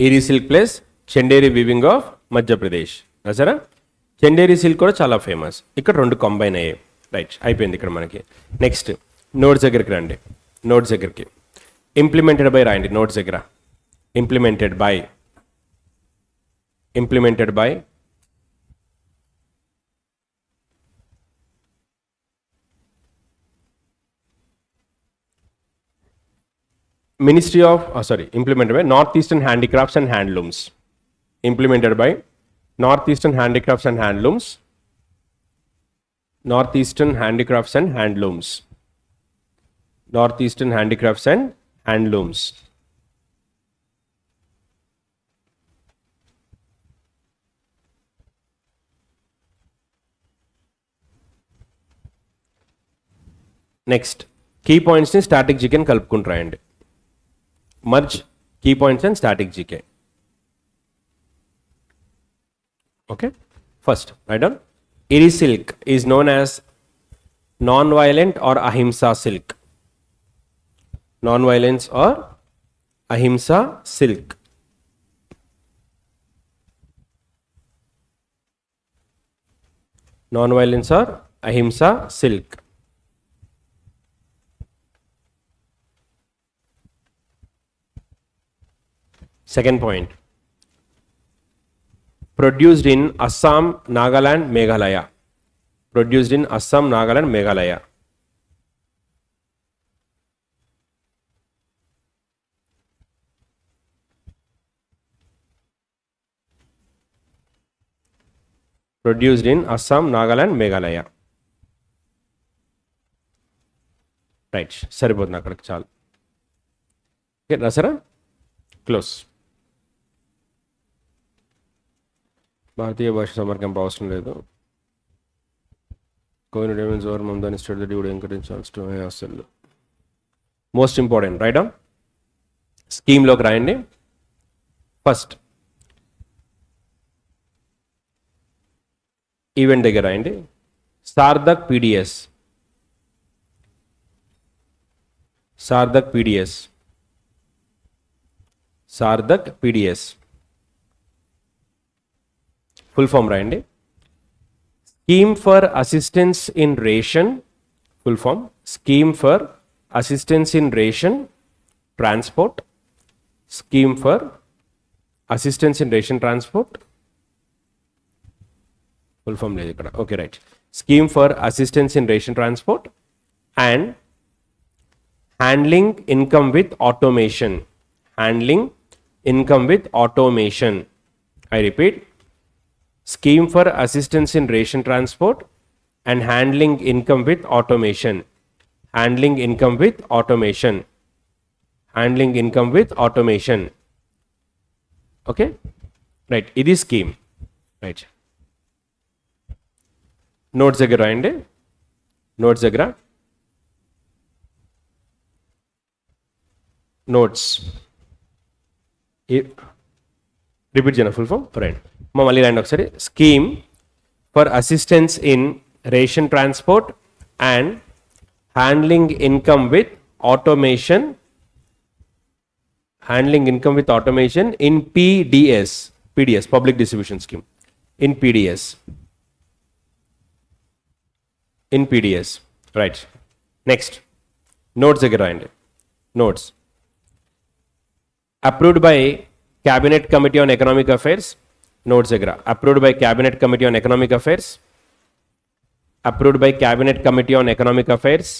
Eri silk plus Chanderi weaving of Madhya Pradesh. సరే, Chanderi silk కూడా చాలా famous. ఇక్కడ 2 combine అయ్యాయి, right? అయిపోయింది ఇక్కడ మనకి. Next notes దగ్గరికి రండి. నోట్స్ దగ్గరికి ఇంప్లిమెంటెడ్ బై రాయండి. నోట్స్ దగ్గర implemented by Ministry of, implemented by Northeastern Handicrafts and Handlooms. Implemented by Northeastern Handicrafts and Handlooms. Northeastern Handicrafts and Handlooms. Northeastern Handicrafts and Handlooms. Next, key points ni static GK ni కలుపుకుంటూ రాయండి. Merge key points and static GK. Okay, first write down, Eri silk is known as non-violent or ahimsa silk. Non-violence or ahimsa silk. Non-violence or ahimsa silk. Second point, produced in Assam, Nagaland, Meghalaya. Produced in Assam, Nagaland, Meghalaya. Produced in Assam, Nagaland, Meghalaya. Right, సరిపోతుంది అక్కడికి చాలు. Okay, రాసారా? Close. భారతీయ భాష summer camp అవసరం లేదు. Covid demands over మందని state that you would encourage alls to అసలు most important write down. స్కీమ్లోకి రాయండి. ఫస్ట్ ఈవెంట్ దగ్గర రాయండి. Sardak PDS. Sardak PDS. Sardak PDS. Full form రాయండి. Scheme for assistance in ration. Full form. Scheme for assistance in ration transport. Scheme for assistance in ration transport. Full form లేదు ఇక్కడ. Okay, right. Scheme for assistance in ration transport and handling income with automation. Handling income with automation. I repeat. Scheme for assistance in ration transport and handling income with automation. Handling income with automation. Handling income with automation. Okay? Right. This scheme. Right. Notes దగ్గర రాయండి. Notes దగ్గర. Notes. Repeat చేయనా full form? Right. మళ్ళీ రాయండి ఒకసారి. Scheme for assistance in ration transport and handling income with automation. Handling income with automation in PDS. PDS, Public Distribution Scheme. In PDS. In PDS. Right. Next. Notes దగ్గర రాయండి. Notes. Approved by Cabinet Committee on Economic Affairs. Notes దగ్గర. Approved by Cabinet Committee on Economic Affairs. Approved by Cabinet Committee on Economic Affairs.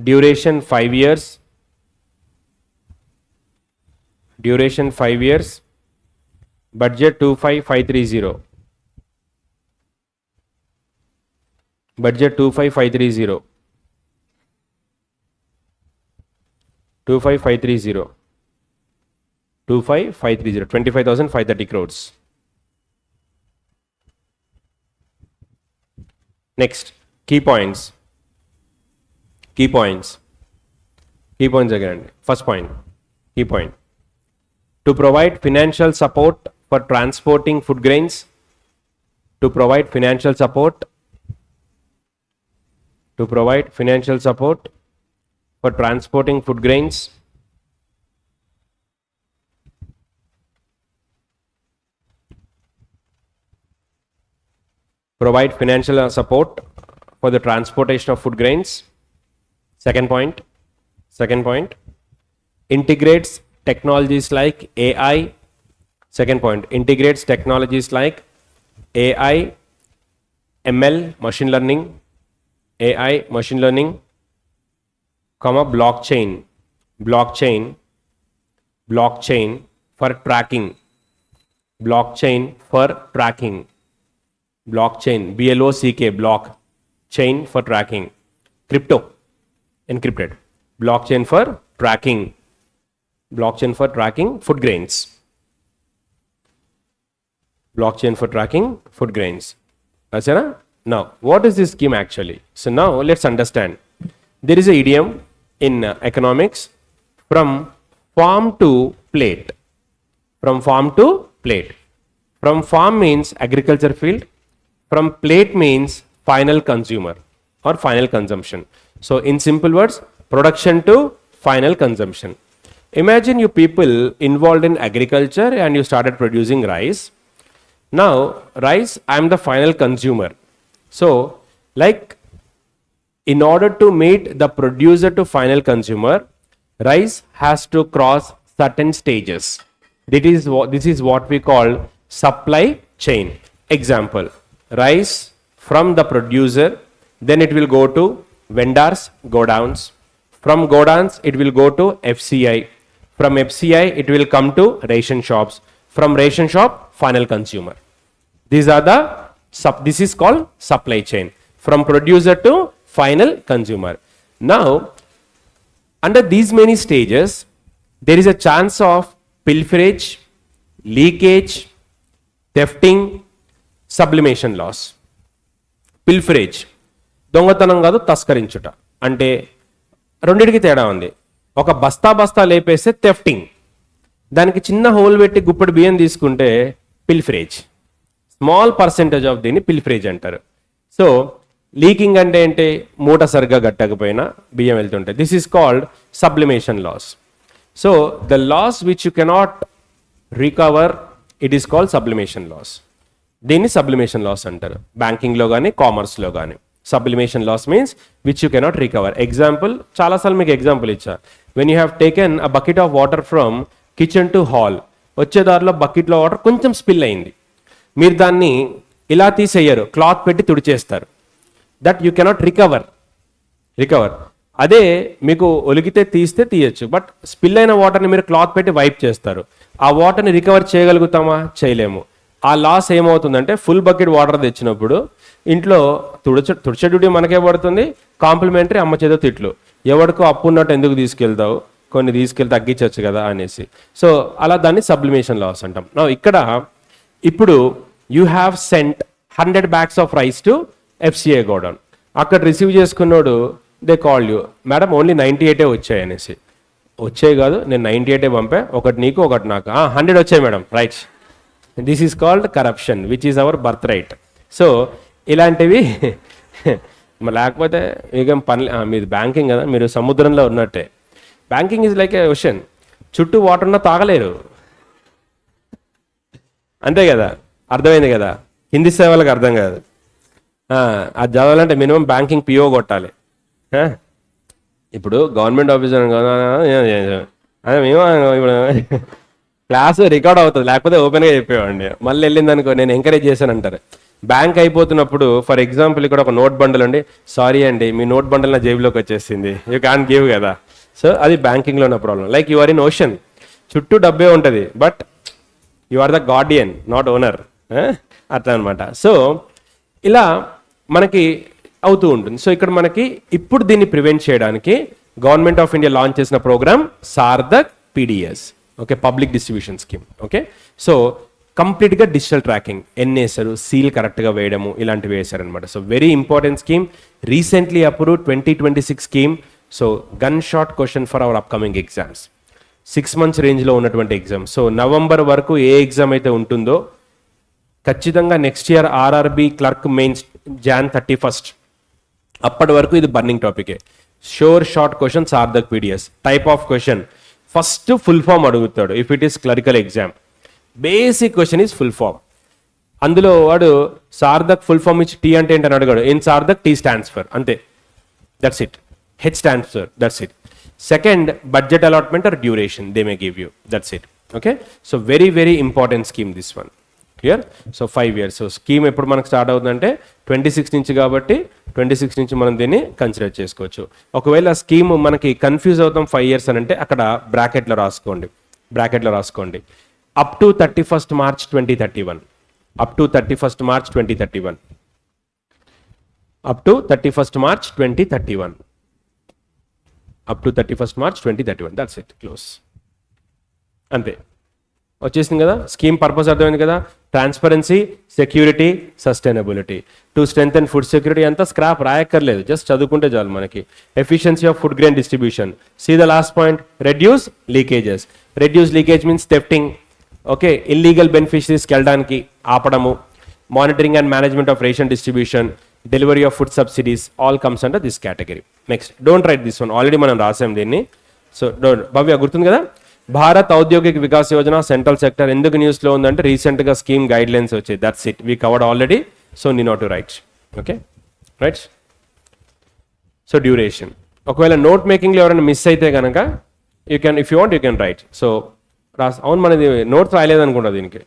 Duration 5 years. Duration 5 years. Budget 25530. Budget 25530. 25530. 25530. 25,530 crores. Next, key points. Key points. Key points again. First point. Key point. To provide financial support for transporting food grains. To provide financial support. To provide financial support for transporting food grains. Provide financial support for the transportation of food grains. Second point. Second point. Integrates technologies like AI. Second point. Integrates technologies like AI, ML, machine learning, AI, machine learning, comma, blockchain. Blockchain. Blockchain for tracking. Blockchain for tracking. Blockchain, BLOCK, block, chain for tracking. Crypto, encrypted. Blockchain for tracking. Blockchain for tracking food grains. Blockchain for tracking food grains. Now, what is this scheme actually? So now let's understand. There is an idiom in economics, from farm to plate. From farm to plate. From farm means agriculture field. From plate means final consumer or final consumption. So in simple words, production to final consumption. Imagine you people involved in agriculture and you started producing rice. Now rice, I am the final consumer. So like, in order to meet the producer to final consumer, rice has to cross certain stages. This is what we call supply chain. Example, rice from the producer, then it will go to vendors, godowns. From godowns, it will go to FCI. From FCI, it will come to ration shops. From ration shop, final consumer. This is called supply chain. From producer to final consumer. Now, under these many stages, there is a chance of pilferage, leakage, thefting, sublimation loss. Pilferage, దొంగతనం కాదు, తస్కరించుట. అంటే రెండిటికి తేడా ఉంది. ఒక బస్తా లేపేస్తే thefting, దానికి చిన్న హోల్ పెట్టి గుప్పటి బియ్యం తీసుకుంటే పిల్ఫరేజ్. స్మాల్ పర్సెంటేజ్ ఆఫ్ దీన్ని పిల్ఫరేజ్ అంటారు. సో లీకింగ్ అంటే ఏంటి, మూట సరిగ్గా గట్టకపోయినా బియ్యం వెళ్తుంటాయి. This is called sublimation loss. So the loss which you cannot recover, it is called sublimation loss. దీన్ని సబ్లిమేషన్ లాస్ అంటారు బ్యాంకింగ్లో కానీ కామర్స్లో కానీ. Sublimation loss means which you cannot recover. Example, చాలాసార్లు మీకు ఎగ్జాంపుల్ ఇచ్చా. When you have taken a bucket of water from kitchen to hall, వచ్చే దారిలో బకెట్లో వాటర్ కొంచెం స్పిల్ అయింది, మీరు దాన్ని ఇలా తీసేయరు, క్లాత్ పెట్టి తుడిచేస్తారు. That you cannot recover. అదే మీకు ఒలిగితే తీస్తే తీయచ్చు, బట్ స్పిల్ అయిన వాటర్ని మీరు క్లాత్ పెట్టి వైప్ చేస్తారు. ఆ వాటర్ని రికవర్ చేయగలుగుతామా? చేయలేము. ఆ లాస్ ఏమవుతుందంటే, ఫుల్ బకెట్ వాటర్ తెచ్చినప్పుడు ఇంట్లో తుడిచే డ్యూటీ మనకే పడుతుంది, కాంప్లిమెంటరీ అమ్మ చేతో తిట్లు, ఎవరికో అప్పు ఉన్నట్టు ఎందుకు తీసుకెళ్తావు, కొన్ని తీసుకెళ్ళి తగ్గించవచ్చు కదా అనేసి. సో అలా దాన్ని సబ్లిమేషన్ లాస్ అంటాం. నా ఇక్కడ ఇప్పుడు you have sent 100 bags of rise to FCA godown. అక్కడ రిసీవ్ చేసుకున్నాడు, they call you, madam only 98 వచ్చాయి అనేసి. వచ్చాయి కాదు, నేను 98 పంపా, ఒకటి నీకు ఒకటి నాకు. 100 వచ్చాయి madam, right. This is called corruption, which is our birth right. So ఇలాంటివి లేకపోతే మీకేం పని, మీది బ్యాంకింగ్ కదా, మీరు సముద్రంలో ఉన్నట్టే. Banking is like A ocean, చుట్టూ వాటర్ ఉన్నా తాగలేరు, అంతే కదా. అర్థమైంది కదా, హిందీ సేవలకు అర్థం కాదు. అది చదవాలంటే మినిమం బ్యాంకింగ్ పిఓ కొట్టాలి. ఇప్పుడు గవర్నమెంట్ ఆఫీసర్ అదే మేము ఇప్పుడు క్లాసు రికార్డ్ అవుతుంది, లేకపోతే ఓపెన్గా చెప్పేవాడిని. మళ్ళీ వెళ్ళింది అనుకో, నేను ఎంకరేజ్ చేశాను అంటారు. బ్యాంక్ అయిపోతున్నప్పుడు ఫర్ ఎగ్జాంపుల్ ఇక్కడ ఒక నోట్ బండల్ అండి, సారీ అండి మీ నోట్ బండల్ నా జేబులోకి వచ్చేసింది, యూ క్యాన్ గివ్ కదా. సో అది బ్యాంకింగ్లో ఉన్న problem. Like you are in ocean, చుట్టూ డబ్బే ఉంటుంది, but you are the guardian, not owner. అట్లా అనమాట. సో ఇలా మనకి అవుతూ ఉంటుంది. సో ఇక్కడ మనకి ఇప్పుడు దీన్ని ప్రివెంట్ చేయడానికి గవర్నమెంట్ ఆఫ్ ఇండియా లాంచ్ చేసిన programme Sarthak PDS, okay, public distribution scheme. Okay, so కంప్లీట్గా డిజిటల్ ట్రాకింగ్, ఎన్నేసారు, సీల్ కరెక్ట్గా వేయడము, ఇలాంటివి వేశారనమాట. So very important scheme, recently approved 2026 scheme. So gun shot question for our upcoming exams, 6 months రేంజ్లో ఉన్నటువంటి exam. So November వరకు ఏ ఎగ్జామ్ అయితే ఉంటుందో ఖచ్చితంగా next year RRB clerk mains Jan 31st, అప్పటి వరకు ఇది బర్నింగ్ టాపికే. Sure short question Sarthak PDS. Type of question, first full form అడుగుతాడు if it is clerical exam. Basic question is full form. అందులో వాడు సార్థక్ ఫుల్ ఫామ్ ఇచ్చి T అంటే ఏంటని అడిగాడు, in Sarthak T stands for, అంతే, that's it. H stands for, that's it. Second, budget allotment or duration they may give you, that's it. Okay, so very very important scheme this one. Clear? So 5 years. So scheme ఎప్పుడు మనకు start అవుతుందంటే 26 నుంచి, కాబట్టి 26 నుంచి మనం దీన్ని consider చేసుకోవచ్చు. ఒకవేళ స్కీమ్ మనకి కన్ఫ్యూజ్ అవుతాం 5 years అని అంటే అక్కడ బ్రాకెట్లో రాసుకోండి. Up to 31st March 2031. Up to 31st March 2031. Up to 31st March 2031. Up to 31st March 2031. That's it, close. అంతే, వచ్చేసింది కదా. స్కీమ్ పర్పస్ అర్థమైంది కదా. Transparency, security, sustainability. To strengthen food security అంతా స్క్రాప్ రాయక్కర్లేదు, జస్ట్ చదువుకుంటే చాలు మనకి. Efficiency of food grain distribution. See the last point, reduce leakages. Reduce leakage means thefting. Okay, illegal బెనిఫిషరీస్కి వెళ్ళడానికి ఆపడము. Monitoring and management of ration distribution, delivery of food subsidies, all comes under this category. Next, don't write this one, already మనం రాసాం దీన్ని. So don't. Bhavya గుర్తుంది కదా, Bharat Audyogik Vikas Yojana, central sector ఎందుకు న్యూస్లో ఉందంటే రీసెంట్గా స్కీమ్ గైడ్ లైన్స్ వచ్చాయి. That's it, we covered already. So need not to write. Okay, right. So duration, ఒకవేళ నోట్ మేకింగ్లో ఎవరైనా మిస్ అయితే కనుక you can, if you want you can right. So అవును, మనది నోట్స్ రాయలేదనుకుంటా దీనికి,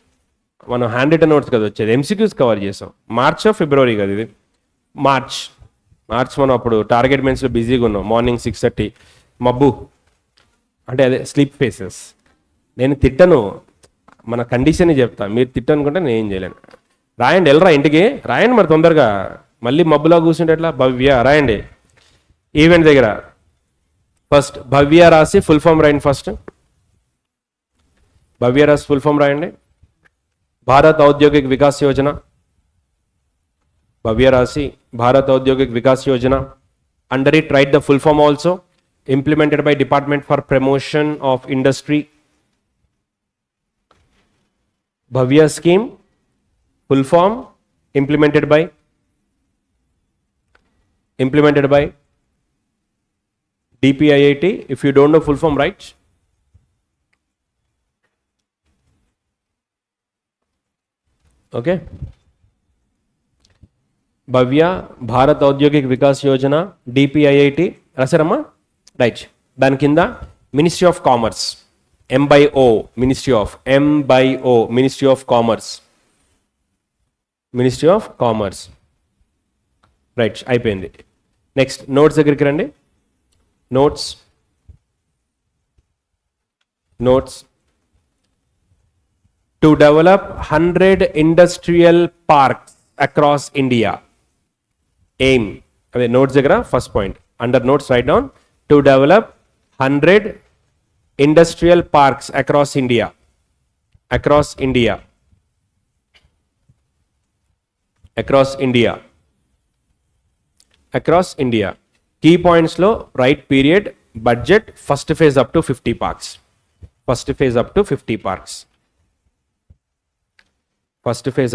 మనం హ్యాండ్ రిటన్ నోట్స్ కదా వచ్చేది. MCQs కవర్ చేసాం. మార్చ్ ఫిబ్రవరి కదా ఇది, మార్చ్ మనం అప్పుడు టార్గెట్ మెయిన్స్లో బిజీగా ఉన్నాం. మార్నింగ్ 6:30 మబ్బు అంటే అదే స్లీప్ ఫేసెస్. నేను తిట్టను, మన కండిషన్ చెప్తా, మీరు తిట్టనుకుంటే నేను ఏం చేయలేను. రాయండి, వెళ్ళరా ఇంటికి రాయండి మరి తొందరగా, మళ్ళీ మబ్బులా కూర్చుంటే ఎట్లా. భవ్య రాయండి ఈవెంట్ దగ్గర. ఫస్ట్ భవ్య రాసి ఫుల్ ఫామ్ రాయండి. ఫస్ట్ భవ్య రాసి ఫుల్ ఫామ్ రాయండి. భారత్ ఔద్యోగిక్ వికాస్ యోజన. భవ్య రాసి Bharat Audyogik Vikas Yojana. Under it write the full form also. Implemented by Department for Promotion of Industry. Bhavya scheme full form, implemented by DPIIT. If you don't know full form, right? Okay. Bhavya Bharat Audyogik Vikas Yojana, DPIIT, రాసారమ్మా? Right. దాని కింద ministry of commerce, M/O, ministry of commerce. Right, అయిపోయింది. Next notes దగ్గరికి రండి. Notes to develop 100 industrial parks across India. Aim అదే notes దగ్గర first point. Under notes write down to develop 100 industrial parks across India. Key points లో right period, budget, first phase up to 50 parks. First phase up to 50 parks. First phase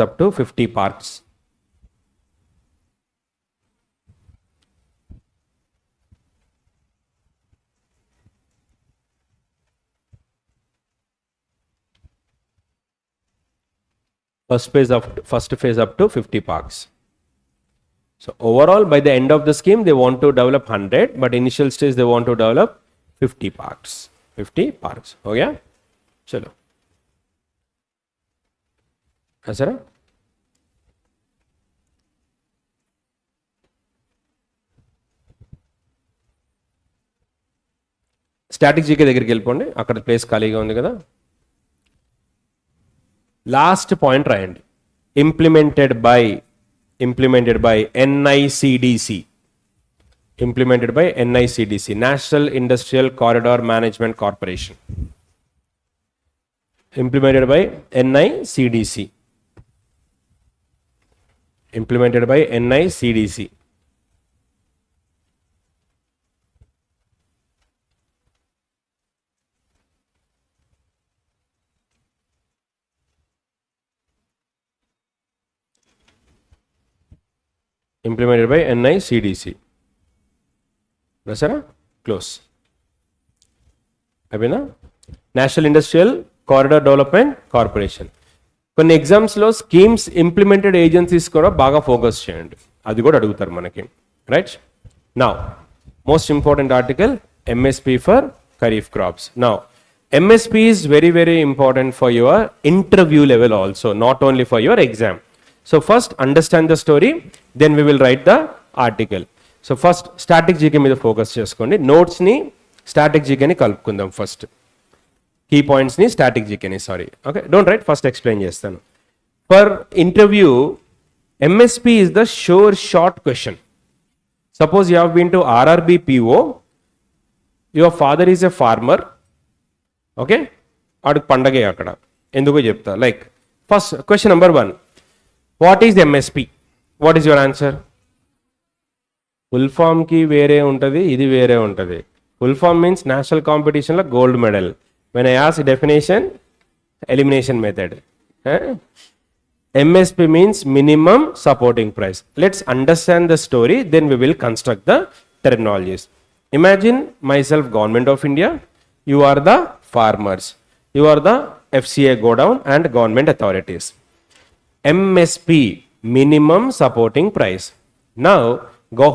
up to 50 parks. So overall, by the end of the scheme, they want to develop 100, but initial stage they want to develop 50 parks. 50 parks. Oh yeah? Chalo. Asara? Static GK దగ్గరికి వెళ్ళిపోండి. అక్కడ place ఖాళీగా ఉంది కదా. Last point రాయండి. Implemented by NICDC. National industrial corridor management corporation. Implemented by NICDC. Implemented by NICDC. Implemented by NICDC. Rasara? Close. Abina? National Industrial Corridor Development Corporation. కొన్ని ఎగ్జామ్స్లో schemes implemented agencies కూడా బాగా focus చేయండి. అది కూడా అడుగుతారు మనకి. Right. Now most important article MSP for kharif crops. Now MSP is very very important for your interview level also, not only for your exam. So first understand the story, then we will write the article. So first static GK మీద focus చేసుకోండి. నోట్స్ని static జీకేని కలుపుకుందాం. First key పాయింట్స్ని static జీకేని, sorry. Okay, don't write, first explain చేస్తాను. For interview MSP is the sure short question. Suppose you have been to RRB PO, your father is a farmer. Okay, ఆడికి పండగే అక్కడ, ఎందుకో చెప్తా. Like first question number 1, what is MSP? What is your answer? Full ఫామ్కి వేరే ఉంటుంది, ఇది వేరే ఉంటుంది. ఫుల్ ఫామ్ మీన్స్ నేషనల్ కాంపిటీషన్లో gold medal. When I ask definition, elimination method. MSP means minimum supporting price. Let's understand the story, then we will construct the terminologies. Imagine myself, Government of India. You are the farmers. You are the FCA godown and government authorities. MSP, minimum supporting price. Now,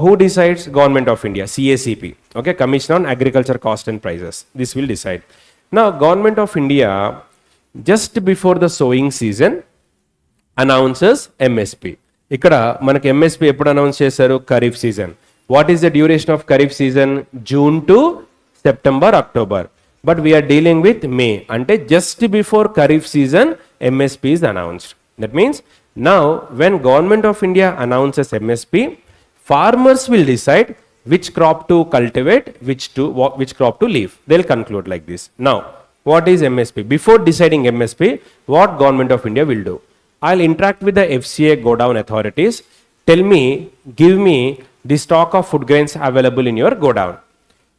who decides? Government of India, CACP. Okay, Commission on Agriculture Cost and Prices. This will decide. Now, Government of India, just before the sowing season, announces MSP. ఇక్కడ మనకి MSP ఎప్పుడు announce చేశారు? Kharif season. What is the duration of kharif season? June to September, October. But we're dealing with May, అంటే just before kharif season MSP is announced. That means now when Government of India announces MSP, farmers will decide which crop to cultivate, which crop to leave. They'll conclude like this. Now, what is MSP? Before deciding MSP, what Government of India will do? I'll interact with the FCA godown authorities. Tell me, give me the stock of food grains available in your godown.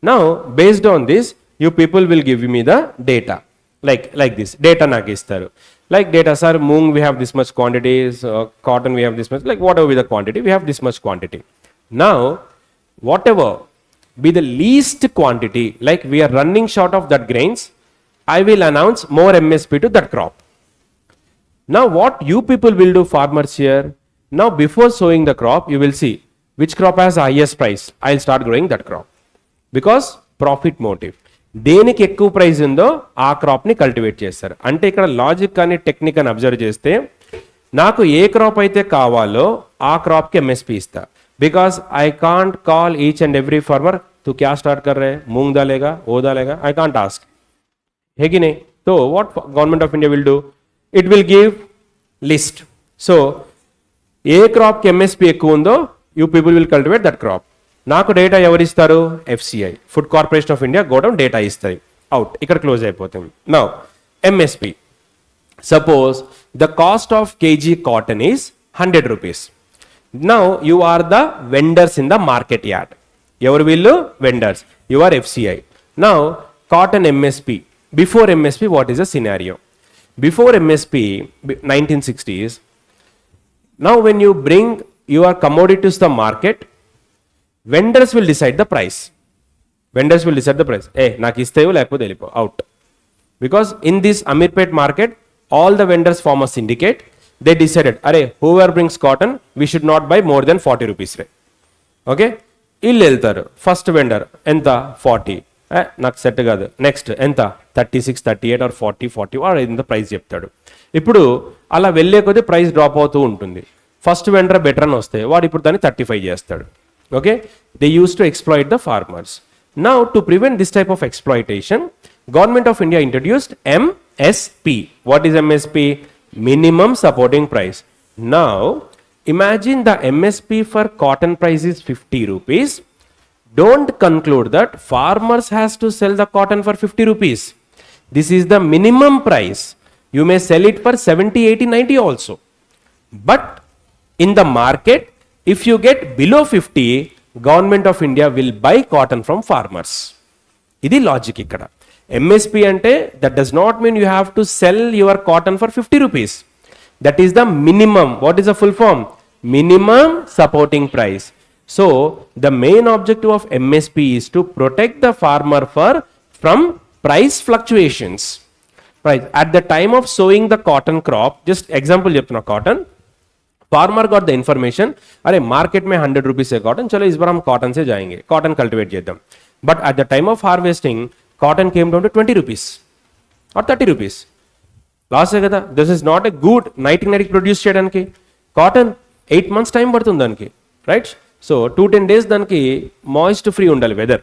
Now, based on this, you people will give me the data. Like this. Data నాకు ఇస్తారు. Like data, sir, moong we have this much quantities, cotton we have this much, like whatever be the quantity, we have this much quantity. Now, whatever be the least quantity, like we are running short of that grains, I will announce more MSP to that crop. Now, what you people will do, farmers here, now before sowing the crop, you will see which crop has the highest price. I'll start growing that crop. Because profit motive. దేనికి ఎక్కువ price ఉందో ఆ క్రాప్ని cultivate చేస్తారు. అంటే ఇక్కడ logic కానీ technique అని observe చేస్తే నాకు ఏ క్రాప్ అయితే కావాలో ఆ క్రాప్కి ఎంఎస్పి ఇస్తా. Because I can't call each and every farmer तू क्या स्टार्ट कर रहे हैं, मूंग डालेगा, वो डालेगा, आई कांट आस्क, है कि नहीं. तो what government of India will do, it will give list. So ఏ క్రాప్కి ఎంఎస్పి ఎక్కువ ఉందో you people will cultivate that crop. నాకు డేటా ఎవరు ఇస్తారు, FCI, food corporation of India godown data ఇస్తుంది. అవుట్, ఇక్కడ క్లోజ్ అయిపోతుంది. Now MSP, suppose the cost of kg cotton is 100 rupees. Now you are the vendors in the market yard. Evaru villu vendors, you are FCI. Now cotton MSP, before MSP what is the scenario? Before MSP 1960s, now when you bring your commodities to the market, vendors will decide the price. Vendors will decide the price. Hey, నాకు ఇస్తాయో లేకపోతే వెళ్ళిపో, out. Because in this Amirpet market, all the vendors form a syndicate. They decided, అరే whoever brings cotton, we should not buy more than 40 rupees. Okay, వీళ్ళు వెళ్తారు. First vendor ఎంత, 40, నాకు set కాదు, next ఎంత, 36, 38 ఆర్ 40, 40 ఆర్ ఇంత price చెప్తాడు. ఇప్పుడు అలా వెళ్ళే కొద్దీ ప్రైస్ డ్రాప్ అవుతూ ఉంటుంది. ఫస్ట్ వెండర్ బెటర్ అని వస్తే వాడు ఇప్పుడు దాన్ని 35 చేస్తాడు. Okay, they use to exploit the farmers. Now to prevent this type of exploitation, government of India introduced MSP. What is MSP? Minimum supporting price. Now imagine the MSP for cotton price is 50 rupees. Don't conclude that farmers has to sell the cotton for 50 rupees. This is the minimum price. You may sell it for 70, 80, 90 also. But in the market, if you get below 50, government of India will buy cotton from farmers. Idi logic ikkada. MSP ante that does not mean you have to sell your cotton for 50 rupees. That is the minimum. What is the full form? Minimum supporting price. So the main objective of MSP is to protect the farmer from price fluctuations. Right. At the time of sowing the cotton crop, just example cheptuna, cotton, farmer got the information, अरे market में 100 rupees है cotton, चलो इस बार हम cotton से जाएंगे, cotton cultivate చేద్దాం. But at the time of harvesting, cotton came down to 20 rupees or 30 rupees. Loss hai kada. This is not a good 1990 produce cheyadaniki. Cotton 8 months time padtundi daniki, right? So 2-10 days daniki moist free undali weather.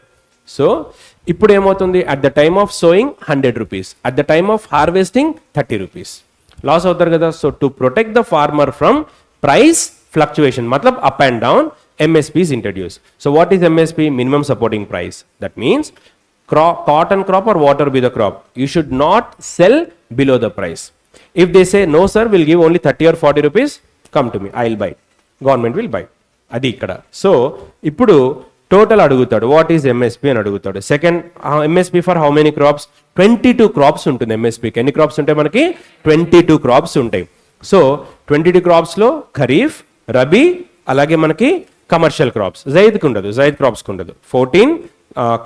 So ippudu em avutundi, at the time of sowing 100 rupees, at the time of harvesting 30 rupees. Loss avutaru kada. So to protect the farmer from price fluctuation, matlab up and down, MSP is introduced. So what is MSP? Minimum supporting price. That means cotton crop or whatever be the crop, you should not sell below the price. If they say no sir, we'll give only 30 or 40 rupees, come to me, I'll buy, government will buy. Adi ikkada. So ippudu total adugutadu, what is MSP అని అడుగుతాడు. Second, MSP for how many crops? 22 crops ఉంటుంది MSP కి. ఎన్ని crops ఉంటాయి మనకి? 22 crops ఉంటాయి. So 22 crops లో ఖరీఫ్, రబీ, అలాగే మనకి కమర్షియల్ క్రాప్స్, జైద్కి ఉండదు, జైద్ క్రాప్స్కి ఉండదు. 14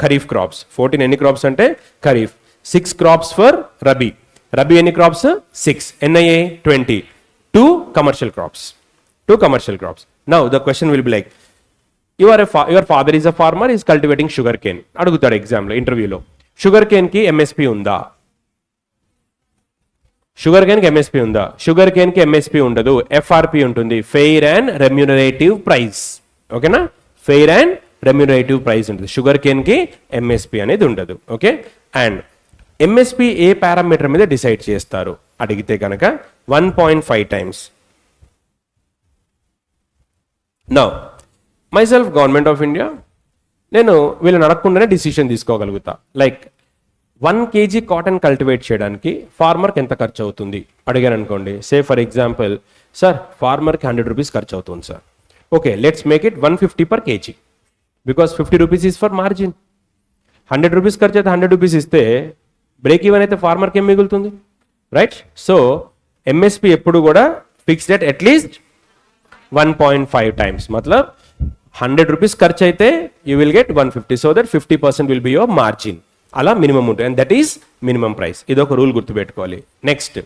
ఖరీఫ్ క్రాప్స్. 14 ఎన్ని క్రాప్స్ అంటే ఖరీఫ్. 6 crops for rabi. రబీ ఎన్ని క్రాప్స్? 6. ఎన్ఐఏ 20. 2 commercial crops. 2 commercial crops. Now the question will be like, your father is a farmer, is cultivating sugar cane. అడుగుతాడు ఎగ్జామ్లో, ఇంటర్వ్యూలో, షుగర్ కేన్ కి ఎంఎస్పి ఉందా? షుగర్ కేన్ కి ఎంఎస్పి ఉందా? షుగర్ కేన్ కి ఎంఎస్పి ఉండదు, ఎఫ్ఆర్పి ఉంటుంది, ఫెయిర్ అండ్ రెమ్యునరేటివ్ ప్రైస్. ఓకేనా? ఫెయిర్ అండ్ రెమ్యునరేటివ్ ప్రైస్ ఉంటుంది. షుగర్ కేన్ కి ఎంఎస్పి అనేది ఉండదు. ఓకే, అండ్ ఎంఎస్పి ఏ పారామీటర్ మీద డిసైడ్ చేస్తారు అడిగితే కనుక 1.5 times. Now myself, government of India, నేను వీళ్ళని అడగకుండానే డిసిషన్ తీసుకోగలుగుతా. లైక్ 1 kg కాటన్ కల్టివేట్ చేయడానికి ఫార్మర్కి ఎంత ఖర్చు అవుతుంది అడిగాను అనుకోండి. సే ఫర్ ఎగ్జాంపుల్, సార్ ఫార్మర్కి 100 rupees ఖర్చు అవుతుంది sir. Okay, let's make it 150 per kg. Because 50 rupees is for margin. 100 rupees ఖర్చు అయితే 100 rupees ఇస్తే బ్రేక్ ఈవెన్ అయితే ఫార్మర్కి ఏం మిగులుతుంది, రైట్? సో ఎంఎస్పి ఎప్పుడు కూడా ఫిక్స్డ్ ఎట్ అట్లీస్ట్ 1.5 times. मतलब 100 rupees ఖర్చు అయితే you will get 150, so that 50% will be your margin. అలా మినిమం ఉంటుంది, and that is minimum price. ఇది ఒక రూల్ గుర్తుపెట్టుకోవాలి. Next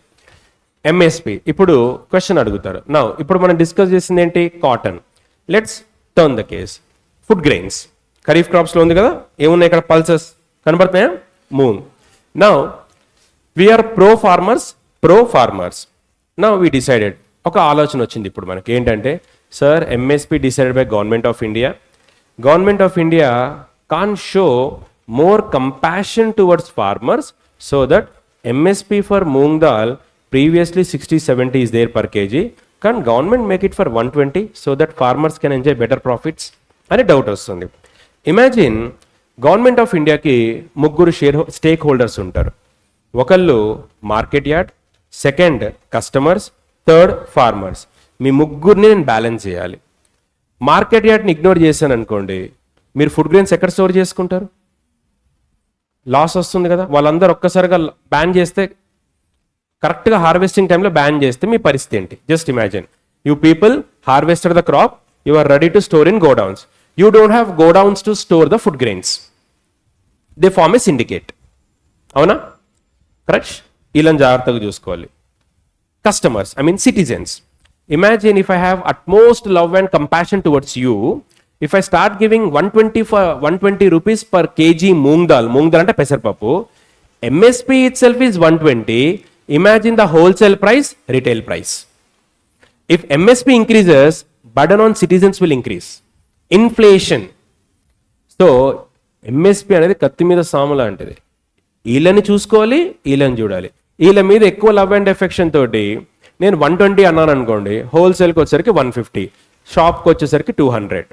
MSP. ఇప్పుడు క్వశ్చన్ అడుగుతారు. నౌ ఇప్పుడు మనం డిస్కస్ చేసింది ఏంటి? Cotton. Let's turn the case. Food grains kharif క్రాప్స్లో ఉంది కదా, ఏమున్నాయి ఇక్కడ? పల్సెస్ కనబడుతున్నాయా? Moong. Now we're pro farmers. Now we decided, ఒక ఆలోచన వచ్చింది ఇప్పుడు మనకి. ఏంటంటే, sir MSP decided by government of India. Government of India can show more compassion towards farmers, so that MSP for moong dal previously 60-70 is there per kg. Can government make it for 120 so that farmers can enjoy better profits? అని doubt వస్తుంది. Imagine government of ఇండియాకి ముగ్గురు stakeholders ఉంటారు. ఒకళ్ళు market yard, second customers, third farmers. మీ ముగ్గురిని నేను balance చేయాలి. మార్కెట్ యార్డ్ని ఇగ్నోర్ చేశాను అనుకోండి, మీరు ఫుడ్ గ్రెయిన్స్ ఎక్కడ స్టోర్ చేసుకుంటారు? లాస్ వస్తుంది కదా. వాళ్ళందరూ ఒక్కసారిగా బ్యాన్ చేస్తే, కరెక్ట్గా హార్వెస్టింగ్ టైంలో బ్యాన్ చేస్తే మీ పరిస్థితి ఏంటి? Just imagine, you people harvested the crop, you are ready to store in godowns. You don't have godowns to store the food grains. They form a syndicate. అవునా? కరెక్ట్. వీళ్ళని జాగ్రత్తగా చూసుకోవాలి. Customers, I mean citizens. Imagine if I have utmost love and compassion towards you, if I start giving 120 rupees per kg moong dal అంటే పెసరపప్పు, MSP itself is 120. Imagine the wholesale price, retail price. If MSP increases, burden on citizens will increase. Inflation. So, MSP అనేది కత్తి మీద సాము లాంటిది. వీళ్ళని చూసుకోవాలి, వీళ్ళని చూడాలి. వీళ్ళ మీద ఎక్కువ లవ్ అండ్ ఎఫెక్షన్ తోటి నేను 120 అన్నాను అనుకోండి, హోల్సేల్కి వచ్చేసరికి 150, షాప్కి వచ్చేసరికి 200.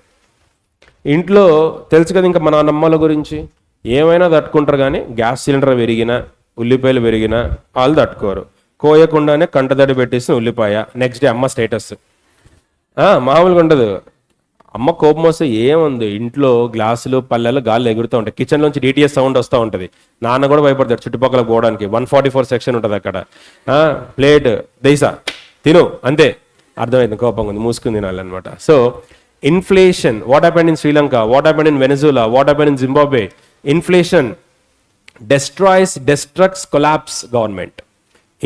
ఇంట్లో తెలుసు కదా ఇంకా మన నమ్మల గురించి, ఏమైనా తట్టుకుంటారు కానీ గ్యాస్ సిలిండర్ పెరిగినా, ఉల్లిపాయలు పెరిగినా వాళ్ళు తట్టుకోరు. కోయకుండానే కంటదడి పెట్టేసిన ఉల్లిపాయ, నెక్స్ట్ డే అమ్మ స్టేటస్ మామూలుగా ఉండదు. అమ్మ కోపం వస్తే ఏముంది, ఇంట్లో గ్లాసులు పల్లెలు గాల్లో ఎగురుతూ ఉంటాయి, కిచెన్లోంచి డిటిఎస్ సౌండ్ వస్తూ ఉంటుంది. నాన్న కూడా భయపడతాడు చుట్టుపక్కల పోవడానికి. 144 సెక్షన్ ఉంటుంది అక్కడ. ప్లేట్ దైసా తిను, అంతే అర్థమైంది, కోపంగా ఉంది, మూసుకుని తినాలి అనమాట. So inflation, what happened in Sri Lanka, what happened in Venezuela, what happened in Zimbabwe. Inflation destructs, collapse government.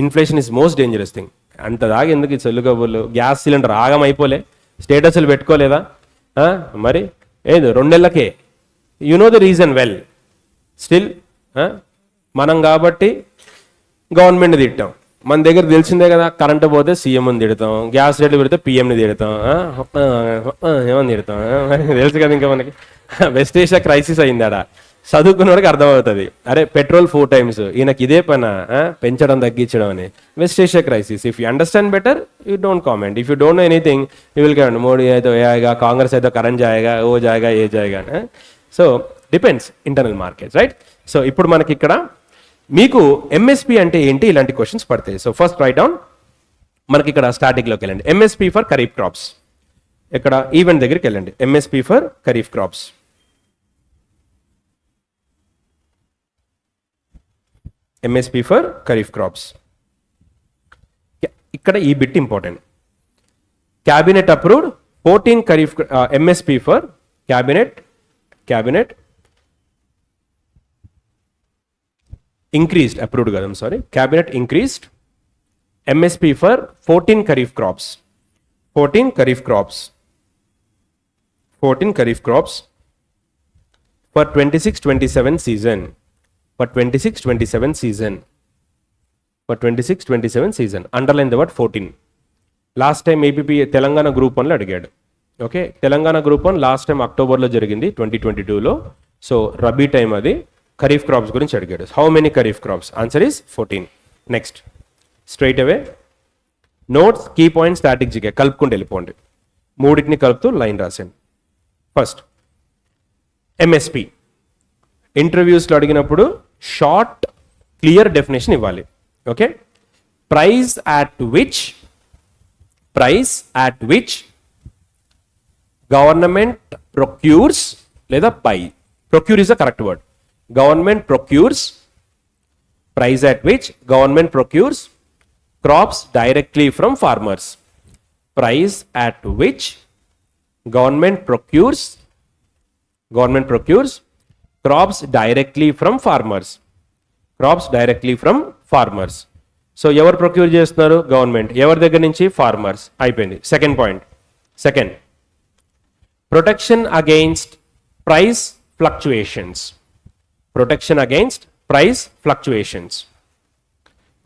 Inflation is most dangerous thing. అంత దాకా ఎందుకు ఈ చెల్లు కబుర్లు? గ్యాస్ సిలిండర్ ఆగం అయిపోలే, స్టేటస్లు పెట్టుకోలేదా? మరి ఏదో 2 నెలలకే. You know the reason well. Still మనం కాబట్టి గవర్నమెంట్ తిట్టాం. మన దగ్గర తెలిసిందే కదా, కరెంటు పోతే సీఎంని తిడతాం, గ్యాస్ రేట్లు పెడితే పిఎంని తిడతాం, ఏమని తిడతాం, తెలుసు కదా. ఇంకా మనకి వెస్ట్ ఏషియా క్రైసిస్ అయిందాడ, చదువుకున్నవాడికి అర్థమవుతుంది. అరే పెట్రోల్ 4 times, ఈయనకి ఇదే పని పెంచడం తగ్గించడం అని. West Asia crisis. If you understand better, you don't comment. If you don't know anything, you will comment Modi అయితే ఏగా, కాంగ్రెస్ అయితే కరెంట్ జాయేగా, ఓ జాయేగా, ఏ జాయేగా. So depends internal markets, right? So ఇప్పుడు మనకి ఇక్కడ మీకు ఎంఎస్పి అంటే ఏంటి, ఇలాంటి క్వశ్చన్స్ పడతాయి. So first write down. మనకి ఇక్కడ స్టార్టింగ్లోకి వెళ్ళండి. MSP for kharif crops. ఇక్కడ ఈవెంట్ దగ్గరికి వెళ్ళండి. MSP for kharif crops. MSP for Kharif crops. ఇక్కడ ఈ bit important. Cabinet approved 14 kharif MSP for cabinet increased, approved కదా, sorry, cabinet increased MSP for 14 kharif crops. 14 kharif crops for 26-27 season. For 26-27 season. Underline the word 14. Last time APP Telangana group 1లో అడిగాడు. Okay, Telangana group 1 last time అక్టోబర్లో జరిగింది 2022లో. So rabi time అది. Kharif crops గురించి అడిగాడు. How many kharif crops? Answer is 14. Next straight away notes, key point, static GK కలుపుకుంటూ వెళ్ళిపోండి. మూడింటిని కలుపుతూ లైన్ రాసేయండి. First MSP. ఇంటర్వ్యూస్లో అడిగినప్పుడు షార్ట్ క్లియర్ డెఫినేషన్ ఇవ్వాలి. Okay, price at which government procures లేదా by. Procure is the correct word. Government procures, price at which government procures crops directly from farmers. Price at which government procures crops directly from farmers. Crops directly from farmers. So ఎవరు procure చేస్తున్నారు? Government. ఎవరి దగ్గర నుంచి? Farmers. అయిపోయింది. Second point. Second, protection against price fluctuations. Protection against price fluctuations.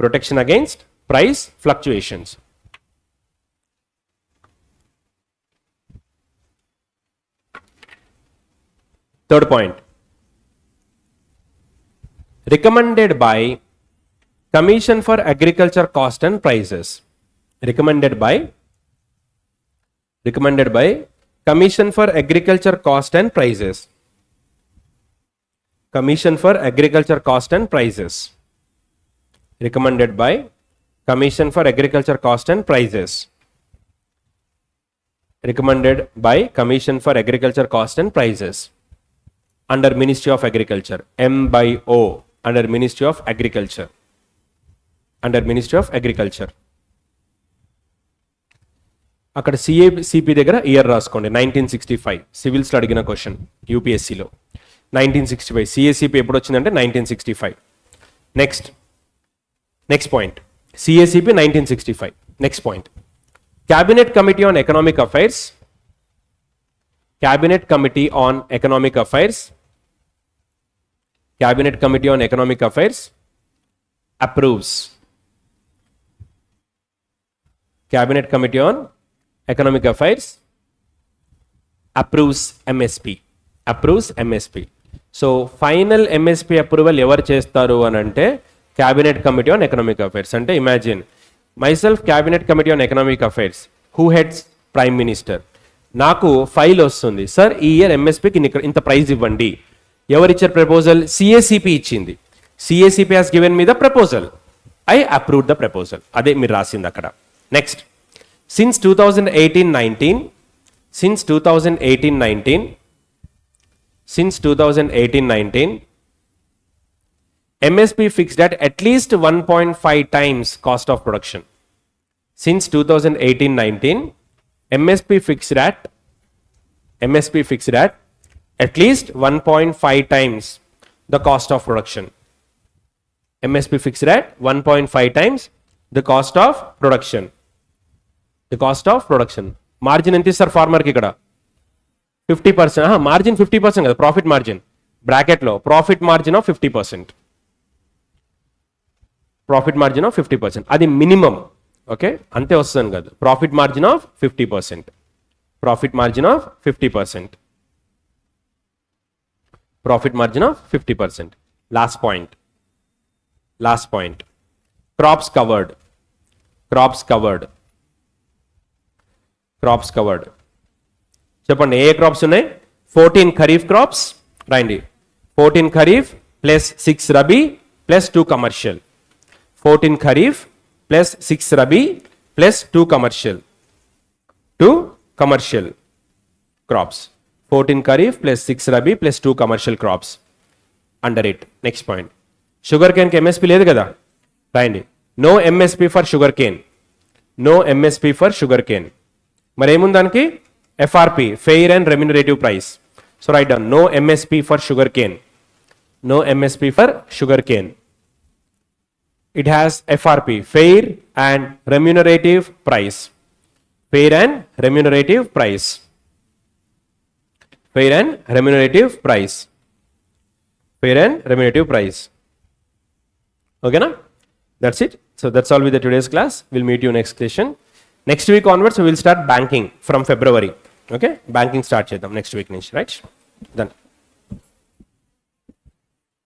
Protection against price fluctuations. Third point, recommended by Commission for Agriculture Cost and Prices. Recommended by Commission for Agriculture Cost and Prices. Commission for Agriculture Cost and Prices. Recommended by Commission for Agriculture Cost and Prices. Recommended by Commission for Agriculture Cost and Prices. Under Ministry of Agriculture. M by O. Under Ministry of Agriculture. Under Ministry of Agriculture. అక్కడ CP దగ్గర year రాసుకోండి. 1965 civils అడిగిన question యూపీఎస్సీలో. 1965 CACP ఎప్పుడు వచ్చిందంటే 1965. Next point, CACP 1965. Next point, cabinet committee on economic affairs. Cabinet committee on economic affairs. Cabinet Committee on Economic Affairs approves. Cabinet Committee on Economic Affairs approves MSP. Approves MSP. So final MSP approval ever chestaru anante Cabinet Committee on Economic Affairs. Ante imagine myself Cabinet Committee on Economic Affairs. Who heads? Prime Minister. నాకు file వస్తుంది, sir ఈ year ఎంఎస్పీకి ఇంత praise ఇవ్వండి. ఎవరిచ్చారు proposal? CACP ఇచ్చింది. CACP has given me the proposal. I approve the proposal. అదే మీరు రాసింది అక్కడ. Next, since 2018-19 MSP fixed at least 1.5 times cost of production. Since 2018-19 MSP fixed at at least 1.5 times the cost of production. MSP fixed at 1.5 times the cost of production. The cost of production. Margin ఎంత ఇస్తారు ఫార్మర్కి ఇక్కడ? 50%. Margin 50% కదా, profit margin. బ్రాకెట్లో profit margin of 50%. Profit margin of 50%. అది minimum. Okay, అంతే వస్తుంది కదా. Profit margin of 50%. Profit margin of 50%. Profit margin of 50%. Last point. Crops covered. చెప్పండి ఏ క్రాప్స్ ఉన్నాయి? 14 ఖరీఫ్ క్రాప్స్. రాయండి. 14 kharif plus 6 rabi plus 2 commercial. 14 kharif plus 6 rabi plus 2 commercial. 2 commercial crops. 14 Kharif plus 6 Rabi plus 2 commercial crops. Under it. Next point. Sugarcane ki MSP లేదు కదా, రాయండి. No MSP for sugarcane. No MSP for sugarcane. మరి ఏముంది దానికి? FRP, fair and remunerative price. So write down no MSP for sugarcane. No MSP for sugarcane. It has FRP, fair and remunerative price. Fair and remunerative price. Fair and remunerative price. Fair and remunerative price. Okay na? That's it. So that's all with the today's class. We'll meet you next session. Next week onwards we will start banking from February. Okay? Banking start chedam next week, right? Done.